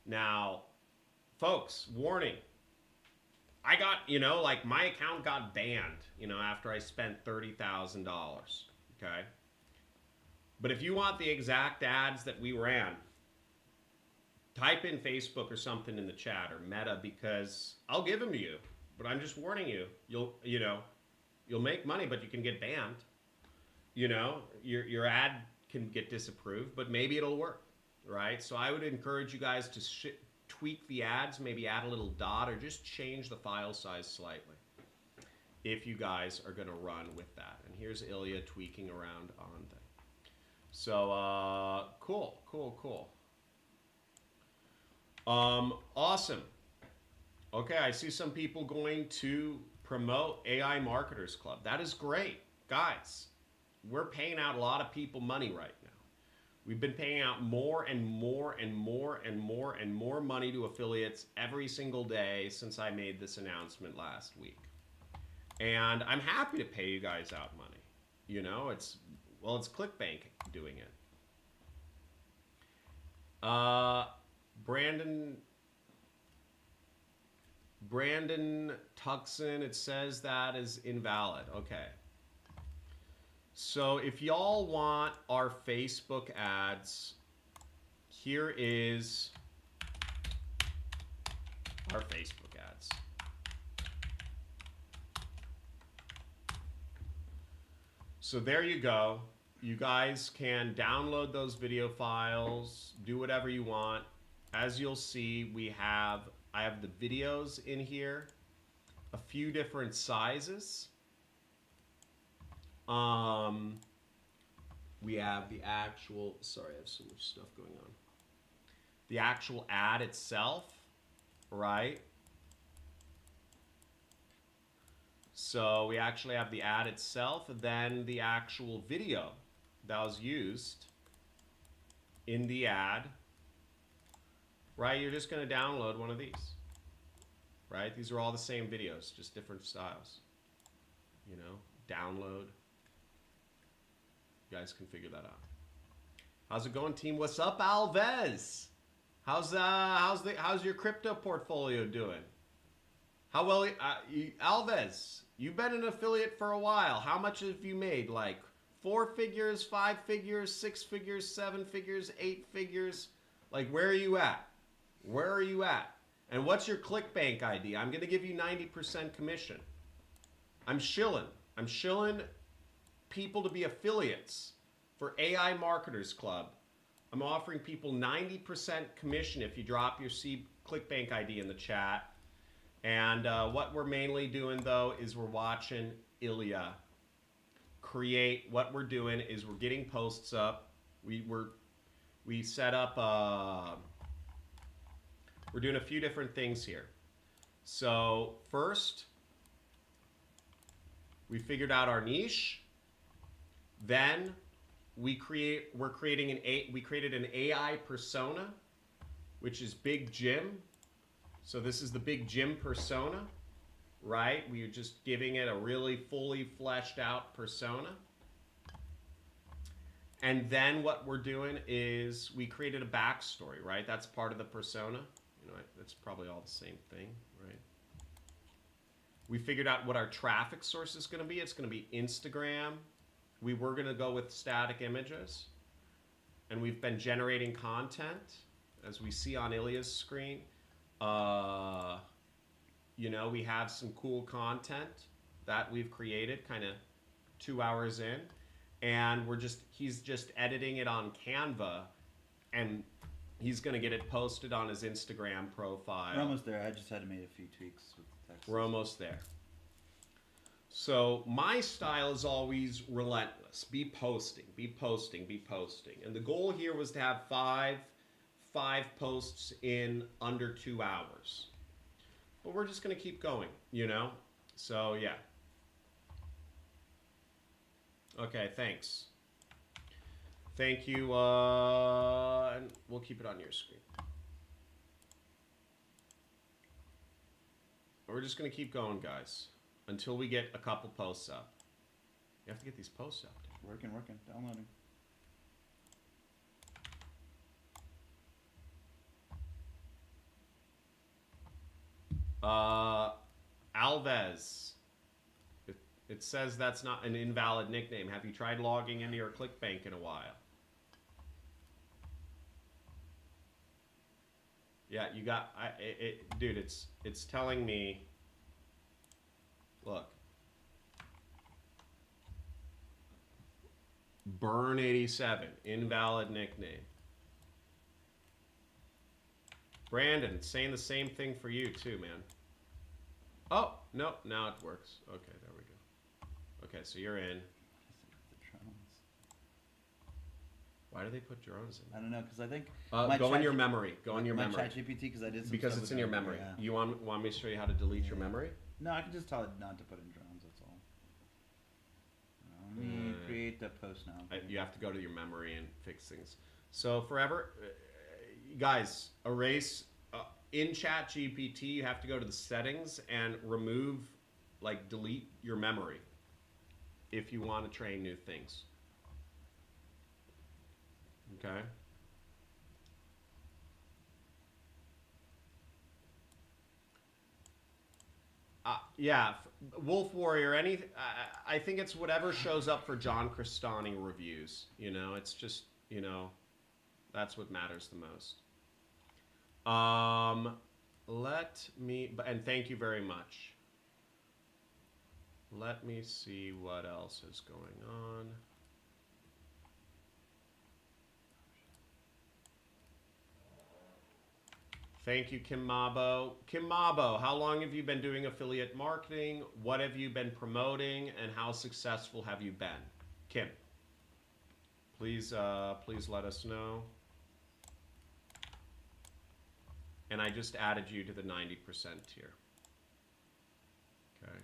Now, folks, warning. I got, you know, like my account got banned, you know, after I spent $30,000, okay? But if you want the exact ads that we ran, type in Facebook or something in the chat or Meta, because I'll give them to you. But I'm just warning you, you'll make money, but you can get banned. You know, your ad can get disapproved, but maybe it'll work, right? So I would encourage you guys to tweak the ads, maybe add a little dot or just change the file size slightly if you guys are going to run with that. And here's Ilya tweaking around on thing. So cool. Awesome. Okay, I see some people going to promote AI Marketers Club. That is great. Guys, we're paying out a lot of people money right now. We've been paying out more and more money to affiliates every single day since I made this announcement last week. And I'm happy to pay you guys out money. You know, it's ClickBank doing it. Brandon Tuxon, it says that is invalid. Okay. So if y'all want our Facebook ads, here is our Facebook ads. So there you go. You guys can download those video files, do whatever you want. As you'll see, I have the videos in here, a few different sizes. We have the actual, sorry, I have so much stuff going on. The actual ad itself, right? So we actually have the ad itself, and then the actual video that was used in the ad, right? You're just going to download one of these, right? These are all the same videos, just different styles, you know, download. You guys can figure that out. How's it going, team? What's up, Alves? How's your crypto portfolio doing? How well, Alves? You've been an affiliate for a while. How much have you made? Like 4 figures, 5 figures, 6 figures, 7 figures, 8 figures? Like, where are you at? Where are you at? And what's your ClickBank ID? I'm going to give you 90% commission. I'm shilling people to be affiliates for AI Marketers Club. I'm offering people 90% commission if you drop your ClickBank ID in the chat. And what we're mainly doing, though, is we're watching Ilya create. What we're doing is we're getting posts up. We set up, we're doing a few different things here. So first, we figured out our niche. Then we created an AI persona, which is Big Jim. So this is the Big Jim persona, right? We are just giving it a really fully fleshed out persona. And then what we're doing is we created a backstory, right? That's part of the persona. You know, it's probably all the same thing, right? We figured out what our traffic source is going to be. It's going to be Instagram. We were going to go with static images. And we've been generating content, as we see on Ilya's screen. You know, we have some cool content that we've created kind of 2 hours in. And he's just editing it on Canva, and he's going to get it posted on his Instagram profile. We're almost there. I just had to make a few tweaks with the text. We're almost there. So my style is always relentless. Be posting, be posting, be posting. And the goal here was to have five posts in under 2 hours. But we're just going to keep going, you know? So yeah. Okay, thanks. Thank you, and we'll keep it on your screen. We're just going to keep going, guys, until we get a couple posts up. You have to get these posts up. Working, downloading. Alves. It says that's not an invalid nickname. Have you tried logging into your ClickBank in a while? Yeah, you got, dude, it's telling me, look. Burn87, invalid nickname. Brandon, saying the same thing for you too, man. Oh, no, now it works. Okay, there we go. Okay, so you're in. Why do they put drones in? I don't know, because I think go in your memory. Go in your memory. ChatGPT, because I did some because stuff it's in your memory. Yeah. You want me to show you how to delete your memory? No, I can just tell it not to put in drones. That's all. Let me create the post now. You have to go to your memory and fix things. So forever, guys, erase in ChatGPT. You have to go to the settings and remove, like, delete your memory if you want to train new things. Okay. Yeah, Wolf Warrior. I think it's whatever shows up for John Crestani reviews. You know, it's just, you know, that's what matters the most. Let me, and thank you very much. Let me see what else is going on. Thank you, Kim Mabo. Kim Mabo, how long have you been doing affiliate marketing? What have you been promoting, and how successful have you been? Kim, please let us know. And I just added you to the 90% tier. Okay.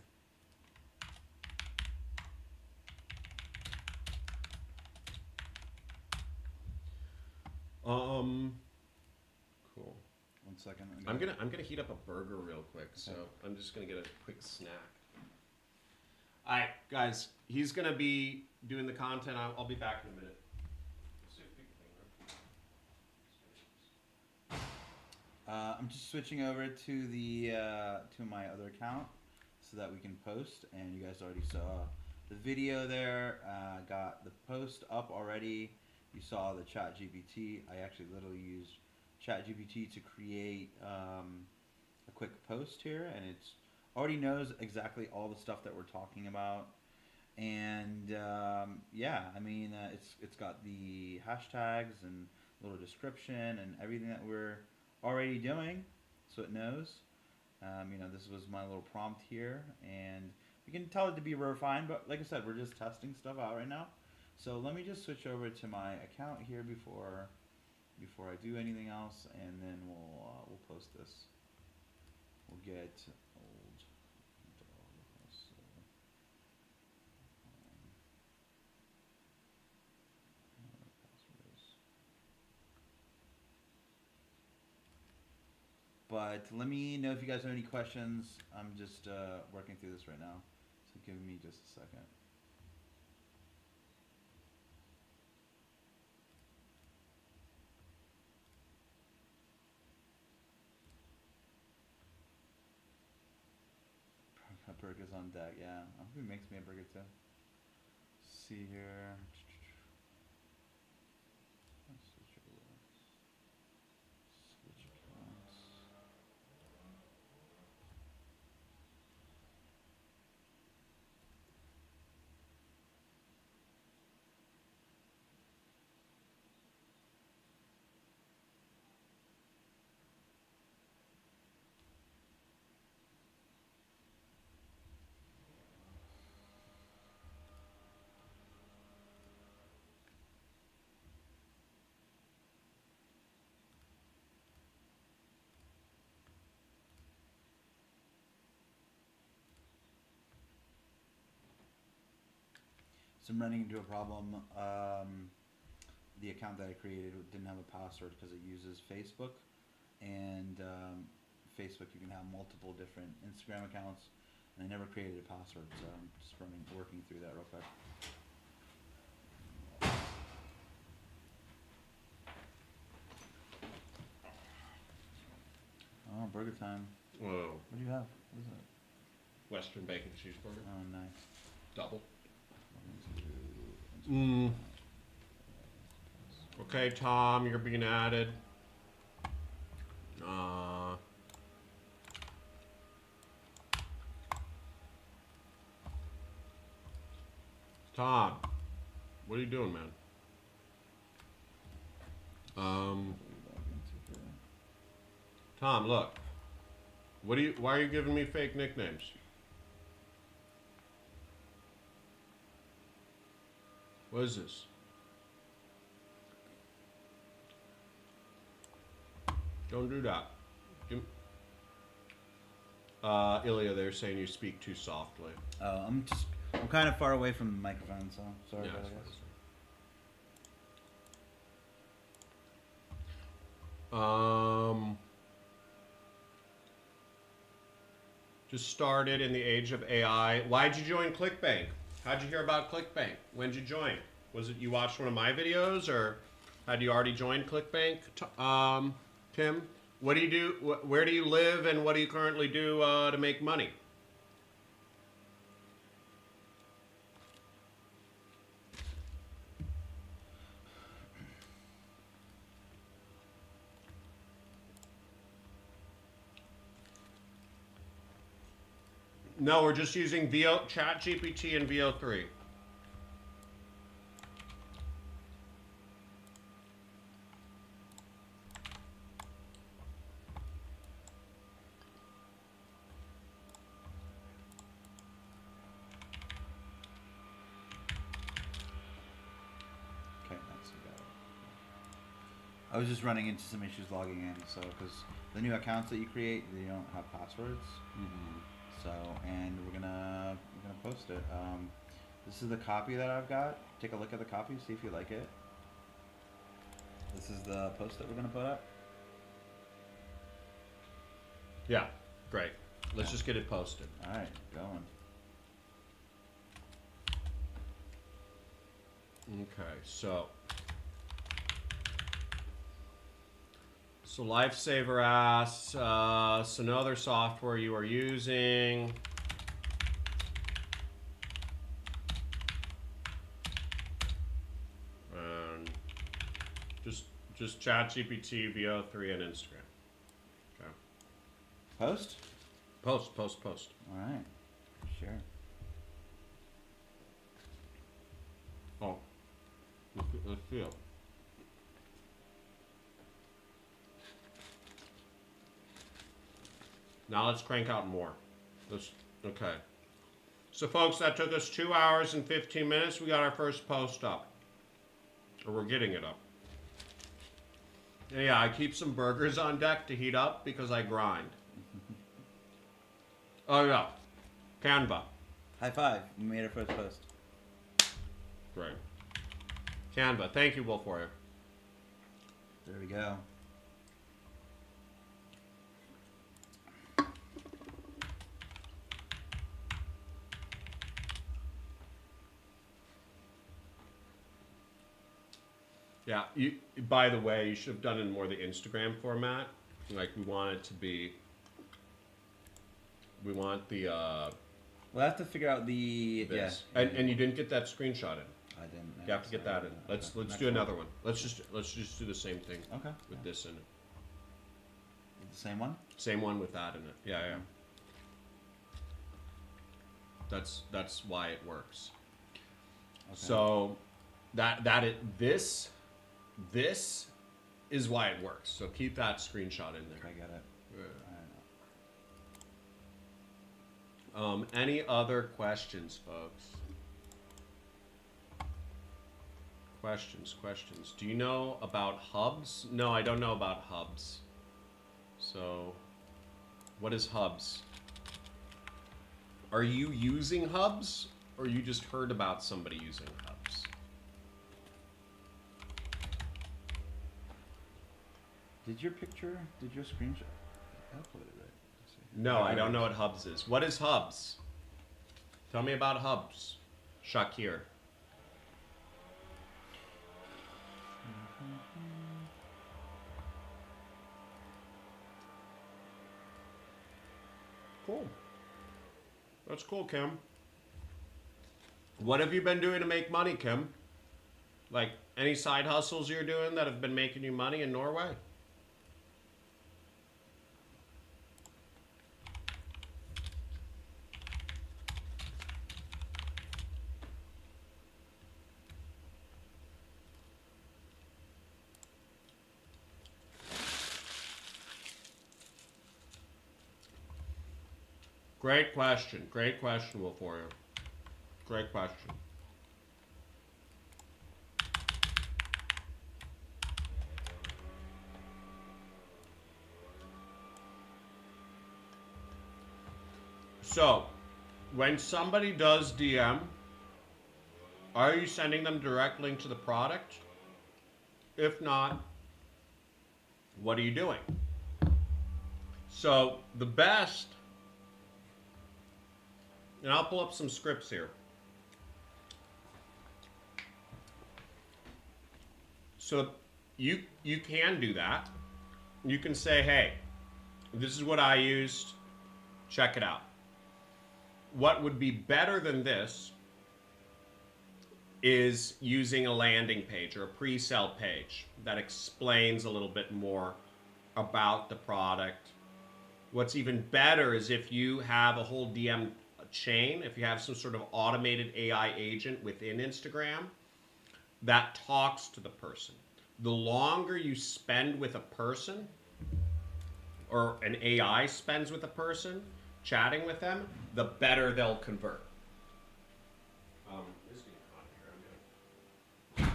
Cool. 1 second. I'm gonna heat up a burger real quick, so I'm just gonna get a quick snack. All right, guys, he's gonna be doing the content. I'll be back in a minute. I'm just switching over to the to my other account so that we can post. And you guys already saw the video there. Got the post up already. You saw the ChatGPT. I actually literally used ChatGPT to create a quick post here, and it already knows exactly all the stuff that we're talking about. And yeah, I mean, it's got the hashtags and little description and everything that we're already doing, so it knows. You know, this was my little prompt here, and we can tell it to be refined, but like I said, we're just testing stuff out right now. So let me just switch over to my account here before I do anything else, and then we'll post this. We'll get old dog hustle. But let me know if you guys have any questions. I'm just working through this right now, so give me just a second. burgers on deck. Yeah, I hope he makes me a burger too. See here. Switch accounts. So I'm running into a problem. The account that I created didn't have a password because it uses Facebook, and Facebook you can have multiple different Instagram accounts, and I never created a password, so I'm just working through that real quick. Oh, burger time. Whoa. What do you have? What is it? Western bacon cheeseburger. Oh, nice. Double. Okay, Tom, you're being added. Tom, what are you doing, man? Tom, look. Why are you giving me fake nicknames? What is this? Don't do that. Ilya, they're saying you speak too softly. Oh, I'm kind of far away from the microphone, so sorry about that. Just started in the age of AI. Why'd you join ClickBank? How'd you hear about ClickBank? When'd you join? Was it you watched one of my videos, or had you already joined ClickBank? Tim, what do you do? Where do you live, and what do you currently do to make money? No, we're just using ChatGPT and VO3. I was just running into some issues logging in, so because the new accounts that you create, they don't have passwords. So, and we're gonna post it. This is the copy that I've got. Take a look at the copy, see if you like it. This is the post that we're gonna put up. Yeah, great. Let's just get it posted. All right, going. Okay, so Lifesaver asks, some other software you are using. And just ChatGPT, VO3, and Instagram. Okay. Post? Post. All right, sure. Oh, let's feel. Now let's crank out more. Okay. So folks, that took us 2 hours and 15 minutes. We got our first post up. Or we're getting it up. And yeah, I keep some burgers on deck to heat up because I grind. Oh yeah. Canva. High five. We made our first post. Great. Canva. Thank you, Wolf Warrior. There we go. Yeah, by the way, you should have done it in more the Instagram format. Like we want it to be, we want the We'll have to figure out the this. yeah. And you didn't get that screenshot in. I didn't. You have to get that in. Let's Next do another one. Let's just do the same thing. Okay. With this in it. The same one. Same one with that in it. Yeah, yeah. That's why it works. Okay. So this is why it works. So keep that screenshot in there. I get it. Any other questions, folks? Questions. Do you know about hubs? No, I don't know about hubs. So, what is hubs? Are you using hubs, or you just heard about somebody using hubs? Did your screenshot? I uploaded it. No, I don't know what hubs is. What is hubs? Tell me about hubs, Shakir. Cool. That's cool, Kim. What have you been doing to make money, Kim? Like, any side hustles you're doing that have been making you money in Norway? Great question, Will, for you. Great question. So, when somebody does DM, are you sending them direct link to the product? If not, what are you doing? So, the best, and I'll pull up some scripts here. So you can do that. You can say, hey, this is what I used. Check it out. What would be better than this is using a landing page or a pre-sale page that explains a little bit more about the product. What's even better is if you have a whole DM chain, if you have some sort of automated AI agent within Instagram that talks to the person. The longer you spend with a person, or an AI spends with a person, chatting with them, the better they'll convert. It's getting hot here. I'm gonna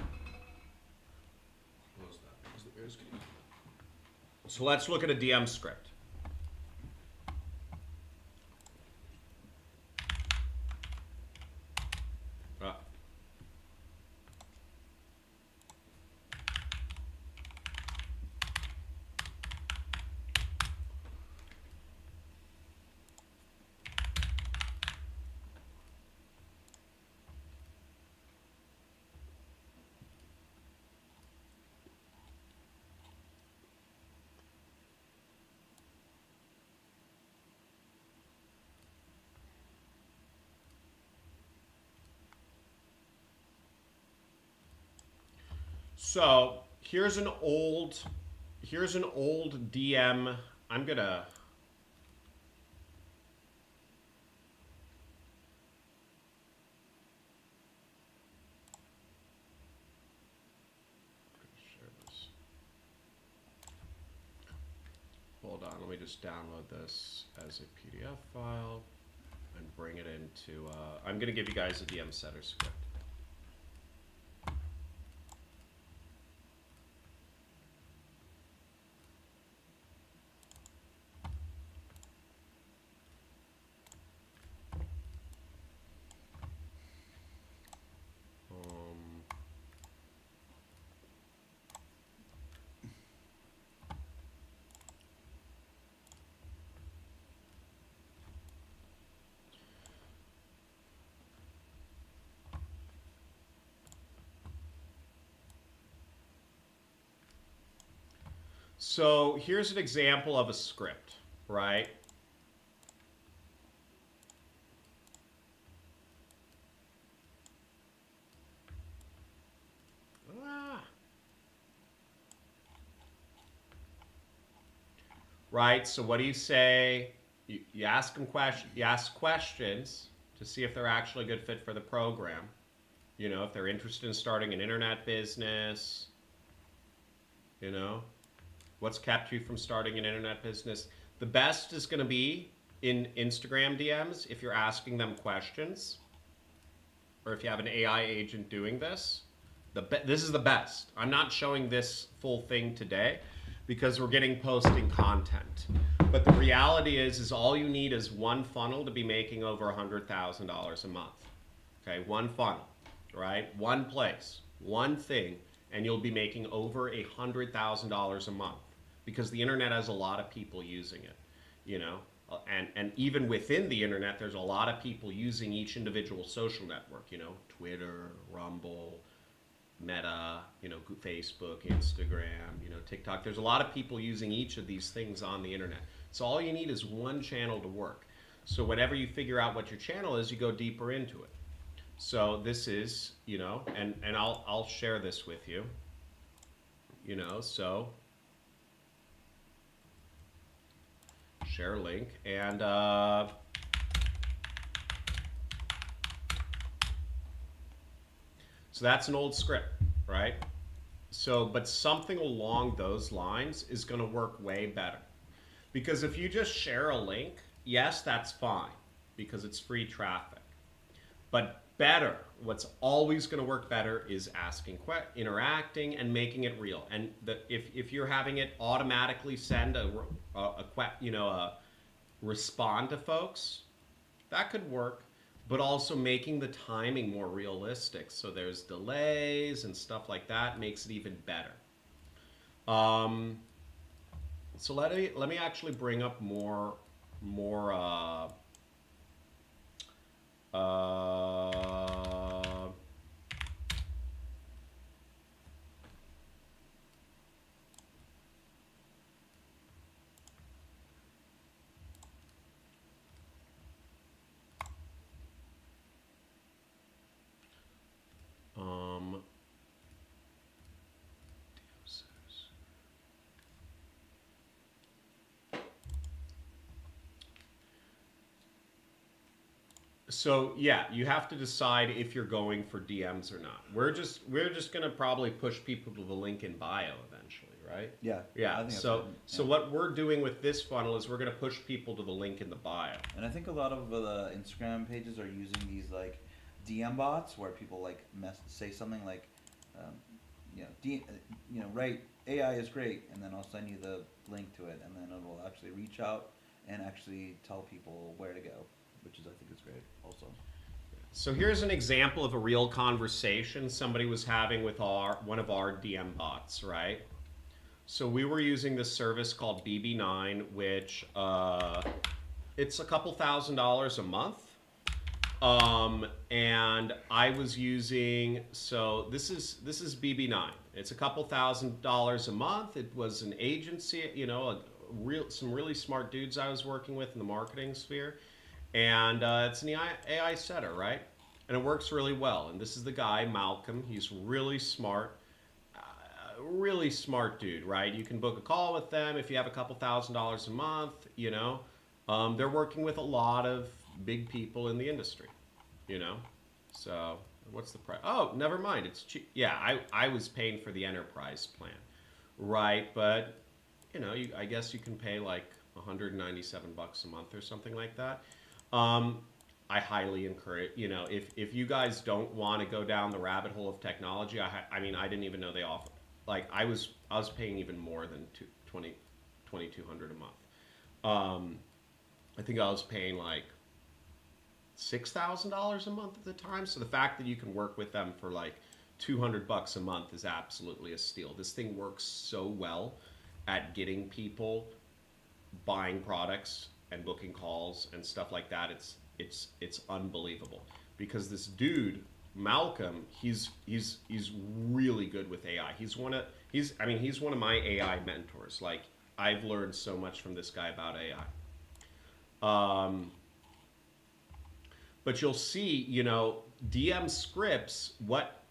close that. It's getting hot. So let's look at a DM script. So here's an old DM. I'm gonna share this. Hold on, let me just download this as a PDF file and bring it into. I'm gonna give you guys a DM setter script. So here's an example of a script, right? right? So what do you say? You ask them questions. You ask questions to see if they're actually a good fit for the program. You know, if they're interested in starting an internet business. You know, what's kept you from starting an internet business? The best is going to be in Instagram DMs if you're asking them questions, or if you have an AI agent doing this. This is the best. I'm not showing this full thing today because we're getting posting content. But the reality is all you need is one funnel to be making over $100,000 a month. Okay, one funnel, right? One place, one thing, and you'll be making over $100,000 a month because the internet has a lot of people using it, you know? And even within the internet, there's a lot of people using each individual social network, you know, Twitter, Rumble, Meta, you know, Facebook, Instagram, you know, TikTok. There's a lot of people using each of these things on the internet. So all you need is one channel to work. So whenever you figure out what your channel is, you go deeper into it. So this is, you know, and I'll share this with you, you know, so share link, and so that's an old script, right? So, but something along those lines is going to work way better. Because if you just share a link, yes, that's fine because it's free traffic. But better, what's always going to work better is asking, interacting, and making it real. And if you're having it automatically send a respond to folks, that could work. But also making the timing more realistic, so there's delays and stuff like that makes it even better. So let me actually bring up more so yeah, you have to decide if you're going for DMs or not. We're just gonna probably push people to the link in bio eventually, right? Yeah. Yeah. I think So that's good. so Yeah. what we're doing with this funnel is we're gonna push people to the link in the bio. And I think a lot of the Instagram pages are using these like DM bots where people like say something like, um, right, AI is great, and then I'll send you the link to it, and then it will actually reach out and actually tell people where to go, which is I think is great also. So here's an example of a real conversation somebody was having with one of our DM bots, right? So we were using this service called BB9, which it's a couple $1,000s a month. And I was using, so this is BB9. It's a couple $1,000s a month. It was an agency, you know, some really smart dudes I was working with in the marketing sphere. And it's an AI setter, right? And it works really well. And this is the guy, Malcolm. He's really smart dude, right? You can book a call with them if you have a couple $1,000s a month, you know. They're working with a lot of big people in the industry, you know. So what's the price? Oh, never mind. It's cheap. Yeah, I was paying for the enterprise plan, right? But, you know, I guess you can pay like $197 a month or something like that. I highly encourage, you know, if you guys don't want to go down the rabbit hole of technology, I mean, I didn't even know they offer. Like I was paying even more than $2,200 a month. I think I was paying like $6,000 a month at the time. So the fact that you can work with them for like $200 a month is absolutely a steal. This thing works so well at getting people buying products and booking calls and stuff like that. It's unbelievable because this dude Malcolm, he's really good with AI. He's one of my AI mentors. Like I've learned so much from this guy about AI. But you'll see, you know, DM scripts, what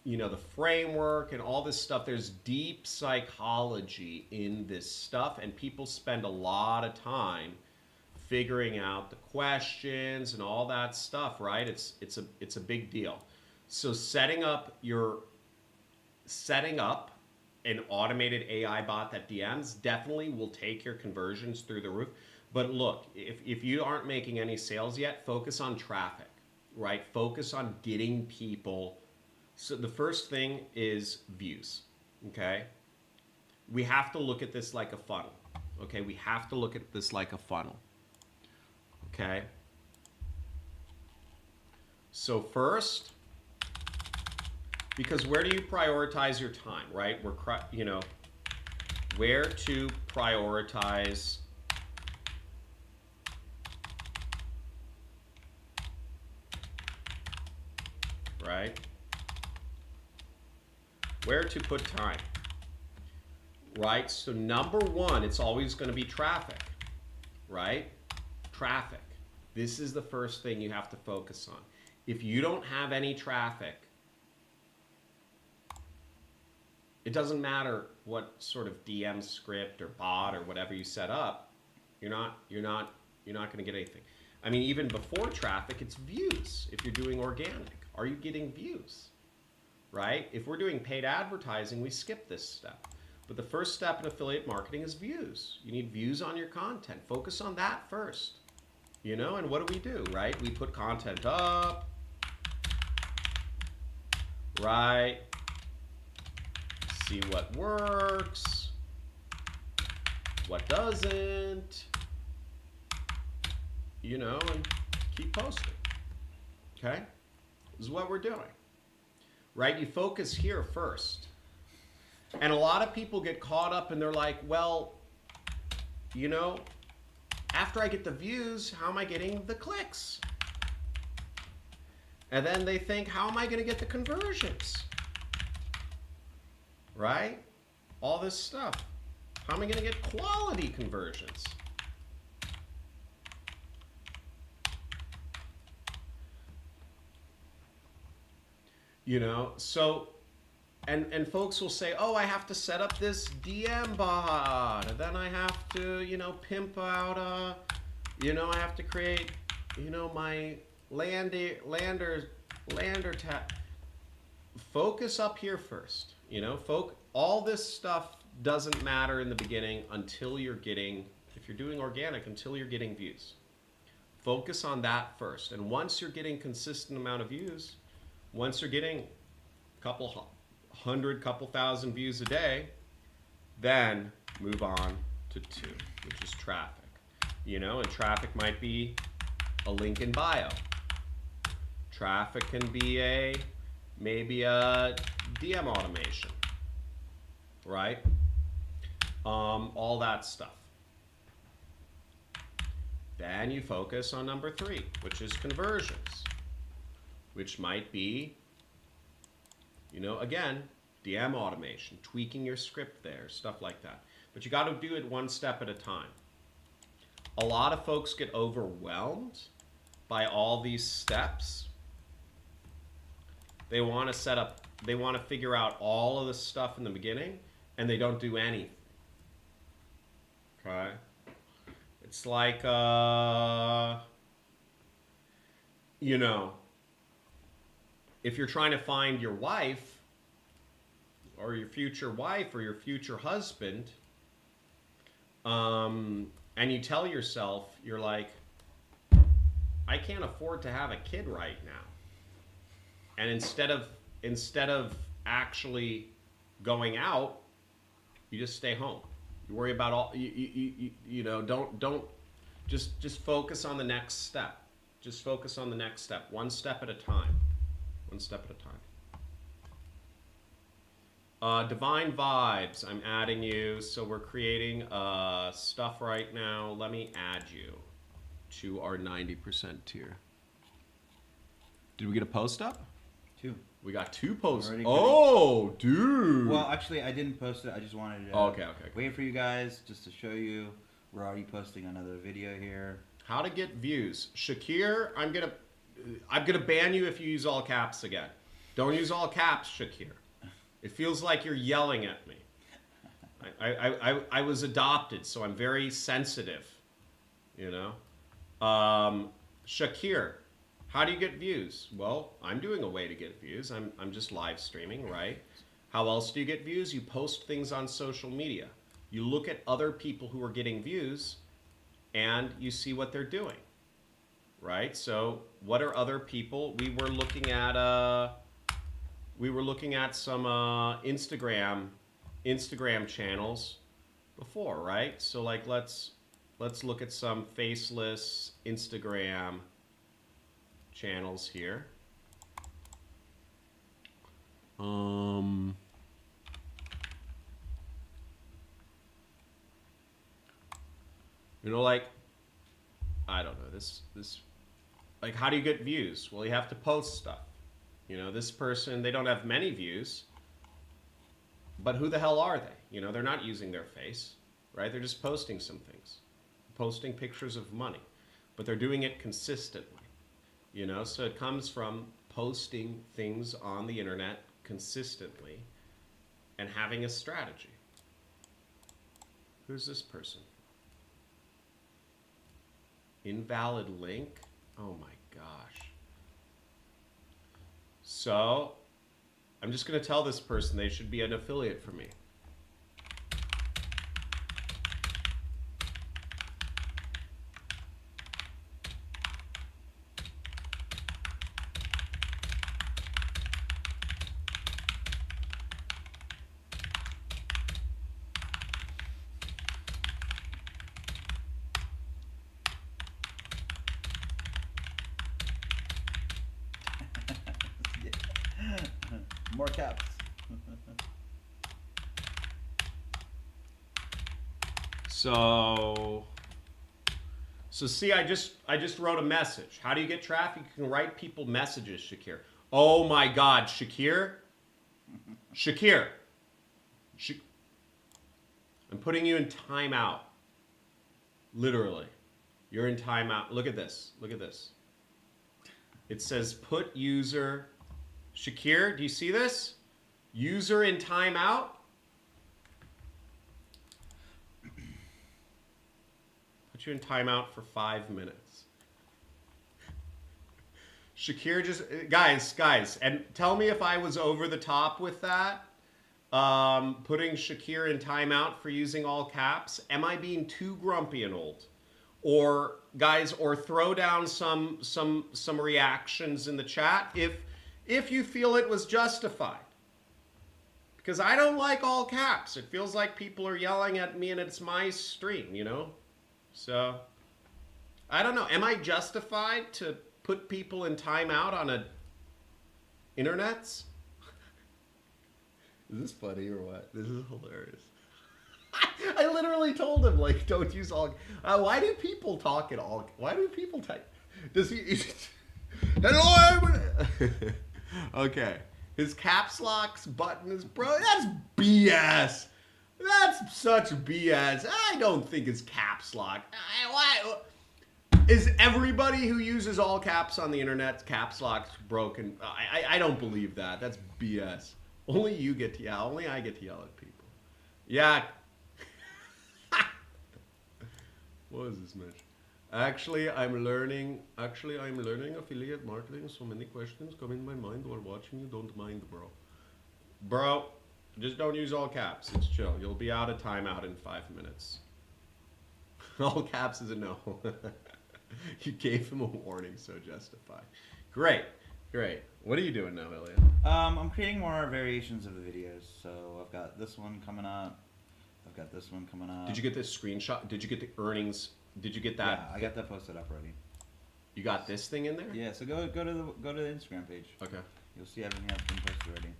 you know, the framework and all this stuff. There's deep psychology in this stuff, and people spend a lot of time figuring out the questions and all that stuff, right? It's a big deal. So setting up an automated AI bot that DMs definitely will take your conversions through the roof. But look, if you aren't making any sales yet, focus on traffic, right? Focus on getting people. So the first thing is views, okay? We have to look at this like a funnel, okay? We have to look at this like a funnel, okay? So first, because where do you prioritize your time, right? You know, where to prioritize right? Where to put time, right? So number one, it's always going to be traffic, right? Traffic. This is the first thing you have to focus on. If you don't have any traffic, it doesn't matter what sort of DM script or bot or whatever you set up, you're not going to get anything. I mean, even before traffic, it's views. If you're doing organic, are you getting views? Right? If we're doing paid advertising, we skip this step. But the first step in affiliate marketing is views. You need views on your content. Focus on that first. You know, and what do? Right? We put content up. Right? See what works. What doesn't. You know, and keep posting. Okay? This is what we're doing. Right? You focus here first. And a lot of people get caught up and they're like, well, you know, after I get the views, how am I getting the clicks? And then they think, how am I going to get the conversions? Right? All this stuff. How am I going to get quality conversions? You know, so, and folks will say, oh, I have to set up this DM bot, and then I have to, you know, pimp out, you know, I have to create, you know, my lander tab. Focus up here first, you know, all this stuff doesn't matter in the beginning until you're getting, if you're doing organic, until you're getting views. Focus on that first, and once you're getting consistent amount of views, once you're getting a couple hundred, couple thousand views a day, then move on to 2, which is traffic. You know, and traffic might be a link in bio. Traffic can be maybe a DM automation, right? All that stuff. Then you focus on number 3, which is conversions, which might be, you know, again, DM automation, tweaking your script there, stuff like that. But you got to do it one step at a time. A lot of folks get overwhelmed by all these steps. They want to figure out all of the stuff in the beginning, and they don't do anything. Okay? It's like, you know, if you're trying to find your wife or your future wife or your future husband, and you tell yourself, you're like, I can't afford to have a kid right now. And instead of actually going out, you just stay home. You worry about all, you know, don't just focus on the next step. Just focus on the next step, one step at a time. One step at a time. Divine Vibes, I'm adding you. So we're creating stuff right now. Let me add you to our 90% tier. Did we get a post up? 2. We got 2 posts. Already Oh, dude. Well, actually, I didn't post it. I just wanted to Okay. wait for you guys just to show you. We're already posting another video here. How to get views. Shakir, I'm gonna ban you if you use all caps again. Don't use all caps, Shakir. It feels like you're yelling at me. I was adopted, so I'm very sensitive, you know? Shakir, how do you get views? Well, I'm doing a way to get views. I'm just live streaming, right? How else do you get views? You post things on social media. You look at other people who are getting views and you see what they're doing, right? So what are other people? We were looking at some Instagram channels before, right? So like let's look at some faceless Instagram channels here. You know, like, I don't know, this, like, how do you get views? Well, you have to post stuff. You know, this person, they don't have many views, but who the hell are they? You know, they're not using their face, right? They're just posting some things, posting pictures of money, but they're doing it consistently, you know? So it comes from posting things on the internet consistently and having a strategy. Who's this person? Invalid link? Oh my gosh. So, I'm just going to tell this person they should be an affiliate for me. More caps. So see, I just wrote a message. How do you get traffic? You can write people messages, Shakir. Oh my God, Shakir. Shakir. I'm putting you in timeout. Literally. You're in timeout. Look at this. Look at this. It says put user. Shakir, do you see this? User in timeout. Put you in timeout for 5 minutes. Shakir just, guys, and tell me if I was over the top with that. Putting Shakir in timeout for using all caps. Am I being too grumpy and old? Or guys, or throw down some reactions in the chat if you feel it was justified. Because I don't like all caps. It feels like people are yelling at me and it's my stream, you know? So, I don't know. Am I justified to put people in timeout on a internets? Is this funny or what? This is hilarious. I literally told him, like, don't use all. Why do people talk at all? Why do people type? Does he? Hello. Okay. His caps locks button is that's BS. That's such BS. I don't think it's caps lock. Why? Is everybody who uses all caps on the internet caps locks broken? I don't believe that. That's BS. Only you get to yell. Only I get to yell at people. Yeah. What is this, Mitch? Actually, I'm learning affiliate marketing. So many questions come in my mind while watching you. Don't mind, bro. Bro, just don't use all caps. It's chill. You'll be out of timeout in 5 minutes. All caps is a no. You gave him a warning, so justify. Great, great. What are you doing now, Elliot? I'm creating more variations of the videos. So I've got this one coming up. I've got this one coming up. Did you get this screenshot? Did you get the earnings? Did you get that? Yeah, I got that posted up already. You got this thing in there? Yeah, so go to the Instagram page. Okay. You'll see everything that's been posted already.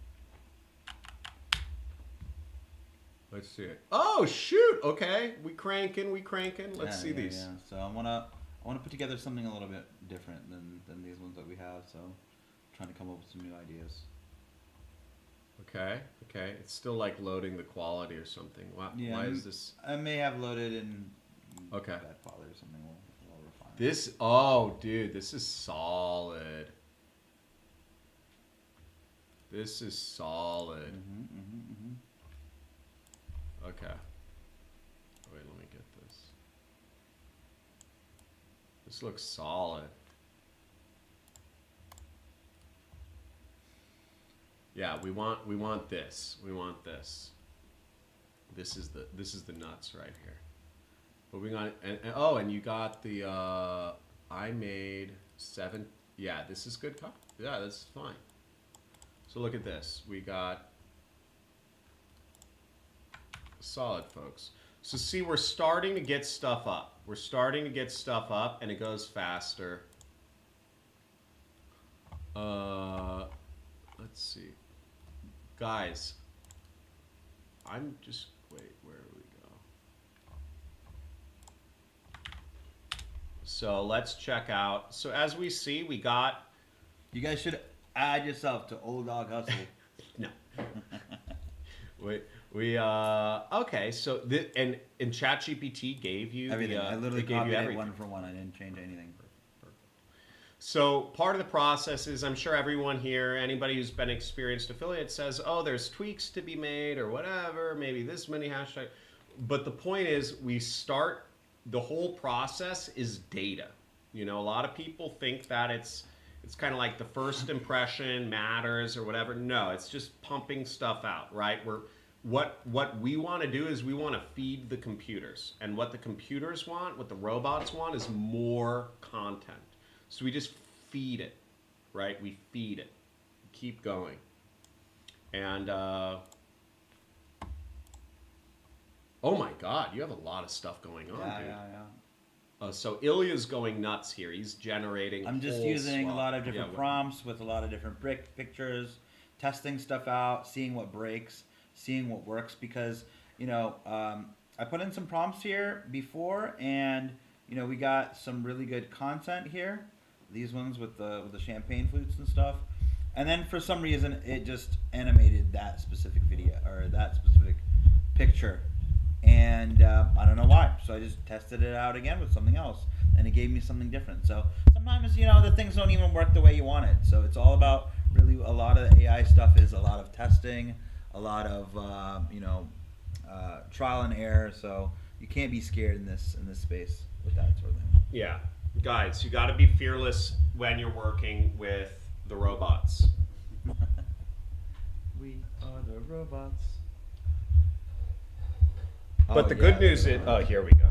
Let's see it. Oh shoot! Okay, we cranking. Let's see these. Yeah. So I wanna put together something a little bit different than these ones that we have. So I'm trying to come up with some new ideas. Okay. It's still like loading the quality or something. Why is this? I may have loaded in okay. bad quality or something. We'll refine it. Oh dude, this is solid. This is solid. Okay. Wait, let me get this. This looks solid. Yeah, we want this. We want this. This is the nuts right here. But we got and you got the I made 7. Yeah, this is good. Yeah, this is fine. So look at this. We got solid, folks. So see, we're starting to get stuff up. We're starting to get stuff up, and it goes faster. Let's see. Guys, I'm just, wait, where do we go? So let's check out. So as we see, we got... You guys should add yourself to Old Dog Hustle. No. Okay, so and ChatGPT gave you everything. I literally gave copied you it everything. one for one. I didn't change anything. Perfect. So part of the process is, I'm sure everyone here, anybody who's been experienced affiliate says, oh, there's tweaks to be made or whatever, maybe this many hashtags. But the point is, we start, the whole process is data. You know, a lot of people think that it's kind of like the first impression matters or whatever. No, it's just pumping stuff out, right? What we want to do is we want to feed the computers. And what the computers want, what the robots want, is more content. So we just feed it, right? We feed it. Keep going. And, oh my God, you have a lot of stuff going on, dude. Yeah. So Ilya's going nuts here. He's generating. I'm just using a lot of different prompts with a lot of different pictures, testing stuff out, seeing what breaks, seeing what works. Because I put in some prompts here before, and we got some really good content here. These ones with the champagne flutes and stuff. And then for some reason, it just animated that specific video or that specific picture. And I don't know why. So I just tested it out again with something else, and it gave me something different. So sometimes, the things don't even work the way you want it. So it's all about, really, a lot of the AI stuff is a lot of testing, a lot of trial and error. So you can't be scared in this space with that sort of thing. Yeah, guys, you got to be fearless when you're working with the robots. We are the robots. But the good news is, here we go.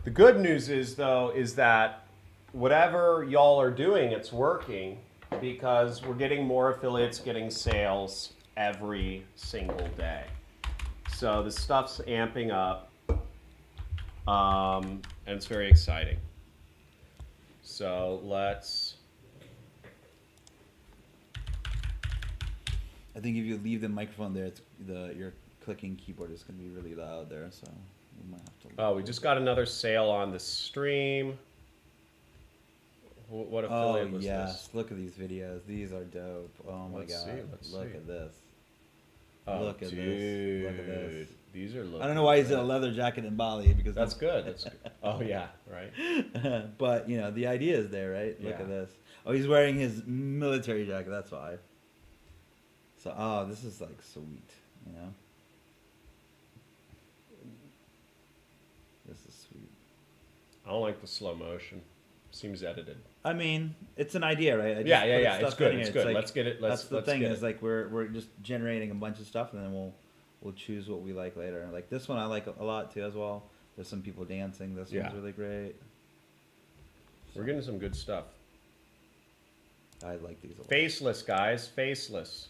The good news is, though, is that whatever y'all are doing, it's working, because we're getting more affiliates getting sales every single day. So the stuff's amping up, and it's very exciting. So let's... I think if you leave the microphone there, your clicking keyboard is going to be really loud there, so we might have to... Oh, we just got another sale on the stream. What affiliate was this? Look at these videos. These are dope. Oh my God. Look at this. Oh, look at this. Look at this. These are looking I don't know why he's in a leather jacket in Bali, because that's good. That's good. Oh yeah, right. But the idea is there, right? Look at this. Oh, he's wearing his military jacket. That's why. So, this is like sweet, This is sweet. I don't like the slow motion. Seems edited. I mean, it's an idea, right? Yeah. It's good. It's good. Like, let's get it. That's the thing is, like, we're just generating a bunch of stuff, and then we'll choose what we like later. Like this one, I like a lot too as well. There's some people dancing. This one's really great. We're getting some good stuff. I like these a lot. Faceless, guys. Faceless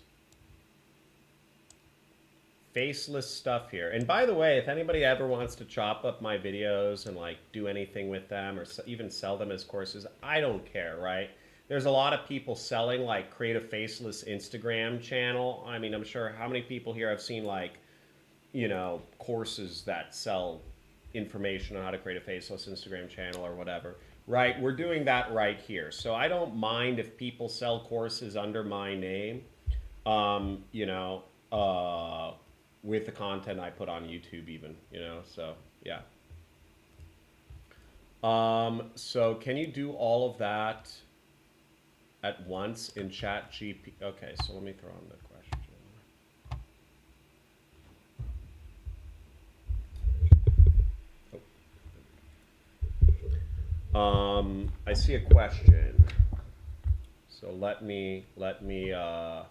stuff here. And by the way, if anybody ever wants to chop up my videos and like do anything with them, or even sell them as courses, I don't care, right? There's a lot of people selling, like, create a faceless Instagram channel. I mean, I'm sure how many people here have seen, like, courses that sell information on how to create a faceless Instagram channel or whatever, right? We're doing that right here. So I don't mind if people sell courses under my name, with the content I put on YouTube even, so yeah. So can you do all of that? at once in chat GP. Okay, so let me throw on the question. I see a question. So let me, oopsies.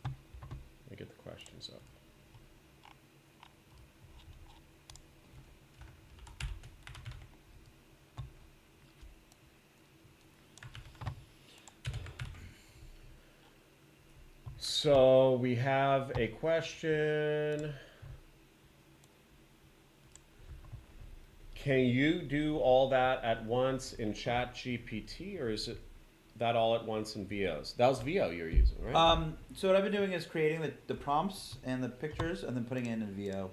Let me get the questions up. So we have a question. Can you do all that at once in Chat GPT, or is it that all at once in VOs? That was VO you're using, right? So what I've been doing is creating the prompts and the pictures and then putting it in VO.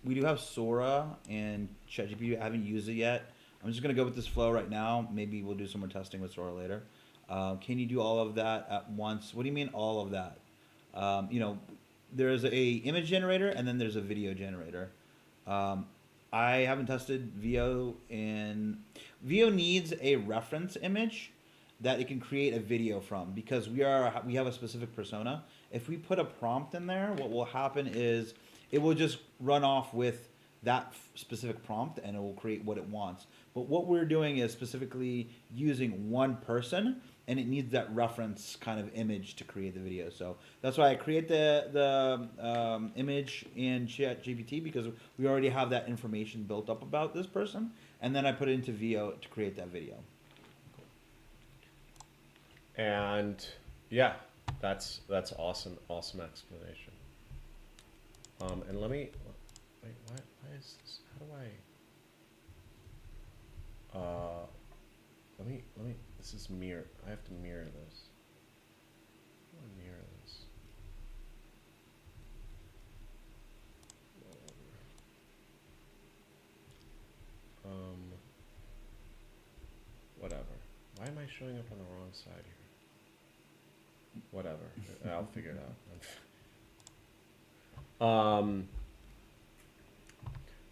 We do have Sora and ChatGPT. I haven't used it yet. I'm just gonna go with this flow right now. Maybe we'll do some more testing with Sora later. Can you do all of that at once? What do you mean all of that? You know, there's a image generator and then there's a video generator. I haven't tested VO, and VO needs a reference image that it can create a video from, because we have a specific persona. If we put a prompt in there, what will happen is it will just run off with that specific prompt and it will create what it wants. But what we're doing is specifically using one person, and it needs that reference kind of image to create the video. So that's why I create the image in ChatGPT, because we already have that information built up about this person, and then I put it into VO to create that video. And yeah, that's awesome explanation. And let me wait. Why is this? How do I? Let me. This is mirror. I have to mirror this. I want to mirror this. Whatever. Why am I showing up on the wrong side here? Whatever. I'll figure it out.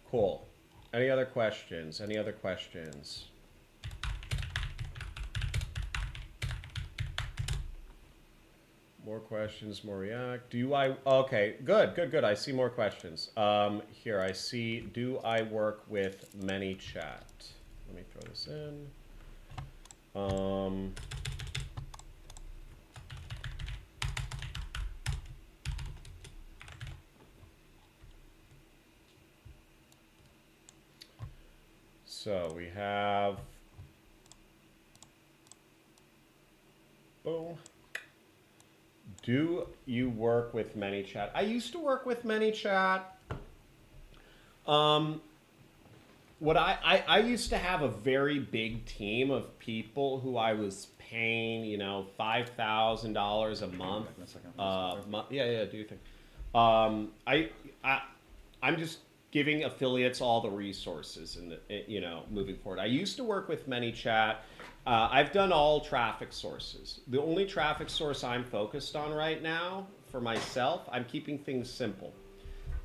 Cool. Any other questions? Any other questions? More questions, more React. Do I, okay, good. I see more questions. Here, I see, do I work with ManyChat? Let me throw this in. So we have, boom. Do you work with ManyChat? I used to work with ManyChat. What I used to have a very big team of people who I was paying, you know, $5,000 a month. Yeah, do you think? I'm just giving affiliates all the resources and you know, moving forward. I used to work with ManyChat. I've done all traffic sources. The only traffic source I'm focused on right now for myself, I'm keeping things simple.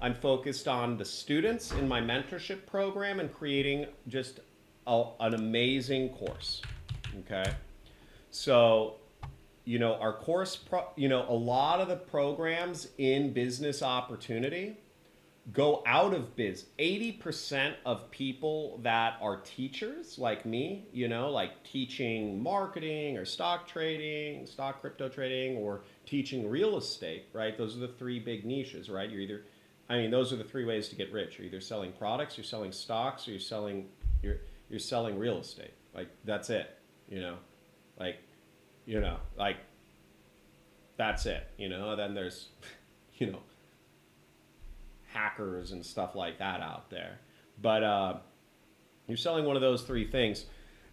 I'm focused on the students in my mentorship program and creating just an amazing course. Okay. So, you know, our course, you know, a lot of the programs in business opportunity go out of biz. 80% of people that are teachers like me, you know, like teaching marketing or stock trading, stock crypto trading, or teaching real estate, right? Those are the three big niches, right? You're either, I mean, those are the three ways to get rich. You're either selling products, you're selling stocks, or you're selling real estate. Like, that's it, you know, like, that's it, you know. Then there's, you know, hackers and stuff like that out there. But you're selling one of those three things.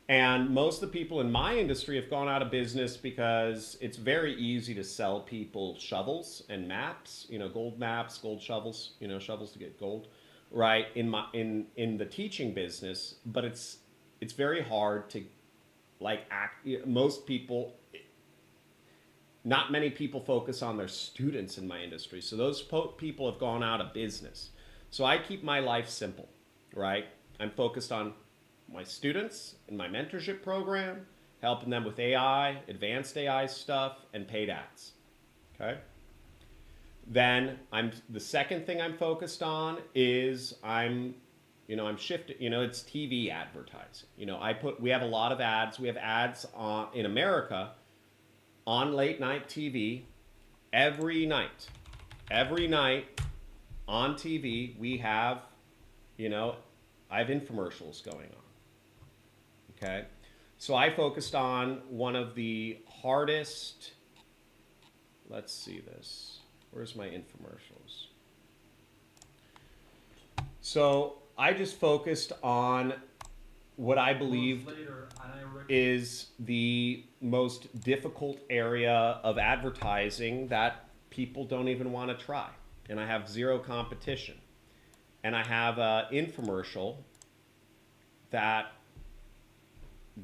And most of the people in my industry have gone out of business because it's very easy to sell people shovels and maps, you know, gold maps, gold shovels, you know, shovels to get gold, right? In the teaching business, but it's very hard to most people, not many people focus on their students in my industry. So those people have gone out of business. So I keep my life simple, right? I'm focused on my students in my mentorship program, helping them with AI, advanced AI stuff, and paid ads. Okay. Then the second thing I'm focused on is I'm shifting, it's TV advertising. We have a lot of ads. We have ads in America on late night TV every night. Every night on TV, I have infomercials going on. Okay. So I focused on one of the hardest, let's see this. Where's my infomercials? So I just focused on what I believed is the most difficult area of advertising that people don't even want to try. And I have zero competition. And I have an infomercial that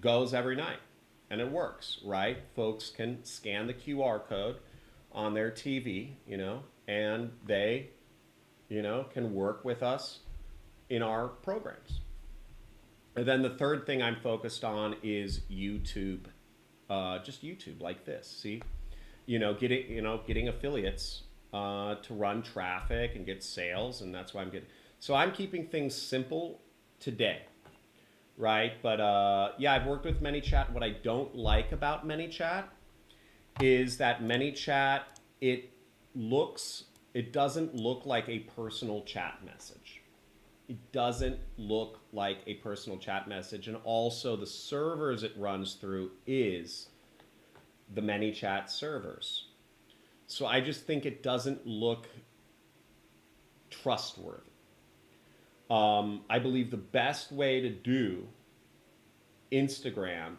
goes every night. And it works, right? Folks can scan the QR code on their TV, and they, can work with us in our programs. And then the third thing I'm focused on is YouTube, just YouTube like this. See, getting affiliates to run traffic and get sales, and that's why I'm getting. So I'm keeping things simple today, right? But yeah, I've worked with ManyChat. What I don't like about ManyChat is that ManyChat it doesn't look like a personal chat message. It doesn't look like a personal chat message, and also the servers it runs through is the ManyChat servers. So I just think it doesn't look trustworthy. I believe the best way to do Instagram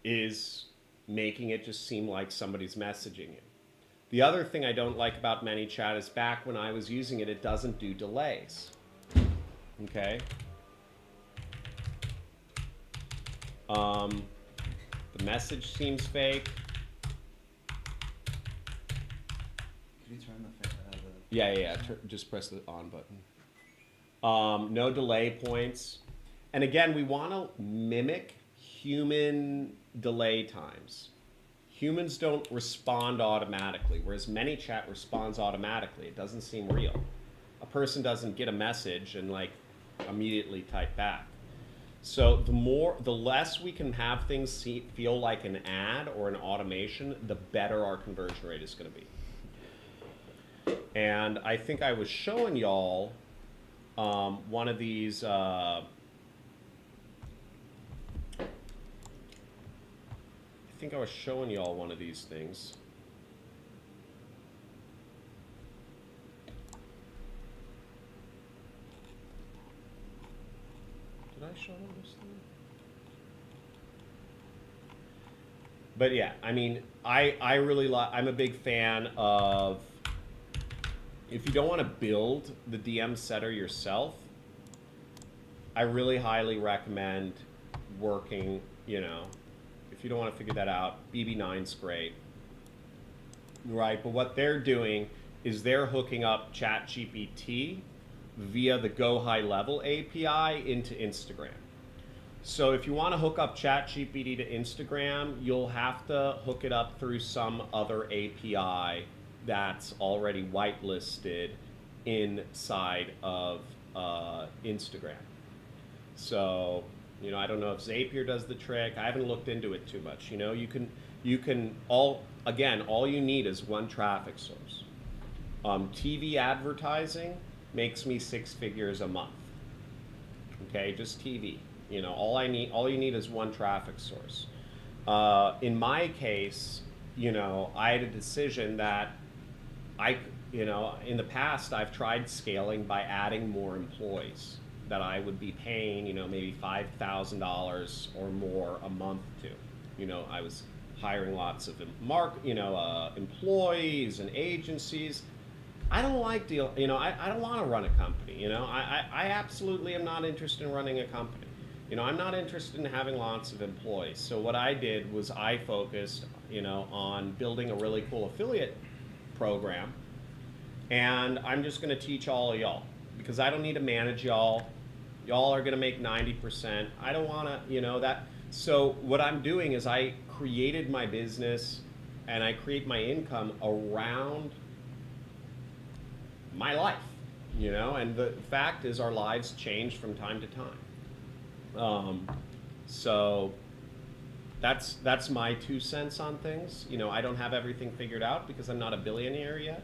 is making it just seem like somebody's messaging you. The other thing I don't like about ManyChat is back when I was using it, it doesn't do delays. Okay. The message seems fake. Can you turn the Yeah. Just press the on button. No delay points. And again, we want to mimic human delay times. Humans don't respond automatically, whereas ManyChat responds automatically. It doesn't seem real. A person doesn't get a message and immediately type back. So the less we can have things feel like an ad or an automation, the better our conversion rate is going to be. And I think I was showing y'all one of these. I think I was showing y'all one of these things. Did I show them this thing? But yeah, I mean, I really like. I'm a big fan of. If you don't want to build the DM setter yourself, I really highly recommend working. If you don't want to figure that out, BB9's great, right? But what they're doing is they're hooking up ChatGPT via the Go High Level API into Instagram. So if you want to hook up ChatGPT to Instagram, you'll have to hook it up through some other API that's already whitelisted inside of Instagram. So, I don't know if Zapier does the trick. I haven't looked into it too much. All you need is one traffic source. TV advertising makes me 6 figures a month. Okay, just TV. All you need is one traffic source. In my case, I had a decision that in the past I've tried scaling by adding more employees that I would be paying, maybe $5,000 or more a month to. I was hiring lots of employees and agencies. I don't like I don't want to run a company. I absolutely am not interested in running a company. I'm not interested in having lots of employees. So what I did was I focused, on building a really cool affiliate program. And I'm just going to teach all of y'all because I don't need to manage y'all. Y'all are gonna make 90%. I don't wanna, that. So what I'm doing is I created my business and I create my income around my life, and the fact is our lives change from time to time. So that's my 2 cents on things. I don't have everything figured out because I'm not a billionaire yet.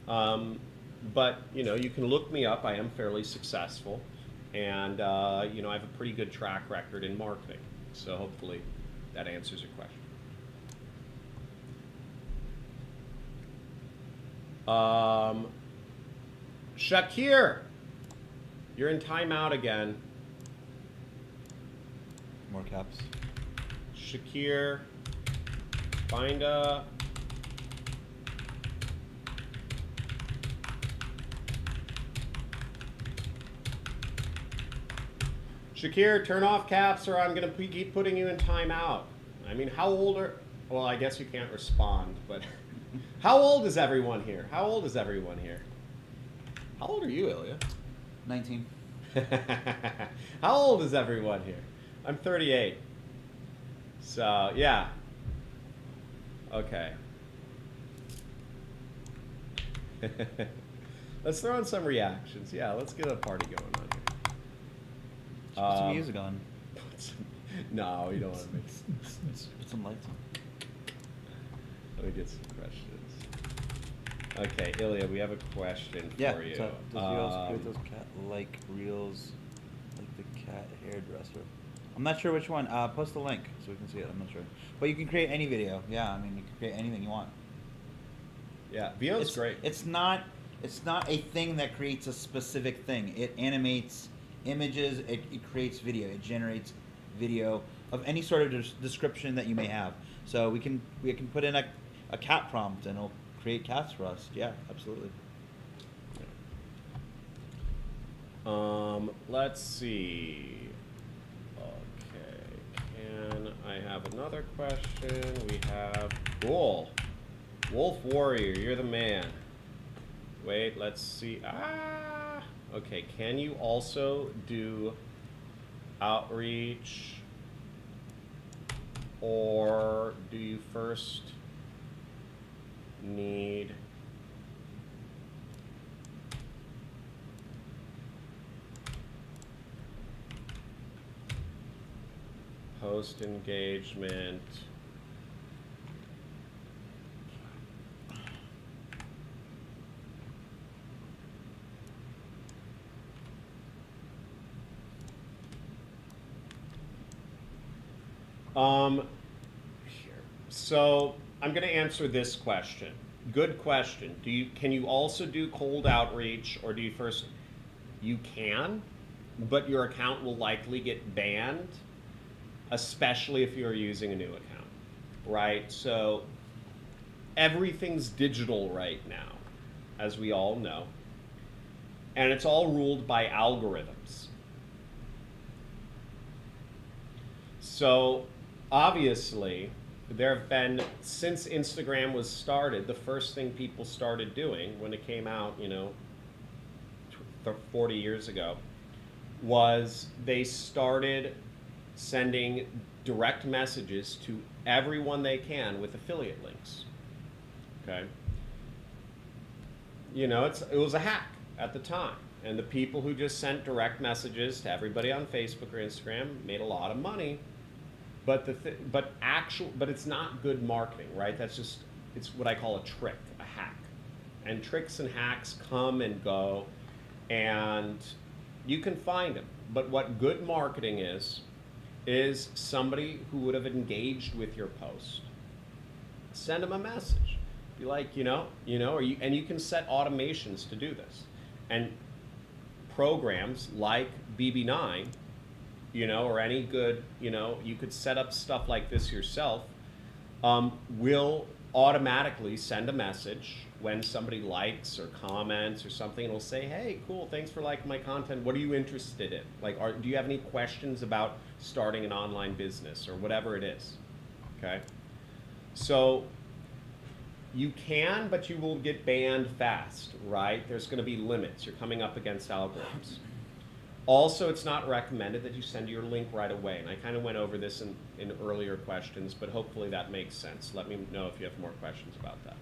But you can look me up. I am fairly successful, and I have a pretty good track record in marketing. So hopefully that answers your question. Shakir, you're in timeout again. More caps. Shakir, find a... Shakir, turn off caps or I'm going to keep putting you in timeout. I mean, how old are... Well, I guess you can't respond, but... How old is everyone here? How old is everyone here? How old are you, Ilya? 19. How old is everyone here? I'm 38. So, yeah. Okay. Let's throw in some reactions. Yeah, let's get a party going on here. Put some music on. No, you don't want to mix. Put some lights on. Let me get some questions. Okay, Ilya, we have a question for you. So does Reels create those cat-like reels, like the cat hairdresser? I'm not sure which one. Post the link so we can see it. I'm not sure. But you can create any video. Yeah, I mean, you can create anything you want. Yeah, VO's great. It's not a thing that creates a specific thing. It animates images. It creates video. It generates video of any sort of description that you may have. So we can put in a cat prompt and it'll create cats for us. Yeah, absolutely. Let's see. Okay, can I have another question? We have cool. Wolf Warrior, you're the man. Wait, let's see. Okay, can you also do outreach, or do you first need post engagement? Here. So I'm going to answer this question. Good question. Can you also do cold outreach, or do you first? You can, but your account will likely get banned, especially if you're using a new account, right? So everything's digital right now, as we all know, and it's all ruled by algorithms. So obviously, there have been, since Instagram was started, the first thing people started doing when it came out, 40 years ago, was they started sending direct messages to everyone they can with affiliate links. Okay? It was a hack at the time. And the people who just sent direct messages to everybody on Facebook or Instagram made a lot of money. But but it's not good marketing, right? It's what I call a trick, a hack. And tricks and hacks come and go, and you can find them. But what good marketing is somebody who would have engaged with your post. Send them a message. Be like, and you can set automations to do this. And programs like BB9, or any good, you could set up stuff like this yourself, will automatically send a message when somebody likes or comments or something. It'll say, hey, cool, thanks for liking my content. What are you interested in? Like, do you have any questions about starting an online business or whatever it is? Okay. So you can, but you will get banned fast, right? There's going to be limits. You're coming up against algorithms. Also, it's not recommended that you send your link right away. And I kind of went over this in earlier questions, but hopefully that makes sense. Let me know if you have more questions about that.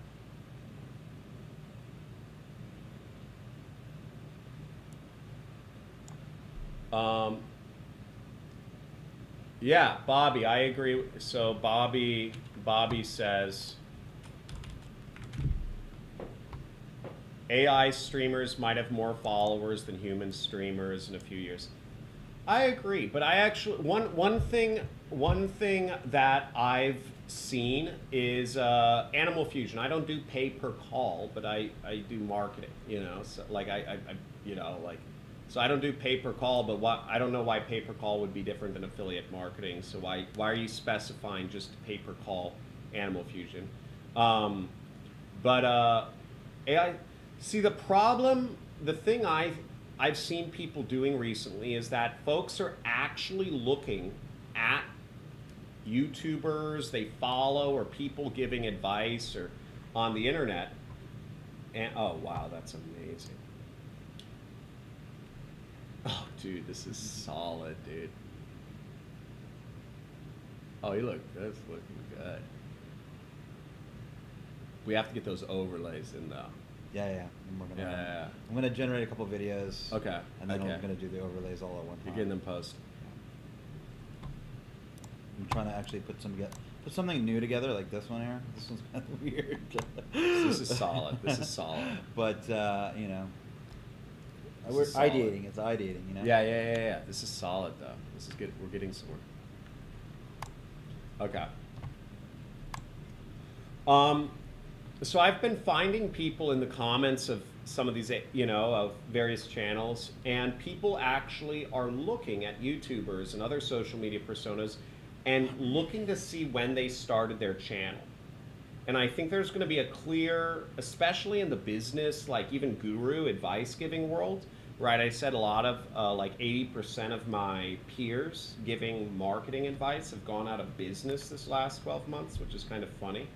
Yeah, Bobby, I agree. So Bobby says AI streamers might have more followers than human streamers in a few years. I agree, but I actually one thing that I've seen is Animal Fusion. I don't do pay per call, but I do marketing. You know, so like I you know like so I don't do pay per call, but I don't know why pay per call would be different than affiliate marketing. So why are you specifying just pay per call Animal Fusion? But AI. See, the problem, the thing I've seen people doing recently is that folks are actually looking at YouTubers they follow or people giving advice or on the internet. And oh wow, that's amazing. Oh dude, this is solid, dude. Oh, that's looking good. We have to get those overlays in though. Yeah. I'm gonna generate a couple videos. Okay. And then okay. I'm gonna do the overlays all at one time. You're getting them post. I'm trying to actually put something new together, like this one here. This one's kind of weird. This is solid. This is solid. But you know, we're ideating. It's ideating. You know. Yeah. This is solid though. This is good. We're getting somewhere. Okay. So I've been finding people in the comments of some of these, you know, of various channels, and people actually are looking at YouTubers and other social media personas and looking to see when they started their channel. And I think there's going to be a clear, especially in the business, like even guru advice giving world, right? I said a lot of, like 80% of my peers giving marketing advice have gone out of business this last 12 months, which is kind of funny.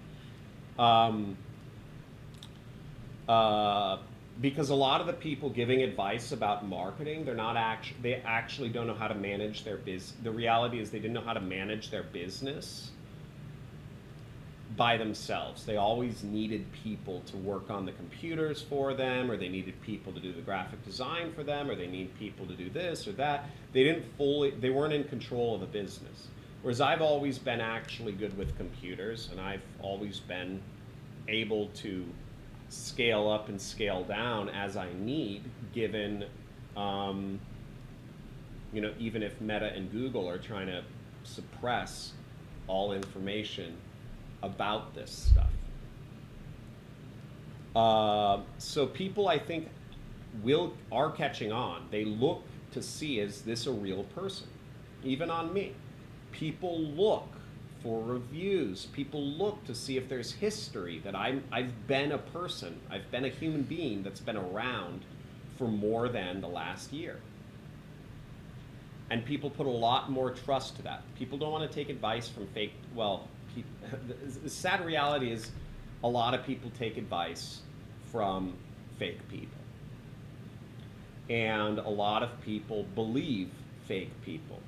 Because a lot of the people giving advice about marketing, they actually don't know how to manage their the reality is they didn't know how to manage their business by themselves. They always needed people to work on the computers for them, or they needed people to do the graphic design for them, or they need people to do this or that. They weren't in control of the business. Whereas I've always been actually good with computers, and I've always been able to scale up and scale down as I need, given, you know, even if Meta and Google are trying to suppress all information about this stuff. So people, I think, are catching on. They look to see, is this a real person? Even on me. People look for reviews. People look to see if there's history, that I've been a person, I've been a human being that's been around for more than the last year. And people put a lot more trust to that. People don't want to take advice from fake, well, the sad reality is a lot of people take advice from fake people. And a lot of people believe fake people.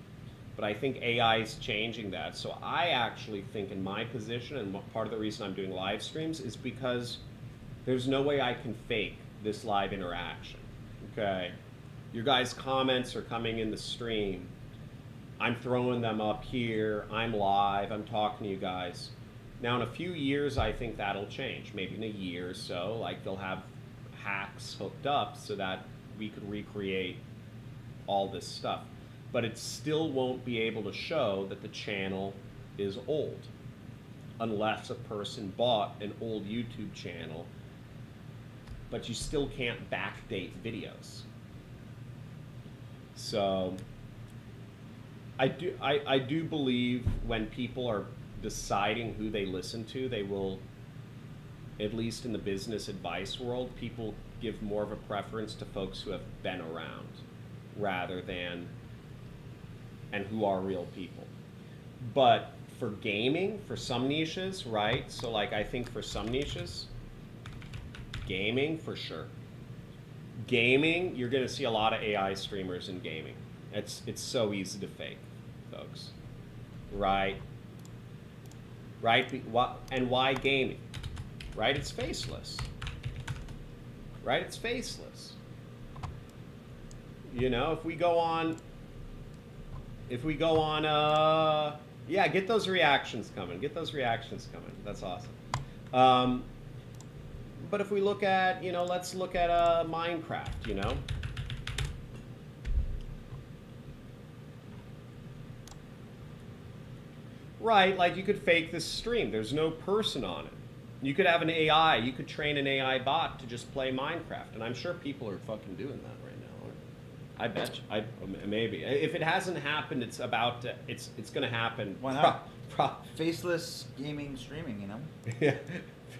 But I think AI is changing that. So I actually think in my position, and part of the reason I'm doing live streams is because there's no way I can fake this live interaction, okay? Your guys' comments are coming in the stream. I'm throwing them up here. I'm live. I'm talking to you guys. Now, in a few years, I think that'll change. Maybe in a year or so, like they'll have hacks hooked up so that we could recreate all this stuff. But it still won't be able to show that the channel is old unless a person bought an old YouTube channel, but you still can't backdate videos. So I do believe when people are deciding who they listen to, they will, at least in the business advice world, people give more of a preference to folks who have been around rather than, and who are real people. But for gaming, for some niches, right? So like I think for some niches, gaming for sure. Gaming, you're going to see a lot of AI streamers in gaming. It's so easy to fake, folks. Right? Right? And why gaming? Right? It's faceless. Right? It's faceless. You know, if we go on, yeah, get those reactions coming. Get those reactions coming. That's awesome. But if we look at, you know, let's look at Minecraft, you know. Right, like you could fake this stream. There's no person on it. You could have an AI. You could train an AI bot to just play Minecraft. And I'm sure people are fucking doing that right now. I bet you. Maybe. If it hasn't happened, it's about to, it's going to happen. Why not? Faceless gaming streaming, you know? Yeah,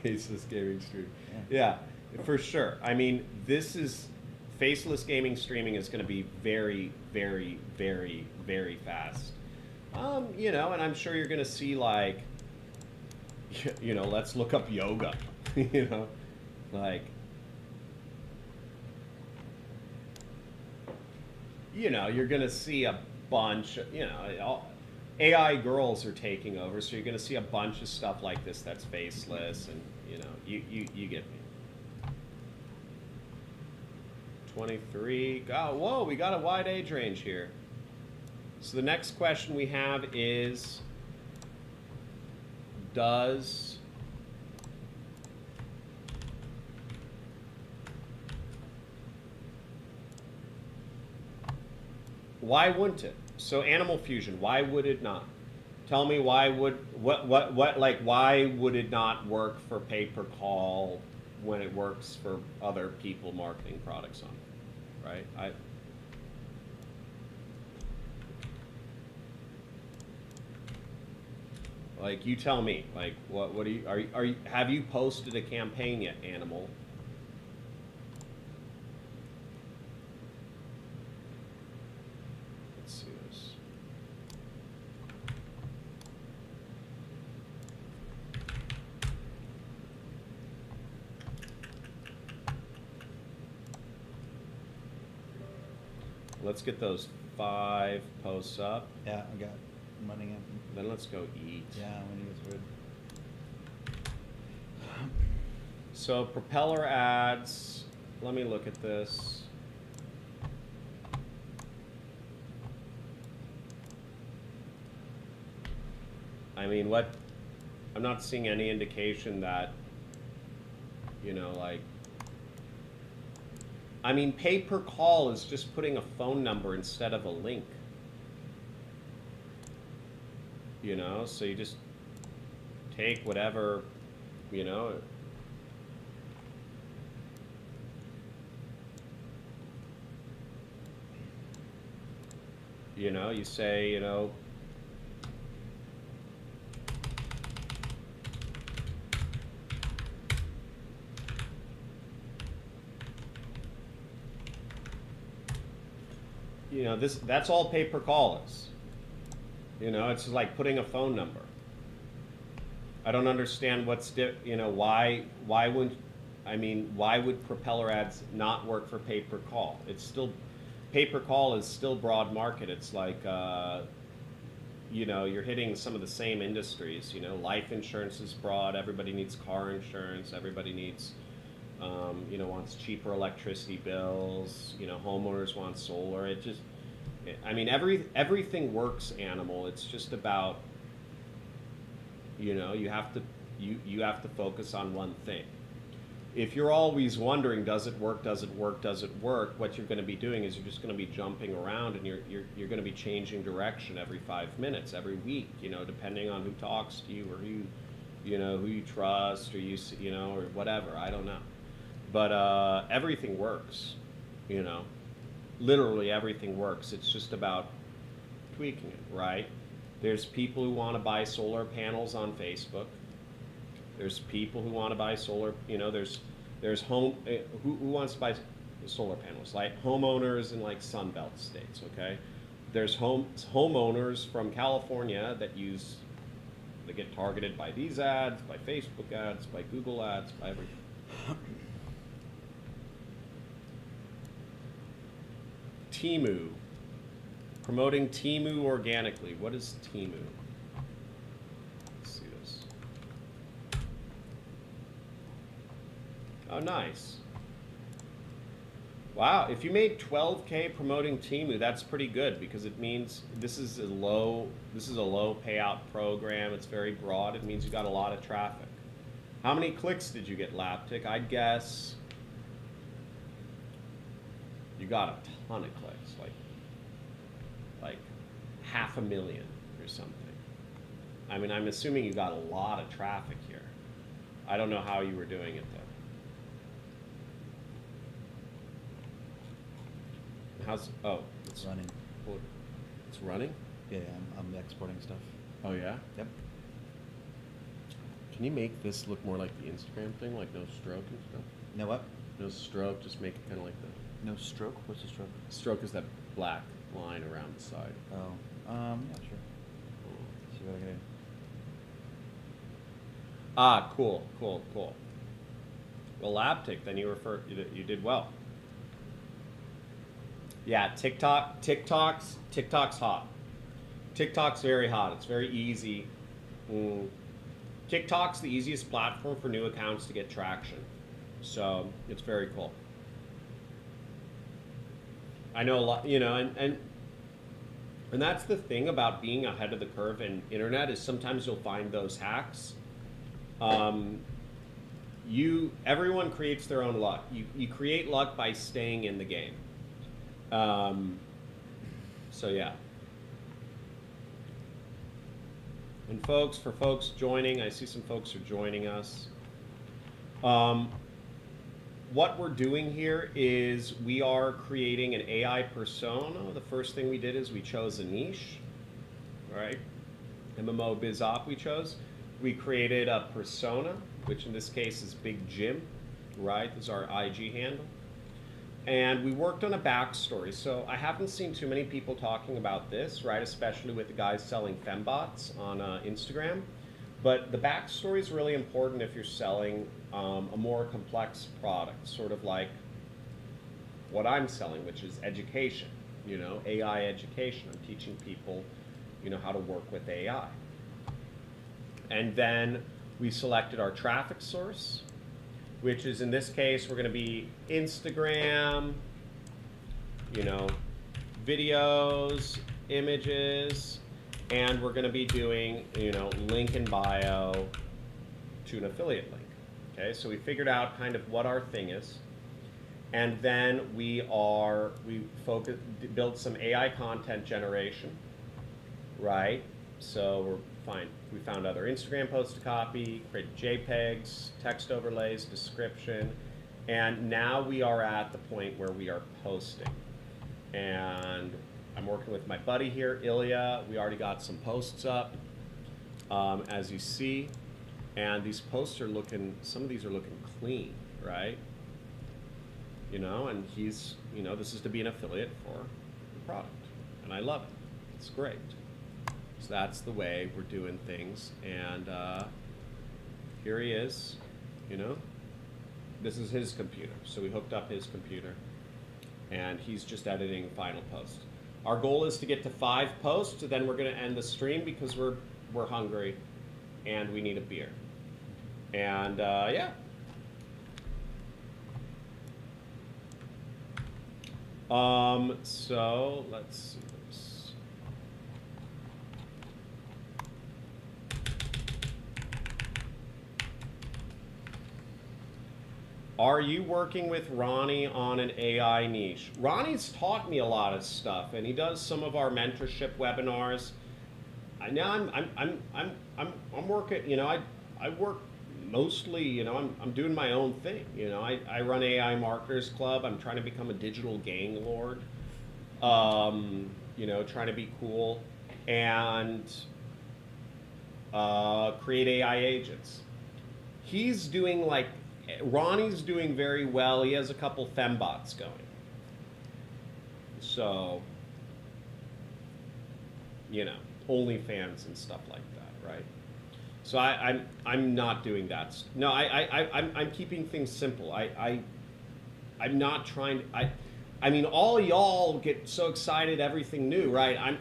faceless gaming streaming. Yeah, for sure. I mean, this is, faceless gaming streaming is going to be very, very, very, very fast. You know, and I'm sure you're going to see, like, you know, let's look up yoga, you know, like, you know, you're going to see a bunch, you know, AI girls are taking over, so you're going to see a bunch of stuff like this that's faceless, and, you know, you get me. 23, oh, whoa, we got a wide age range here. So the next question we have is, why wouldn't it? So Animal Fusion, why would it not? Tell me why why would it not work for pay-per-call when it works for other people marketing products on it, right? Like, you tell me, like, what do you, have you posted a campaign yet, Animal? Let's see this. Let's get those 5 posts up. Yeah, I got money in. Then let's go eat. Yeah, when he was good. So propeller ads, let me look at this. I mean, I'm not seeing any indication that, you know, like, I mean, pay per call is just putting a phone number instead of a link. You know, so you just take whatever, you know. You know, you say, you know, that's all pay per call is. You know, it's like putting a phone number. I don't understand you know, why would propeller ads not work for pay per call? It's still, pay per call is still broad market. It's like, you know, you're hitting some of the same industries. You know, life insurance is broad. Everybody needs car insurance. Everybody needs, you know, wants cheaper electricity bills. You know, homeowners want solar. It just, I mean, everything works, Animal. It's just about, you know, you have to focus on one thing. If you're always wondering, does it work, does it work, does it work, what you're going to be doing is you're just going to be jumping around, and you're going to be changing direction every 5 minutes, every week, you know, depending on who talks to you, or you know, who you trust, or you know, or whatever. I don't know. But everything works, you know. Literally everything works. It's just about tweaking it, right? There's people who want to buy solar panels on Facebook. There's people who want to buy solar, you know, there's who wants to buy solar panels, like homeowners in like Sunbelt states, okay? There's homeowners from California that get targeted by these ads, by Facebook ads, by Google ads, by everything. Temu. Promoting Temu organically. What is Temu? Let's see this. Oh, nice. Wow, if you made 12K promoting Temu, that's pretty good because it means this is a low payout program. It's very broad. It means you got a lot of traffic. How many clicks did you get, Laptic? I'd guess you got a ton of clicks, like 500,000 or something. I mean, I'm assuming you got a lot of traffic here. I don't know how you were doing it though. It's running. It's running? Yeah, I'm exporting stuff. Oh yeah? Yep. Can you make this look more like the Instagram thing, like no stroke and stuff? No what? No stroke, just make it kind of like the... No stroke? What's the stroke? Stroke is that black line around the side. Oh, yeah, sure. See what I can do. Ah, cool. Well, Laptic, then you did well. Yeah, TikTok's hot. TikTok's very hot. It's very easy. TikTok's the easiest platform for new accounts to get traction. So it's very cool. I know a lot, and that's the thing about being ahead of the curve in internet is sometimes you'll find those hacks. Everyone creates their own luck. You create luck by staying in the game. So yeah. And for folks joining, I see some folks are joining us. What we're doing here is we are creating an AI persona. The first thing we did is we chose a niche, right? MMO Biz Op we chose. We created a persona, which in this case is Big Jim, right? This is our IG handle. And we worked on a backstory. So I haven't seen too many people talking about this, right? Especially with the guys selling fembots on Instagram. But the backstory is really important if you're selling a more complex product, sort of like what I'm selling, which is education, AI education. I'm teaching people, how to work with AI. And then we selected our traffic source, which is in this case, we're going to be Instagram, videos, images, and we're going to be doing, link in bio to an affiliate link. Okay, so we figured out kind of what our thing is. And then we built some AI content generation, right? So we found other Instagram posts to copy, created JPEGs, text overlays, description, and now we are at the point where we are posting. And I'm working with my buddy here, Ilya. We already got some posts up, as you see, and these posts are some of these are looking clean, right? And he's, this is to be an affiliate for the product, and I love it. It's great. So that's the way we're doing things, and here he is, This is his computer, so we hooked up his computer, and he's just editing final post. Our goal is to get to 5 posts, and then we're going to end the stream because we're hungry, and we need a beer. And yeah. So let's see this. Are you working with Ronnie on an AI niche? Ronnie's taught me a lot of stuff, and he does some of our mentorship webinars. Now I'm working. I work mostly. I'm doing my own thing. I run AI Marketers Club. I'm trying to become a digital gang lord. Trying to be cool and create AI agents. Ronnie's doing very well. He has a couple fembots going. So, OnlyFans and stuff like that, right? So I'm not doing that. No, I'm keeping things simple. I'm not trying. I mean, all y'all get so excited everything new, right? I'm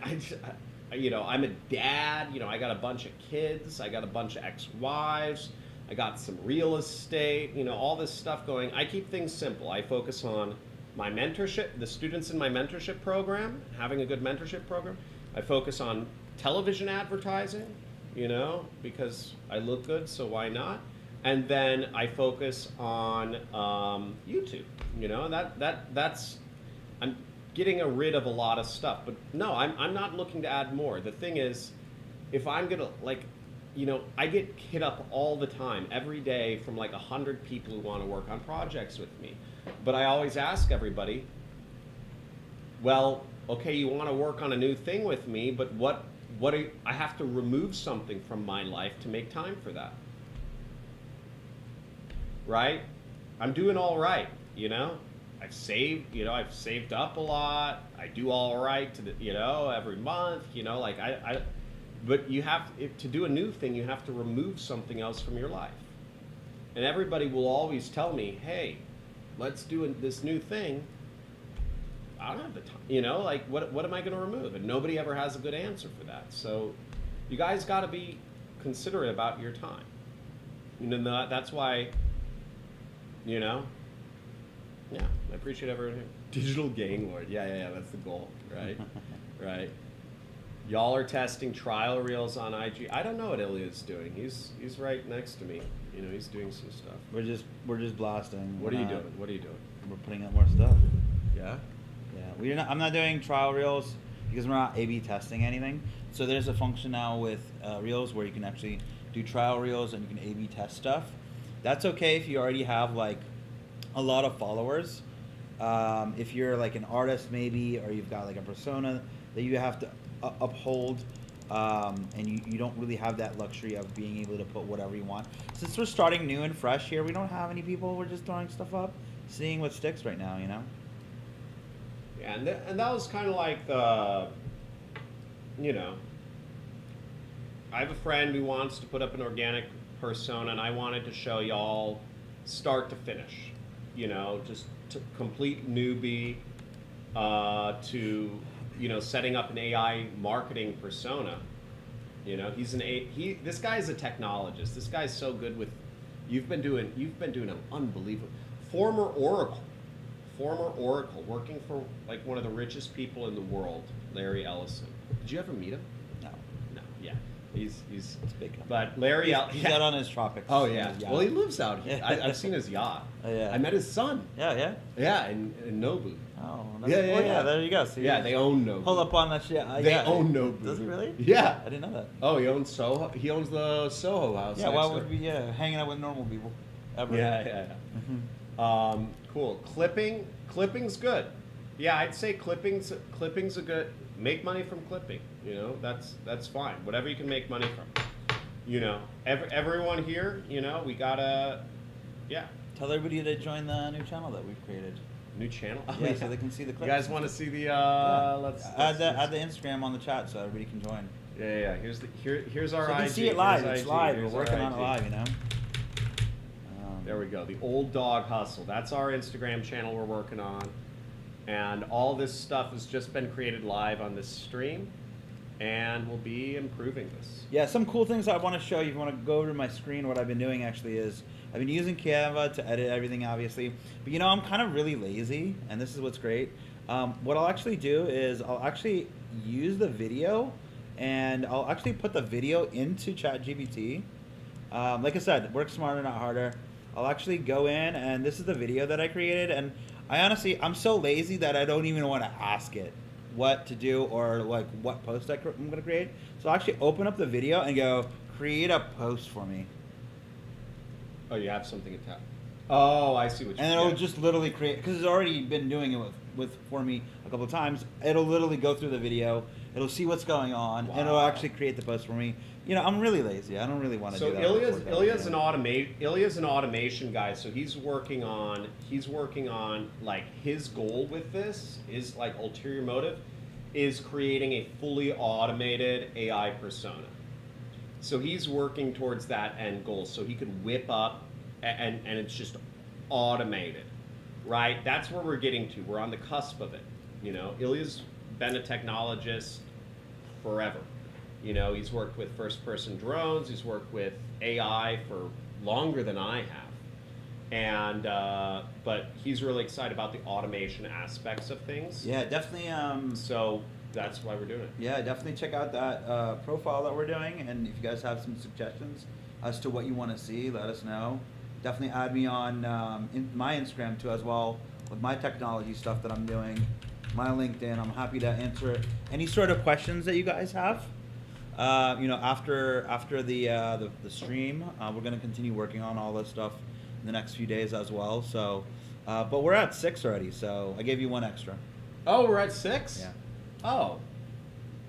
a dad. I got a bunch of kids. I got a bunch of ex-wives. I got some real estate. All this stuff going. I keep things simple. I focus on my mentorship, the students in my mentorship program, having a good mentorship program. I focus on television advertising, because I look good, so why not? And then I focus on YouTube. That's I'm getting rid of a lot of stuff. But no, I'm not looking to add more. The thing is, if I'm gonna I get hit up all the time, every day, from like 100 people who want to work on projects with me. But I always ask everybody, well, okay, you want to work on a new thing with me, but I have to remove something from my life to make time for that. Right? I'm doing all right, I've saved up a lot. I do all right every month, but to do a new thing, you have to remove something else from your life. And everybody will always tell me, hey, let's do this new thing. I don't have the time, what am I going to remove? And nobody ever has a good answer for that. So you guys got to be considerate about your time. That's why, yeah, I appreciate everything. Digital gang lord. Yeah, that's the goal, right? Right. Y'all are testing trial reels on IG. I don't know what Ilya's doing. He's right next to me. He's doing some stuff. We're just blasting. What are you doing? We're putting up more stuff. Yeah? Yeah. I'm not doing trial reels because we're not A/B testing anything. So there's a function now with reels where you can actually do trial reels and you can A/B test stuff. That's okay if you already have like a lot of followers. If you're like an artist maybe, or you've got like a persona that you have to uphold, and you don't really have that luxury of being able to put whatever you want. Since we're starting new and fresh here, we don't have any people. We're just throwing stuff up, seeing what sticks right now, Yeah, and that was kind of like the, I have a friend who wants to put up an organic persona, and I wanted to show y'all start to finish, just to complete newbie to, setting up an AI marketing persona. This guy's a technologist. This guy's so good with, you've been doing an unbelievable, former Oracle, working for like one of the richest people in the world, Larry Ellison. Did you ever meet him? No. Yeah. He's It's big. But Larry, He's out on his tropics. Oh yeah. Well, he lives out here. I've seen his yacht. Oh, yeah. I met his son. Yeah. Yeah, in Nobu. Oh, Yeah. There you go. So Yeah, they own Nobu. Pull up on that shit. They own Nobu. Does it really? Yeah. I didn't know that. Oh, he owns Soho. He owns the Soho house. Yeah. Why would we hanging out with normal people? Ever. Yeah. Cool. Clipping's good. Yeah, I'd say clipping's a good. Make money from clipping. That's fine. Whatever you can make money from. Everyone here. We gotta. Yeah. Tell everybody to join the new channel that we've created. New channel. Yeah, so they can see the clips. You guys want to see the? Let's add the Instagram on the chat so everybody can join. Yeah. Here's our so you IG. can see it live. Here's It's IG. live. Here's We're working our on it IG. live. There we go. The Old Dog Hustle. That's our Instagram channel we're working on. And all this stuff has just been created live on this stream. And we'll be improving this. Yeah, some cool things I want to show you. If you want to go over to my screen, what I've been doing actually is I've been using Canva to edit everything, obviously. But I'm kind of really lazy, and this is what's great. What I'll actually do is I'll actually use the video, and I'll actually put the video into ChatGPT. Like I said, work smarter, not harder. I'll actually go in, and this is the video that I created, and I'm so lazy that I don't even want to ask it what to do or like what post I'm going to create. So I'll actually open up the video and go, create a post for me. Oh, you have something attached. Oh, I see what you mean. And it'll just literally create, because it's already been doing it for me a couple of times. It'll literally go through the video. It'll see what's going on, and it'll actually create the post for me. I'm really lazy. I don't really want to do that. So Ilya's an automation guy. So he's working on like his goal with this is like ulterior motive is creating a fully automated AI persona. So he's working towards that end goal. So he could whip up and it's just automated, right? That's where we're getting to. We're on the cusp of it. You know, Ilya's been a technologist forever. You know, he's worked with first-person drones. He's worked with AI for longer than I have. And but he's really excited about the automation aspects of things. Yeah, definitely. So that's why we're doing it. Yeah, definitely check out that profile that we're doing, and if you guys have some suggestions as to what you want to see, let us know. Definitely add me on in my Instagram too as well with my technology stuff that I'm doing, my LinkedIn. I'm happy to answer any sort of questions that you guys have. You know, after the stream, we're gonna continue working on all this stuff in the next few days as well. So, but we're at 6 already, so I gave you one extra. Oh, we're at 6? Yeah. Oh,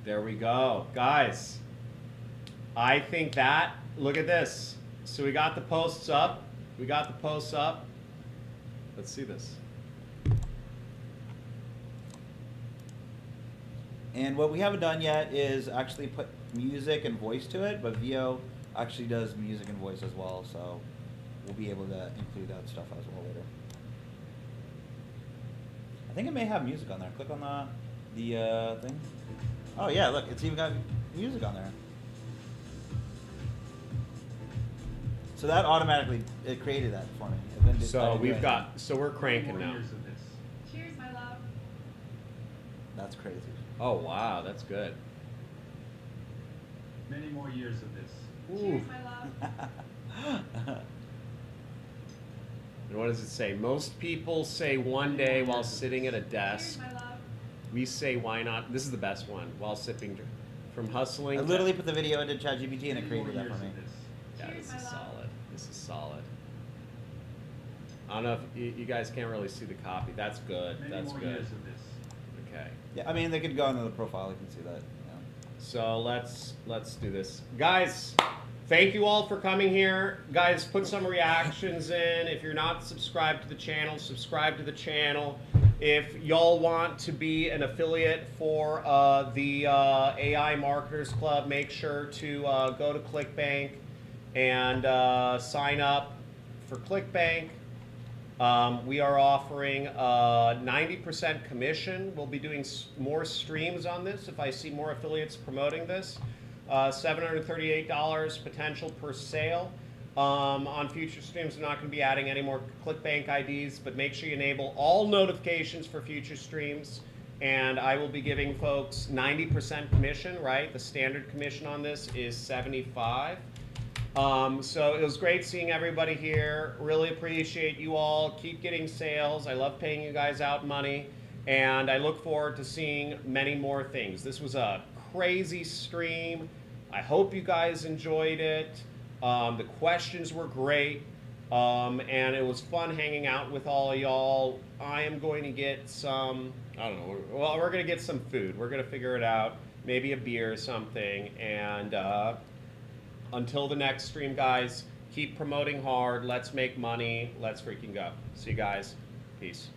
there we go. Guys, I think that, look at this. So we got the posts up. We got the posts up. Let's see this. And what we haven't done yet is actually put music and voice to it, but Vio actually does music and voice as well, so we'll be able to include that stuff as well later. I think it may have music on there. Click on the thing. Oh yeah, look, it's even got music on there. So that automatically it created that for me. I So didn't do we've got, anything. so we're cranking More now. years of this. Cheers, my love. That's crazy. Oh, wow, that's good. Many more years of this. Cheers, my love. And what does it say? Most people say one day while sitting at a Cheers, desk. my love. We say why not? This is the best one. While sipping from hustling. I to- literally put the video into ChatGPT and it Many more created that years for me. of this. Yeah, Cheers, this my is love. solid. This is solid. I don't know if you guys can't really see the copy. That's good. Many That's more good. years of this. Okay. Yeah, I mean they could go into the profile. You can see that. Yeah. So let's do this, guys. Thank you all for coming here, guys. Put some reactions in. If you're not subscribed to the channel, subscribe to the channel. If y'all want to be an affiliate for the AI Marketers Club, make sure to go to ClickBank and sign up for ClickBank. We are offering 90% commission. We'll be doing more streams on this if I see more affiliates promoting this. $738 potential per sale. On future streams, I'm not going to be adding any more ClickBank IDs, but make sure you enable all notifications for future streams. And I will be giving folks 90% commission, right? The standard commission on this is 75. So it was great seeing everybody here. Really appreciate you all. Keep getting sales. I love paying you guys out money. And I look forward to seeing many more things. This was a crazy stream. I hope you guys enjoyed it. The questions were great. And it was fun hanging out with all of y'all. I am going to get some, I don't know, well, we're going to get some food. We're going to figure it out. Maybe a beer or something. And until the next stream, guys, keep promoting hard. Let's make money. Let's freaking go. See you guys. Peace.